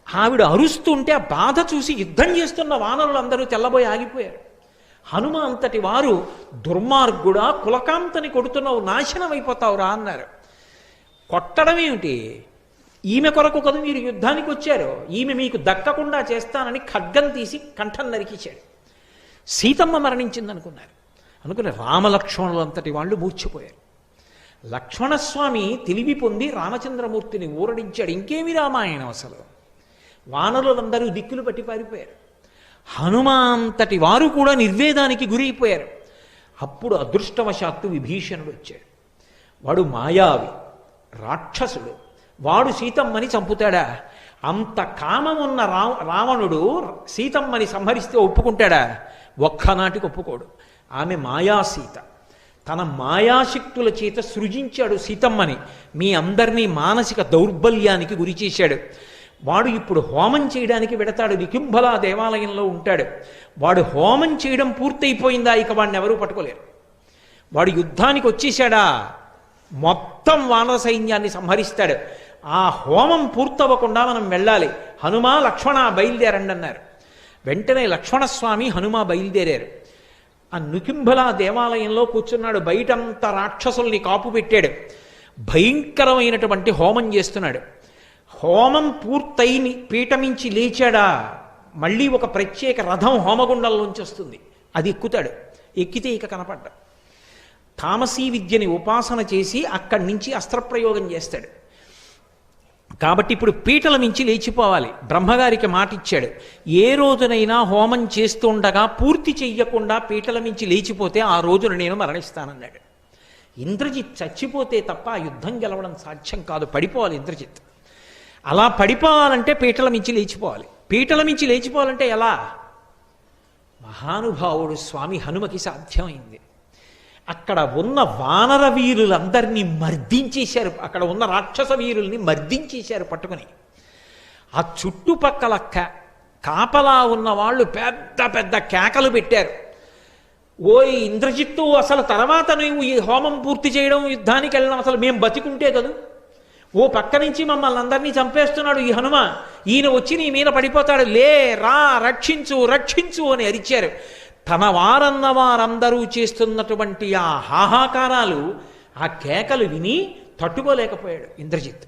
ఆవిడ అరుస్తుంటే ఆ బాధ చూసి యుద్ధం చేస్తున్న వానరులు అందరూ తెల్లబోయి ఆగిపోయారు. హనుమ అంతటి వారు దుర్మార్గుడా, కులకాంతని కొడుతున్నావు, నాశనం అయిపోతావురా అన్నారు. కొట్టడం ఏమిటి? ఈమె కొరకు కదా మీరు యుద్ధానికి వచ్చారు, ఈమె మీకు దక్కకుండా చేస్తానని ఖడ్గం తీసి కంఠం నరికించాడు. సీతమ్మ మరణించిందనుకున్నారు. అనుకుని రామలక్ష్మణులు అంతటి వాళ్ళు మూర్చిపోయారు. లక్ష్మణస్వామి తెలివి పొంది రామచంద్రమూర్తిని ఊరడించాడు. ఇంకేమి రామాయణం అసలు. వానరులందరూ దిక్కులు పట్టి పారిపోయారు. హనుమాంతటి వారు కూడా నిర్వేదానికి గురైపోయారు. అప్పుడు అదృష్టవశాత్తు విభీషణుడు వచ్చాడు. వాడు మాయావి, రాక్షసుడు. వాడు సీతమ్మని చంపుతాడా? అంత కామమున్న రావణుడు సీతమ్మని సంహరిస్తే ఒప్పుకుంటాడా? ఒక్కనాటికి ఒప్పుకోడు. ఆమె మాయాసీత. తన మాయాశక్తుల చేత సృజించాడు సీతమ్మని. మీ అందరినీ మానసిక దౌర్బల్యానికి గురి చేశాడు. వాడు ఇప్పుడు హోమం చేయడానికి వెడతాడు, నికుంభల దేవాలయంలో ఉంటాడు. వాడు హోమం చేయడం పూర్తయిపోయిందా, ఇక వాడిని ఎవరూ పట్టుకోలేరు. వాడు యుద్ధానికి వచ్చేసాడా, మొత్తం వానర సైన్యాన్ని సంహరిస్తాడు. ఆ హోమం పూర్తవ్వకుండా మనం వెళ్ళాలి. హనుమ లక్ష్మణ బయలుదేరండి అన్నారు. వెంటనే లక్ష్మణస్వామి హనుమ బయలుదేరారు. ఆ నికుంభల దేవాలయంలో కూర్చున్నాడు. బయటంతా రాక్షసుల్ని కాపు పెట్టాడు. భయంకరమైనటువంటి హోమం చేస్తున్నాడు. హోమం పూర్తయి పీఠమించి లేచాడా, మళ్ళీ ఒక ప్రత్యేక రథం హోమగుండంలోంచి వస్తుంది. అది ఎక్కుతాడు. ఎక్కితే ఇక కనపడ్డ తామసీ విద్యని ఉపాసన చేసి అక్కడి నుంచి అస్త్రప్రయోగం చేస్తాడు. కాబట్టి ఇప్పుడు పీటల మించి లేచిపోవాలి. బ్రహ్మగారికి మాట ఇచ్చాడు, ఏ రోజునైనా హోమం చేస్తుండగా పూర్తి చెయ్యకుండా పీటల మించి లేచిపోతే ఆ రోజున నేను మరణిస్తానన్నాడు. ఇంద్రజిత్ చచ్చిపోతే తప్ప ఆ యుద్ధం గెలవడం సాధ్యం కాదు. పడిపోవాలి ఇంద్రజిత్. అలా పడిపోవాలంటే పీటల మించి లేచిపోవాలి. పీటల మించి లేచిపోవాలంటే ఎలా? మహానుభావుడు స్వామి హనుమకి సాధ్యమైంది. అక్కడ ఉన్న వానర వీరులందరినీ మర్దించేశారు. అక్కడ ఉన్న రాక్షస వీరుల్ని మర్దించేశారు పట్టుకుని. ఆ చుట్టుపక్కల కాపలా ఉన్న వాళ్ళు పెద్ద పెద్ద కేకలు పెట్టారు. ఓయ్ ఇంద్రజిత్తు, అసలు తర్వాత నువ్వు ఈ హోమం పూర్తి చేయడం, యుద్ధానికి వెళ్ళడం, అసలు మేము బతికుంటే కదూ. ఓ పక్క నుంచి మమ్మల్ని అందరినీ చంపేస్తున్నాడు ఈ హనుమ, ఈయన వచ్చి నీ మీద పడిపోతాడు, లే రా రక్షించు రక్షించు అని అరిచారు. తన వారన్న వారందరూ చేస్తున్నటువంటి ఆ హాహాకారాలు, ఆ కేకలు విని తట్టుకోలేకపోయాడు ఇంద్రజిత్.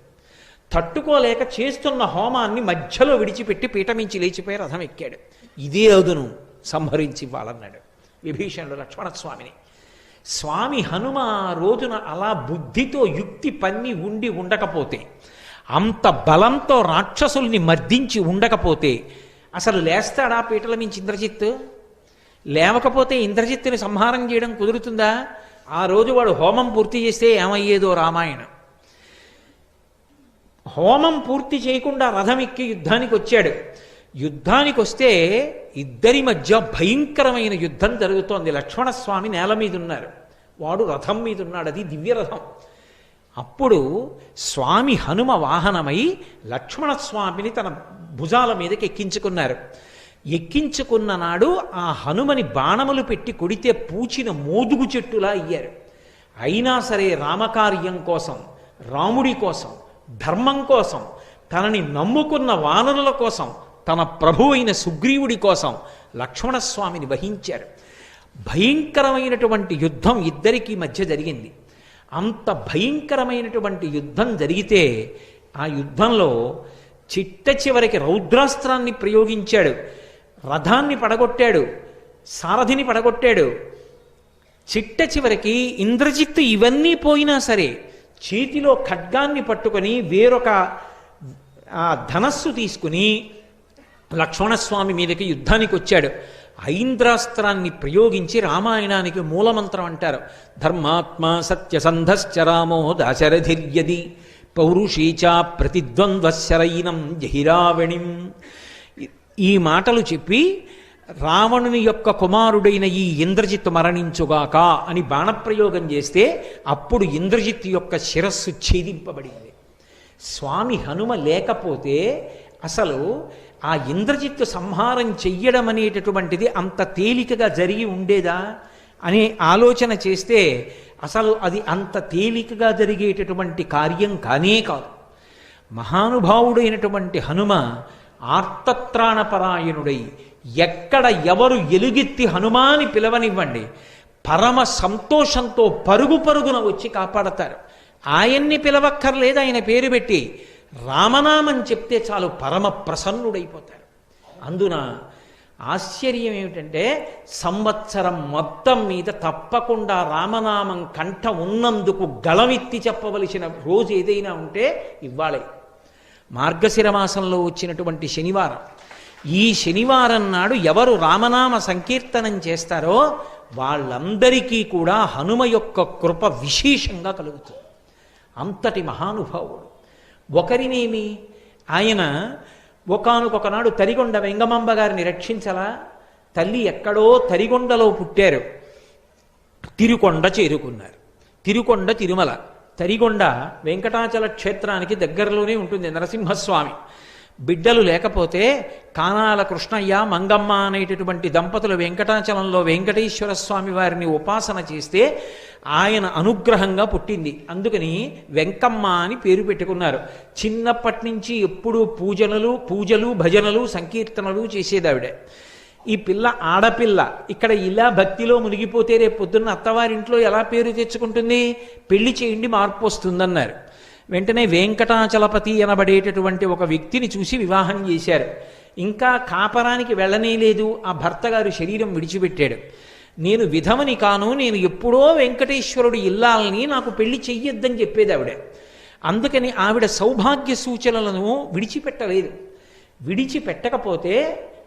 తట్టుకోలేక చేస్తున్న హోమాన్ని మధ్యలో విడిచిపెట్టి పీఠమించి లేచిపోయి రథం ఎక్కాడు. ఇదే రోజును సంహరించి ఇవ్వాలన్నాడు విభీషణుడు లక్ష్మణస్వామిని. స్వామి హనుమ రోజున అలా బుద్ధితో యుక్తి పన్ని ఉండి ఉండకపోతే, అంత బలంతో రాక్షసుల్ని మర్దించి ఉండకపోతే అసలు లేస్తాడా పీటల మించి ఇంద్రజిత్? లేవకపోతే ఇంద్రజిత్తుని సంహారం చేయడం కుదురుతుందా? ఆ రోజు వాడు హోమం పూర్తి చేస్తే ఏమయ్యేదో రామాయణం. హోమం పూర్తి చేయకుండా రథం ఎక్కి యుద్ధానికి వచ్చాడు. యుద్ధానికి వస్తే ఇద్దరి మధ్య భయంకరమైన యుద్ధం జరుగుతోంది. లక్ష్మణస్వామి నేల మీద ఉన్నారు, వాడు రథం మీద ఉన్నాడు. అది దివ్యరథం. అప్పుడు స్వామి హనుమ వాహనమై లక్ష్మణస్వామిని తన భుజాల మీదకి ఎక్కించుకున్నారు. ఎక్కించుకున్న నాడు ఆ హనుమని బాణములు పెట్టి కొడితే పూచిన మోదుగు చెట్టులా అయ్యారు. అయినా సరే రామకార్యం కోసం, రాముడి కోసం, ధర్మం కోసం, తనని నమ్ముకున్న వానరుల కోసం, తన ప్రభు అయిన సుగ్రీవుడి కోసం లక్ష్మణస్వామిని వహించారు. భయంకరమైనటువంటి యుద్ధం ఇద్దరికీ మధ్య జరిగింది. అంత భయంకరమైనటువంటి యుద్ధం జరిగితే ఆ యుద్ధంలో చిట్ట చివరికి రౌద్రాస్త్రాన్ని ప్రయోగించాడు. రథాన్ని పడగొట్టాడు, సారథిని పడగొట్టాడు. చిట్ట చివరికి ఇంద్రజిత్తు ఇవన్నీ పోయినా సరే చేతిలో ఖడ్గాన్ని పట్టుకొని వేరొక ధనస్సు తీసుకుని లక్ష్మణస్వామి మీదకి యుద్ధానికి వచ్చాడు. ఐంద్రాస్త్రాన్ని ప్రయోగించి రామాయణానికి మూలమంత్రం అంటారు. ధర్మాత్మ సత్యసంధశ్చ రామో దాశరథిర్యది పౌరుషీచా ప్రతిద్వంద్వశరైనం జహిరావణిం. ఈ మాటలు చెప్పి రావణుని యొక్క కుమారుడైన ఈ ఇంద్రజిత్తు మరణించుగాక అని బాణప్రయోగం చేస్తే అప్పుడు ఇంద్రజిత్తు యొక్క శిరస్సు ఛేదింపబడింది. స్వామి హనుమ లేకపోతే అసలు ఆ ఇంద్రజిత్తు సంహారం చెయ్యడం అనేటటువంటిది అంత తేలికగా జరిగి ఉండేదా అనే ఆలోచన చేస్తే అసలు అది అంత తేలికగా జరిగేటటువంటి కార్యం కానే కాదు. మహానుభావుడైనటువంటి హనుమ ఆర్తత్రాణపరాయణుడై ఎక్కడ ఎవరు ఎలుగెత్తి హనుమాని పిలవనివ్వండి, పరమ సంతోషంతో పరుగు పరుగున వచ్చి కాపాడతారు. ఆయన్ని పిలవక్కర్లేదు, ఆయన పేరు పెట్టి రామనామం చెప్తే చాలు పరమ ప్రసన్నుడైపోతారు. అందున ఆశ్చర్యం ఏమిటంటే సంవత్సరం మొత్తం మీద తప్పకుండా రామనామం కంఠ ఉన్నందుకు గళమెత్తి చెప్పవలసిన రోజు ఏదైనా ఉంటే ఇవ్వాలే. మార్గశిర మాసంలో వచ్చినటువంటి శనివారం. ఈ శనివారం నాడు ఎవరు రామనామ సంకీర్తనం చేస్తారో వాళ్ళందరికీ కూడా హనుమ యొక్క కృప విశేషంగా కలుగుతుంది. అంతటి మహానుభావుడు. ఒకరినేమి, ఆయన ఒకానొకనాడు తరిగొండ వెంగమాంబ గారిని రక్షించలా. తల్లి ఎక్కడో తరిగొండలో పుట్టారు, తిరుకొండ చేరుకున్నారు. తిరుకొండ తిరుమల, తరిగొండ వెంకటాచల క్షేత్రానికి దగ్గరలోనే ఉంటుంది. నరసింహస్వామి బిడ్డలు లేకపోతే కానాల కృష్ణయ్య మంగమ్మ అనేటటువంటి దంపతులు వెంకటాచలంలో వెంకటేశ్వర స్వామి వారిని ఉపాసన చేస్తే ఆయన అనుగ్రహంగా పుట్టింది. అందుకని వెంకమ్మ అని పేరు పెట్టుకున్నారు. చిన్నప్పటి నుంచి ఎప్పుడూ పూజలు భజనలు సంకీర్తనలు చేసేదావిడ. ఈ పిల్ల ఆడపిల్ల ఇక్కడ ఇలా భక్తిలో మునిగిపోతే రేపు పొద్దున్న అత్తవారింట్లో ఎలా పేరు తెచ్చుకుంటుంది? పెళ్లి చేయండి మార్పు వస్తుందన్నారు. వెంటనే వెంకటాచలపతి అనబడేటటువంటి ఒక వ్యక్తిని చూసి వివాహం చేశారు. ఇంకా కాపరానికి వెళ్ళనే లేదు. ఆ భర్త గారు శరీరం విడిచిపెట్టాడు. నేను విధవని కాను, నేను ఎప్పుడో వెంకటేశ్వరుడు ఇల్లాలని, నాకు పెళ్లి చెయ్యొద్దని చెప్పేది ఆవిడ. అందుకని ఆవిడ సౌభాగ్య సూచనలను విడిచిపెట్టలేదు. విడిచిపెట్టకపోతే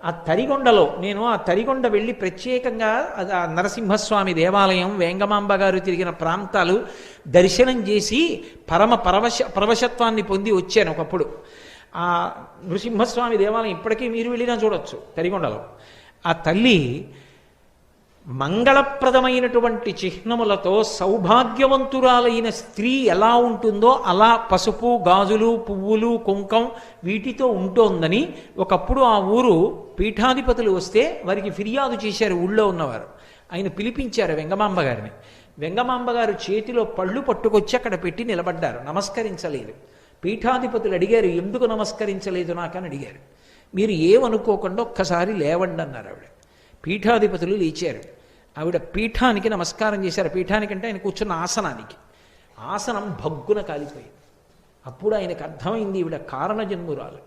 ఆ తరిగొండలో నేను ఆ తరిగొండ వెళ్ళి ప్రత్యేకంగా ఆ నరసింహస్వామి దేవాలయం, వేంగమాంబ గారు తిరిగిన ప్రాంతాలు దర్శనం చేసి పరవశత్వాన్ని పొంది వచ్చాను ఒకప్పుడు. ఆ నృసింహస్వామి దేవాలయం ఇప్పటికీ మీరు వెళ్ళినా చూడొచ్చు తరిగొండలో. ఆ తల్లి మంగళప్రదమైనటువంటి చిహ్నములతో సౌభాగ్యవంతురాలైన స్త్రీ ఎలా ఉంటుందో అలా పసుపు, గాజులు, పువ్వులు, కుంకం వీటితో ఉంటోందని ఒకప్పుడు ఆ ఊరు పీఠాధిపతులు వస్తే వారికి ఫిర్యాదు చేశారు. ఊళ్ళో ఉన్నవారు ఆయన పిలిపించారు వెంగమాంబ గారిని. వెంగమాంబ గారు చేతిలో పళ్ళు పట్టుకొచ్చి అక్కడ పెట్టి నిలబడ్డారు. నమస్కరించలేదు. పీఠాధిపతులు అడిగారు, ఎందుకు నమస్కరించలేదు నాకని అడిగారు. మీరు ఏమనుకోకుండా ఒక్కసారి లేవండి అన్నారు ఆవిడ. పీఠాధిపతులు లేచారు. ఆవిడ పీఠానికి నమస్కారం చేశారు. పీఠానికంటే ఆయన కూర్చున్న ఆసనానికి. ఆసనం భగ్గున కాలిపోయింది. అప్పుడు ఆయనకు అర్థమైంది ఈవిడ కారణజన్మురాలు.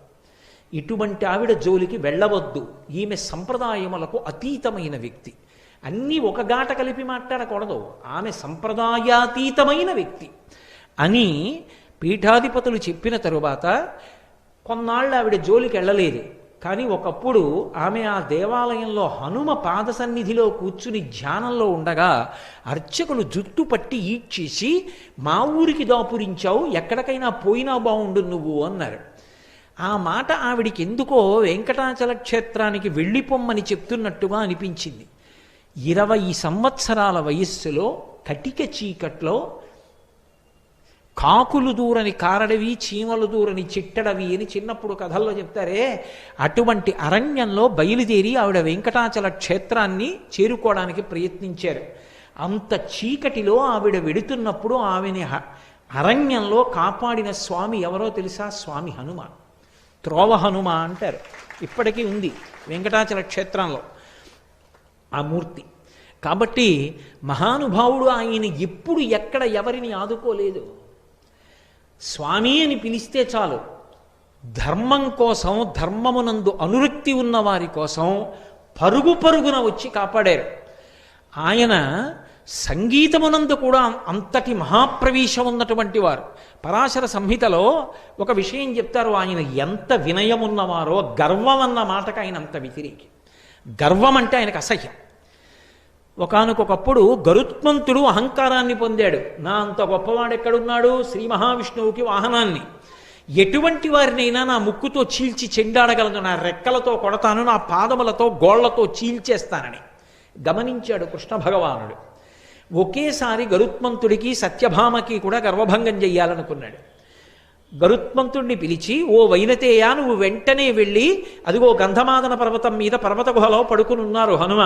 ఇటువంటి ఆవిడ జోలికి వెళ్ళవద్దు, ఈమె సంప్రదాయములకు అతీతమైన వ్యక్తి. అన్నీ ఒక గాట కలిపి మాట్లాడకూడదు, ఆమె సంప్రదాయాతీతమైన వ్యక్తి అని పీఠాధిపతులు చెప్పిన తరువాత కొన్నాళ్ళు ఆవిడ జోలికి వెళ్ళలేదు. కానీ ఒకప్పుడు ఆమె ఆ దేవాలయంలో హనుమ పాద సన్నిధిలో కూర్చుని ధ్యానంలో ఉండగా అర్చకులు జుట్టు పట్టి ఈడ్చేసి, మా ఊరికి దాపురించావు, ఎక్కడికైనా పోయినా బాగుండు నువ్వు అన్నారు. ఆ మాట ఆవిడికి ఎందుకో వెంకటాచల క్షేత్రానికి వెళ్ళిపోమ్మని చెప్తున్నట్టుగా అనిపించింది. 20 సంవత్సరాల వయస్సులో కటిక చీకట్లో కాకులు దూరని కారడవి, చీమలు దూరని చిట్టడవి అని చిన్నప్పుడు కథల్లో చెప్తారే, అటువంటి అరణ్యంలో బయలుదేరి ఆవిడ వెంకటాచల క్షేత్రాన్ని చేరుకోవడానికి ప్రయత్నించారు. అంత చీకటిలో ఆవిడ వెడుతున్నప్పుడు ఆమెని అరణ్యంలో కాపాడిన స్వామి ఎవరో తెలుసా? స్వామి హనుమ. త్రోవ హనుమ అంటారు. ఇప్పటికీ ఉంది వెంకటాచల క్షేత్రంలో ఆ మూర్తి. కాబట్టి మహానుభావుడు ఆయన ఎప్పుడు ఎక్కడ ఎవరిని ఆదుకోలేదు. స్వామి అని పిలిస్తే చాలు, ధర్మం కోసం, ధర్మమునందు అనురక్తి ఉన్న వారి కోసం పరుగు పరుగున వచ్చి కాపాడారు. ఆయన సంగీతమునందు కూడా అంతటి మహాప్రవేశం ఉన్నటువంటి వారు. పరాశర సంహితలో ఒక విషయం చెప్తారు, ఆయన ఎంత వినయమున్నవారో. గర్వం అన్న మాటకు ఆయన అంత వ్యతిరేకి. గర్వం అంటే ఆయనకు అసహ్యం. ఒకానొకప్పుడు గరుత్మంతుడు అహంకారాన్ని పొందాడు. నా అంత గొప్పవాడు ఎక్కడున్నాడు? శ్రీ మహావిష్ణువుకి వాహనాన్ని. ఎటువంటి వారినైనా నా ముక్కుతో చీల్చి చెండాడగలను, నా రెక్కలతో కొడతాను, నా పాదములతో గోళ్లతో చీల్చేస్తానని గమనించాడు కృష్ణ భగవానుడు. ఒకేసారి గరుత్మంతుడికి సత్యభామకి కూడా గర్వభంగం చెయ్యాలనుకున్నాడు. గరుత్మంతుణ్ణి పిలిచి, ఓ వైనతేయ, నువ్వు వెంటనే వెళ్ళి అదిగో గంధమాదన పర్వతం మీద పర్వత గుహలో పడుకుని ఉన్నారు హనుమ,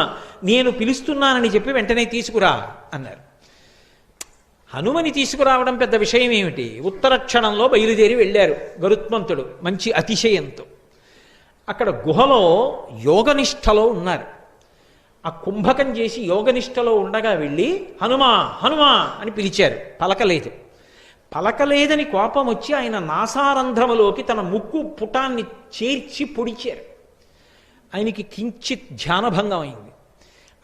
నేను పిలుస్తున్నానని చెప్పి వెంటనే తీసుకురా అన్నారు. హనుమని తీసుకురావడం పెద్ద విషయం ఏమిటి? ఉత్తర క్షణంలో బయలుదేరి వెళ్ళారు గరుత్మంతుడు మంచి అతిశయంతో. అక్కడ గుహలో యోగనిష్టలో ఉన్నారు. ఆ కుంభకం చేసి యోగనిష్టలో ఉండగా వెళ్ళి హనుమా హనుమా అని పిలిచారు. పలకలేదు. పలకలేదని కోపం వచ్చి ఆయన నాసారంధ్రములోకి తన ముక్కు పుటాన్ని చేర్చి పొడిచారు. ఆయనకి కించిత్ ధ్యానభంగం అయింది.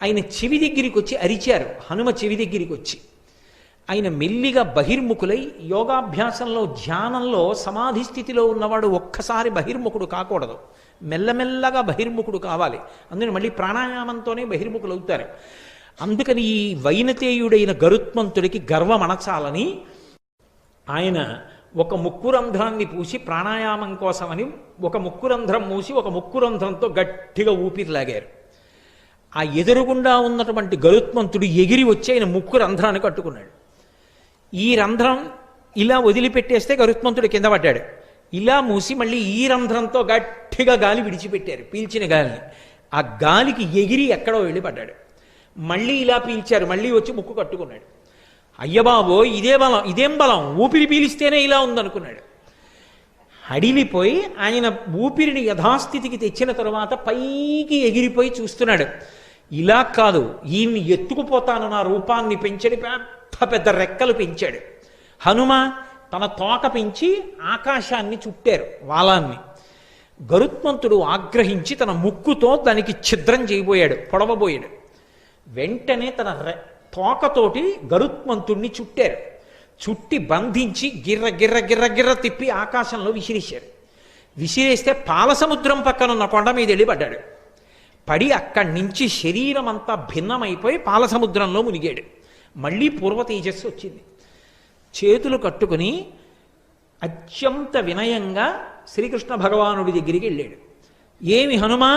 ఆయన చెవి దగ్గరికి వచ్చి అరిచారు. హనుమ చెవి దగ్గరికి వచ్చి ఆయన మెల్లిగా బహిర్ముఖులై, యోగాభ్యాసంలో ధ్యానంలో సమాధి స్థితిలో ఉన్నవాడు ఒక్కసారి బహిర్ముఖుడు కాకూడదు, మెల్లమెల్లగా బహిర్ముఖుడు కావాలి. అందుకని మళ్ళీ ప్రాణాయామంతోనే బహిర్ముఖులు అవుతారు. అందుకని ఈ వైనతేయుడైన గరుత్మంతుడికి గర్వం అణచాలని ఆయన ఒక ముక్కురంధ్రాన్ని పూసి ప్రాణాయామం కోసమని ఒక ముక్కురంధ్రం మూసి ఒక ముక్కురంధ్రంతో గట్టిగా ఊపిరిలాగారు. ఆ ఎదురుగుండా ఉన్నటువంటి గరుత్మంతుడు ఎగిరి వచ్చి ఆయన ముక్కు రంధ్రాన్ని కట్టుకున్నాడు. ఈ రంధ్రం ఇలా వదిలిపెట్టేస్తే గరుత్మంతుడు కింద పడ్డాడు. ఇలా మూసి మళ్ళీ ఈ రంధ్రంతో గట్టిగా గాలి విడిచిపెట్టారు, పీల్చిన గాలిని. ఆ గాలికి ఎగిరి ఎక్కడో వెళ్ళి పడ్డాడు. మళ్ళీ ఇలా పీల్చారు, మళ్ళీ వచ్చి ముక్కు కట్టుకున్నాడు. అయ్యబాబో ఇదే బలం, ఇదేం బలం, ఊపిరి పీలిస్తేనే ఇలా ఉందనుకున్నాడు. అడిలిపోయి ఆయన ఊపిరిని యథాస్థితికి తెచ్చిన తరువాత పైకి ఎగిరిపోయి చూస్తున్నాడు. ఇలా కాదు, ఈయన్ని ఎత్తుకుపోతాను, నా రూపాన్ని పెంచడి, పెద్ద పెద్ద రెక్కలు పెంచాడు. హనుమ తన తోక పెంచి ఆకాశాన్ని చుట్టారు, వాలాన్ని. గరుత్మంతుడు ఆగ్రహించి తన ముక్కుతో దానికి ఛిద్రం చేయబోయాడు, పొడవబోయాడు. వెంటనే తన తోకతోటి గరుత్మంతుణ్ణి చుట్టారు. చుట్టి బంధించి గిర్ర గిర్ర గిర్ర గిర్ర తిప్పి ఆకాశంలో విసిరేశారు. విసిరేస్తే పాలసముద్రం పక్కనున్న కొండ మీద వెళ్ళి పడ్డాడు. పడి అక్కడి నుంచి శరీరం అంతా భిన్నమైపోయి పాలసముద్రంలో మునిగాడు. మళ్ళీ పూర్వ తేజస్సు వచ్చింది. చేతులు కట్టుకుని అత్యంత వినయంగా శ్రీకృష్ణ భగవానుడి దగ్గరికి వెళ్ళాడు. ఏమి హనుమా,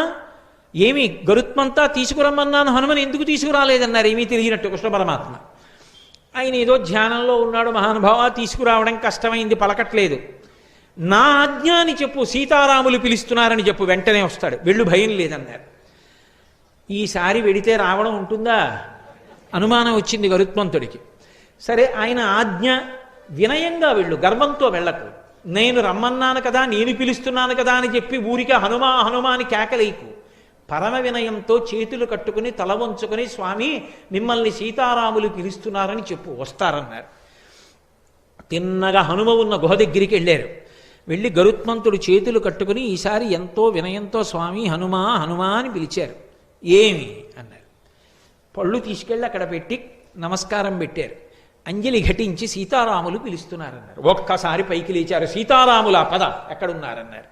ఏమి గరుత్మంతా తీసుకురమ్మన్నాను, హనుమని ఎందుకు తీసుకురాలేదన్నారు. ఏమీ తెలియనట్టు కృష్ణ పరమాత్మ. ఆయన ఏదో ధ్యానంలో ఉన్నాడు, మహానుభావ తీసుకురావడం కష్టమైంది, పలకట్లేదు. నా ఆజ్ఞాని చెప్పు, సీతారాములు పిలుస్తున్నారని చెప్పు, వెంటనే వస్తాడు, వెళ్ళు, భయం లేదన్నారు. ఈసారి వెడితే రావడం ఉంటుందా? అనుమానం వచ్చింది గరుత్మంతుడికి. సరే, ఆయన ఆజ్ఞ, వినయంగా వెళ్ళు, గర్వంతో వెళ్ళకు. నేను రమ్మన్నాను కదా, నేను పిలుస్తున్నాను కదా అని చెప్పి ఊరికే హనుమా హనుమా అని కేకలేకు. పరమ వినయంతో చేతులు కట్టుకుని తల వంచుకొని, స్వామి మిమ్మల్ని సీతారాములు పిలుస్తున్నారని చెప్పు, వస్తారన్నారు. తిన్నగా హనుమ ఉన్న గుహ దగ్గరికి వెళ్ళారు. వెళ్ళి గరుత్మంతుడు చేతులు కట్టుకుని ఈసారి ఎంతో వినయంతో స్వామి హనుమా హనుమా అని పిలిచారు. ఏమి అన్నారు. పళ్ళు తీసుకెళ్ళి అక్కడ పెట్టి నమస్కారం పెట్టారు. అంజలి ఘటించి సీతారాములు పిలుస్తున్నారన్నారు. ఒక్కసారి పైకి లేచారు. సీతారాముల పద ఎక్కడున్నారన్నారు.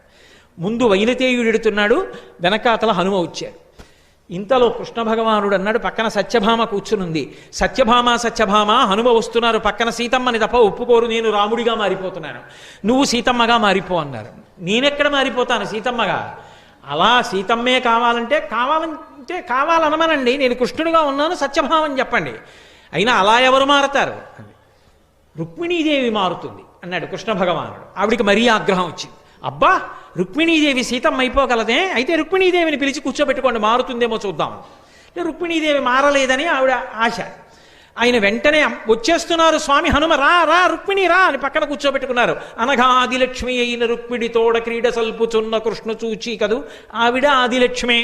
ముందు వైనతేయుడెడుతున్నాడు, వెనకాతల హనుమ వచ్చారు. ఇంతలో కృష్ణ భగవానుడు అన్నాడు, పక్కన సత్యభామ కూర్చునుంది. సత్యభామ సత్యభామ, హనుమ వస్తున్నారు, పక్కన సీతమ్మని తప్ప ఒప్పుకోరు, నేను రాముడిగా మారిపోతున్నాను, నువ్వు సీతమ్మగా మారిపో అన్నారు. నేనెక్కడ మారిపోతాను సీతమ్మగా? అలా సీతమ్మే కావాలంటే కావాలనమనండి, నేను కృష్ణుడిగా ఉన్నాను, సత్యభామని చెప్పండి. అయినా అలా ఎవరు మారతారు? రుక్మిణీదేవి మారుతుంది అన్నాడు కృష్ణ భగవానుడు. ఆవిడికి మరీ ఆగ్రహం వచ్చింది. అబ్బా, రుక్మిణీదేవి సీతమ్మ అయిపోగలదే, అయితే రుక్మిణీదేవిని పిలిచి కూర్చోబెట్టుకోండి, మారుతుందేమో చూద్దాం. రుక్మిణీదేవి మారలేదని ఆవిడ ఆశ. ఆయన వెంటనే వచ్చేస్తున్నారు, స్వామి హనుమ రా రా, రుక్మిణి రా అని పక్కన కూర్చోబెట్టుకున్నారు. అనగా ఆదిలక్ష్మి అయిన రుక్మిణి తోడ క్రీడ సల్పుచున్న కృష్ణ చూచి కదూ, ఆవిడే ఆదిలక్ష్మి,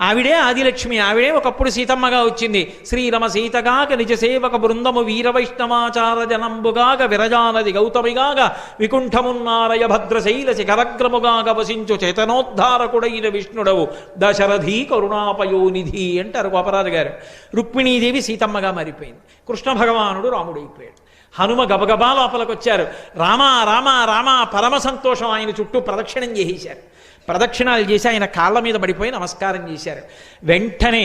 ఆవిడే ఒకప్పుడు సీతమ్మగా వచ్చింది. శ్రీరమ సీతగాక నిజ సేవక బృందము వీర వైష్ణవాచార జనంబుగాక విరజానది గౌతమిగాక వికుంఠమున్నారయ భద్రశైల శిఖరగ్రముగాక వసించు చేతనోద్ధారకుడైన విష్ణుడవు దశరథి కరుణాపయోనిధి అంటారు గోపరాజు గారు. రుక్మిణీదేవి సీతమ్మగా మారిపోయింది. కృష్ణ భగవానుడు రాముడైపోయాడు. హనుమ గబగబా లోపలికి వచ్చారు. రామా రామా రామా, పరమ సంతోషం. ఆయన చుట్టూ ప్రదక్షిణం చేసేశారు. ప్రదక్షిణాలు చేసి ఆయన కాళ్ళ మీద పడిపోయి నమస్కారం చేశారు. వెంటనే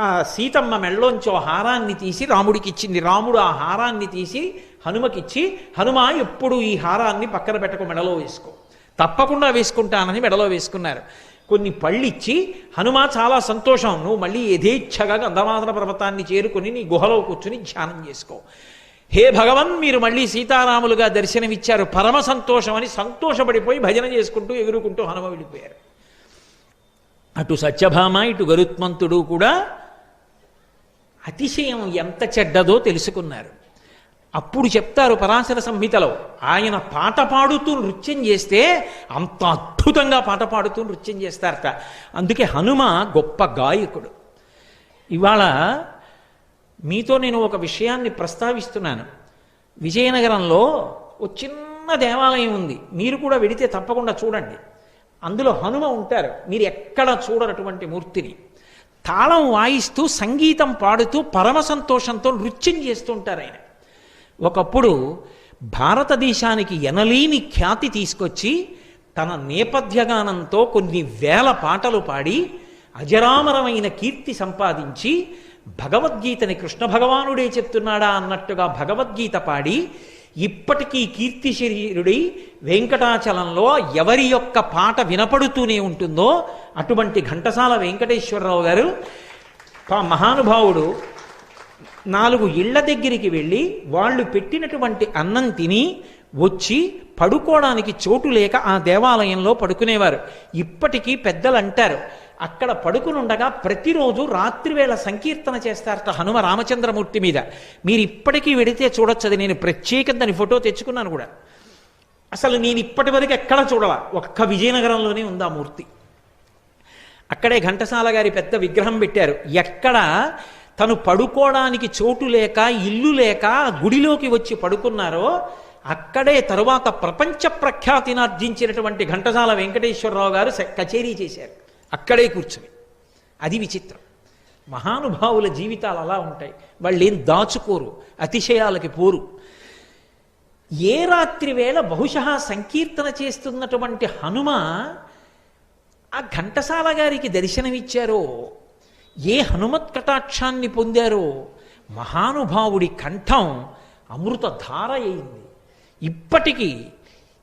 ఆ సీతమ్మ మెళ్ళలోంచి హారాన్ని తీసి రాముడికి ఇచ్చింది. రాముడు ఆ హారాన్ని తీసి హనుమకిచ్చి, హనుమ ఎప్పుడు ఈ హారాన్ని పక్కన పెట్టకు, మెడలో వేసుకో. తప్పకుండా వేసుకుంటానని మెడలో వేసుకున్నారు. కొన్ని పళ్ళిచ్చి, హనుమ చాలా సంతోషం, నువ్వు మళ్ళీ యథేచ్ఛగా గంధమాదన పర్వతాన్ని చేరుకుని నీ గుహలో కూర్చుని ధ్యానం చేసుకో. హే భగవన్, మీరు మళ్ళీ సీతారాములుగా దర్శనమిచ్చారు, పరమ సంతోషం అని సంతోషపడిపోయి భజన చేసుకుంటూ ఎగురుకుంటూ హనుమ వెళ్ళిపోయారు. అటు సత్యభామ ఇటు గరుత్మంతుడు కూడా అతిశయం ఎంత చెడ్డదో తెలుసుకున్నారు. అప్పుడు చెప్తారు పరాశర సంహితలో, ఆయన పాట పాడుతూ నృత్యం చేస్తే అంత అద్భుతంగా పాట పాడుతూ నృత్యం చేస్తారట. అందుకే హనుమ గొప్ప గాయకుడు. ఇవాళ మీతో నేను ఒక విషయాన్ని ప్రస్తావిస్తున్నాను. విజయనగరంలో ఒక చిన్న దేవాలయం ఉంది, మీరు కూడా వెడితే తప్పకుండా చూడండి. అందులో హనుమ ఉంటారు, మీరు ఎక్కడ చూడనటువంటి మూర్తిని. తాళం వాయిస్తూ సంగీతం పాడుతూ పరమ సంతోషంతో నృత్యం చేస్తూ ఉంటారు ఆయన. ఒకప్పుడు భారతదేశానికి ఎనలేని ఖ్యాతి తీసుకొచ్చి తన నేపథ్యగానంతో కొన్ని వేల పాటలు పాడి అజరామరమైన కీర్తి సంపాదించి భగవద్గీతని కృష్ణ భగవానుడే చెప్తున్నాడా అన్నట్టుగా భగవద్గీత పాడి ఇప్పటికీ కీర్తి శరీరుడై వెంకటాచలంలో ఎవరి యొక్క పాట వినపడుతూనే ఉంటుందో అటువంటి ఘంటసాల వెంకటేశ్వరరావు గారు మహానుభావుడు 4 ఇళ్ల దగ్గరికి వెళ్ళి వాళ్ళు పెట్టినటువంటి అన్నం తిని వచ్చి పడుకోవడానికి చోటు లేక ఆ దేవాలయంలో పడుకునేవారు. ఇప్పటికీ పెద్దలు అంటారు, అక్కడ పడుకునుండగా ప్రతిరోజు రాత్రివేళ సంకీర్తన చేస్తారట హనుమ రామచంద్రమూర్తి మీద. మీరు ఇప్పటికీ వెడితే చూడొచ్చు, అది నేను ప్రత్యేకంగా దాని ఫోటో తెచ్చుకున్నాను కూడా. అసలు నేను ఇప్పటి వరకు ఎక్కడ చూడాల, ఒక్క విజయనగరంలోనే ఉంది ఆ మూర్తి. అక్కడే ఘంటసాల గారి పెద్ద విగ్రహం పెట్టారు. ఎక్కడ తను పడుకోవడానికి చోటు లేక ఇల్లు లేక గుడిలోకి వచ్చి పడుకున్నారో అక్కడే తరువాత ప్రపంచ ప్రఖ్యాతిని ఆర్జించినటువంటి ఘంటసాల వెంకటేశ్వరరావు గారు కచేరీ చేశారు అక్కడే కూర్చొని. అది విచిత్రం. మహానుభావుల జీవితాలు అలా ఉంటాయి. వాళ్ళు ఏం దాచుకోరు, అతిశయాలకి పోరు. ఏ రాత్రి వేళ బహుశः సంకీర్తన చేస్తున్నటువంటి హనుమ ఆ ఘంటసాల గారికి దర్శనమిచ్చారో, ఏ హనుమత్ కటాక్షాన్ని పొందారో, మహానుభావుడి కంఠం అమృతధార అయింది. ఇప్పటికీ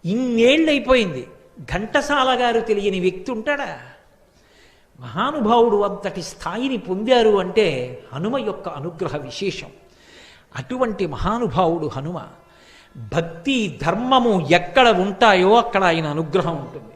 ఇన్నేళ్ళైపోయింది, ఘంటసాల గారు తెలియని వ్యక్తి ఉంటాడా? మహానుభావుడు అంతటి స్థాయిని పొందారు అంటే హనుమ యొక్క అనుగ్రహ విశేషం. అటువంటి మహానుభావుడు హనుమ. భక్తి ధర్మము ఎక్కడ ఉంటాయో అక్కడ ఆయన అనుగ్రహం ఉంటుంది.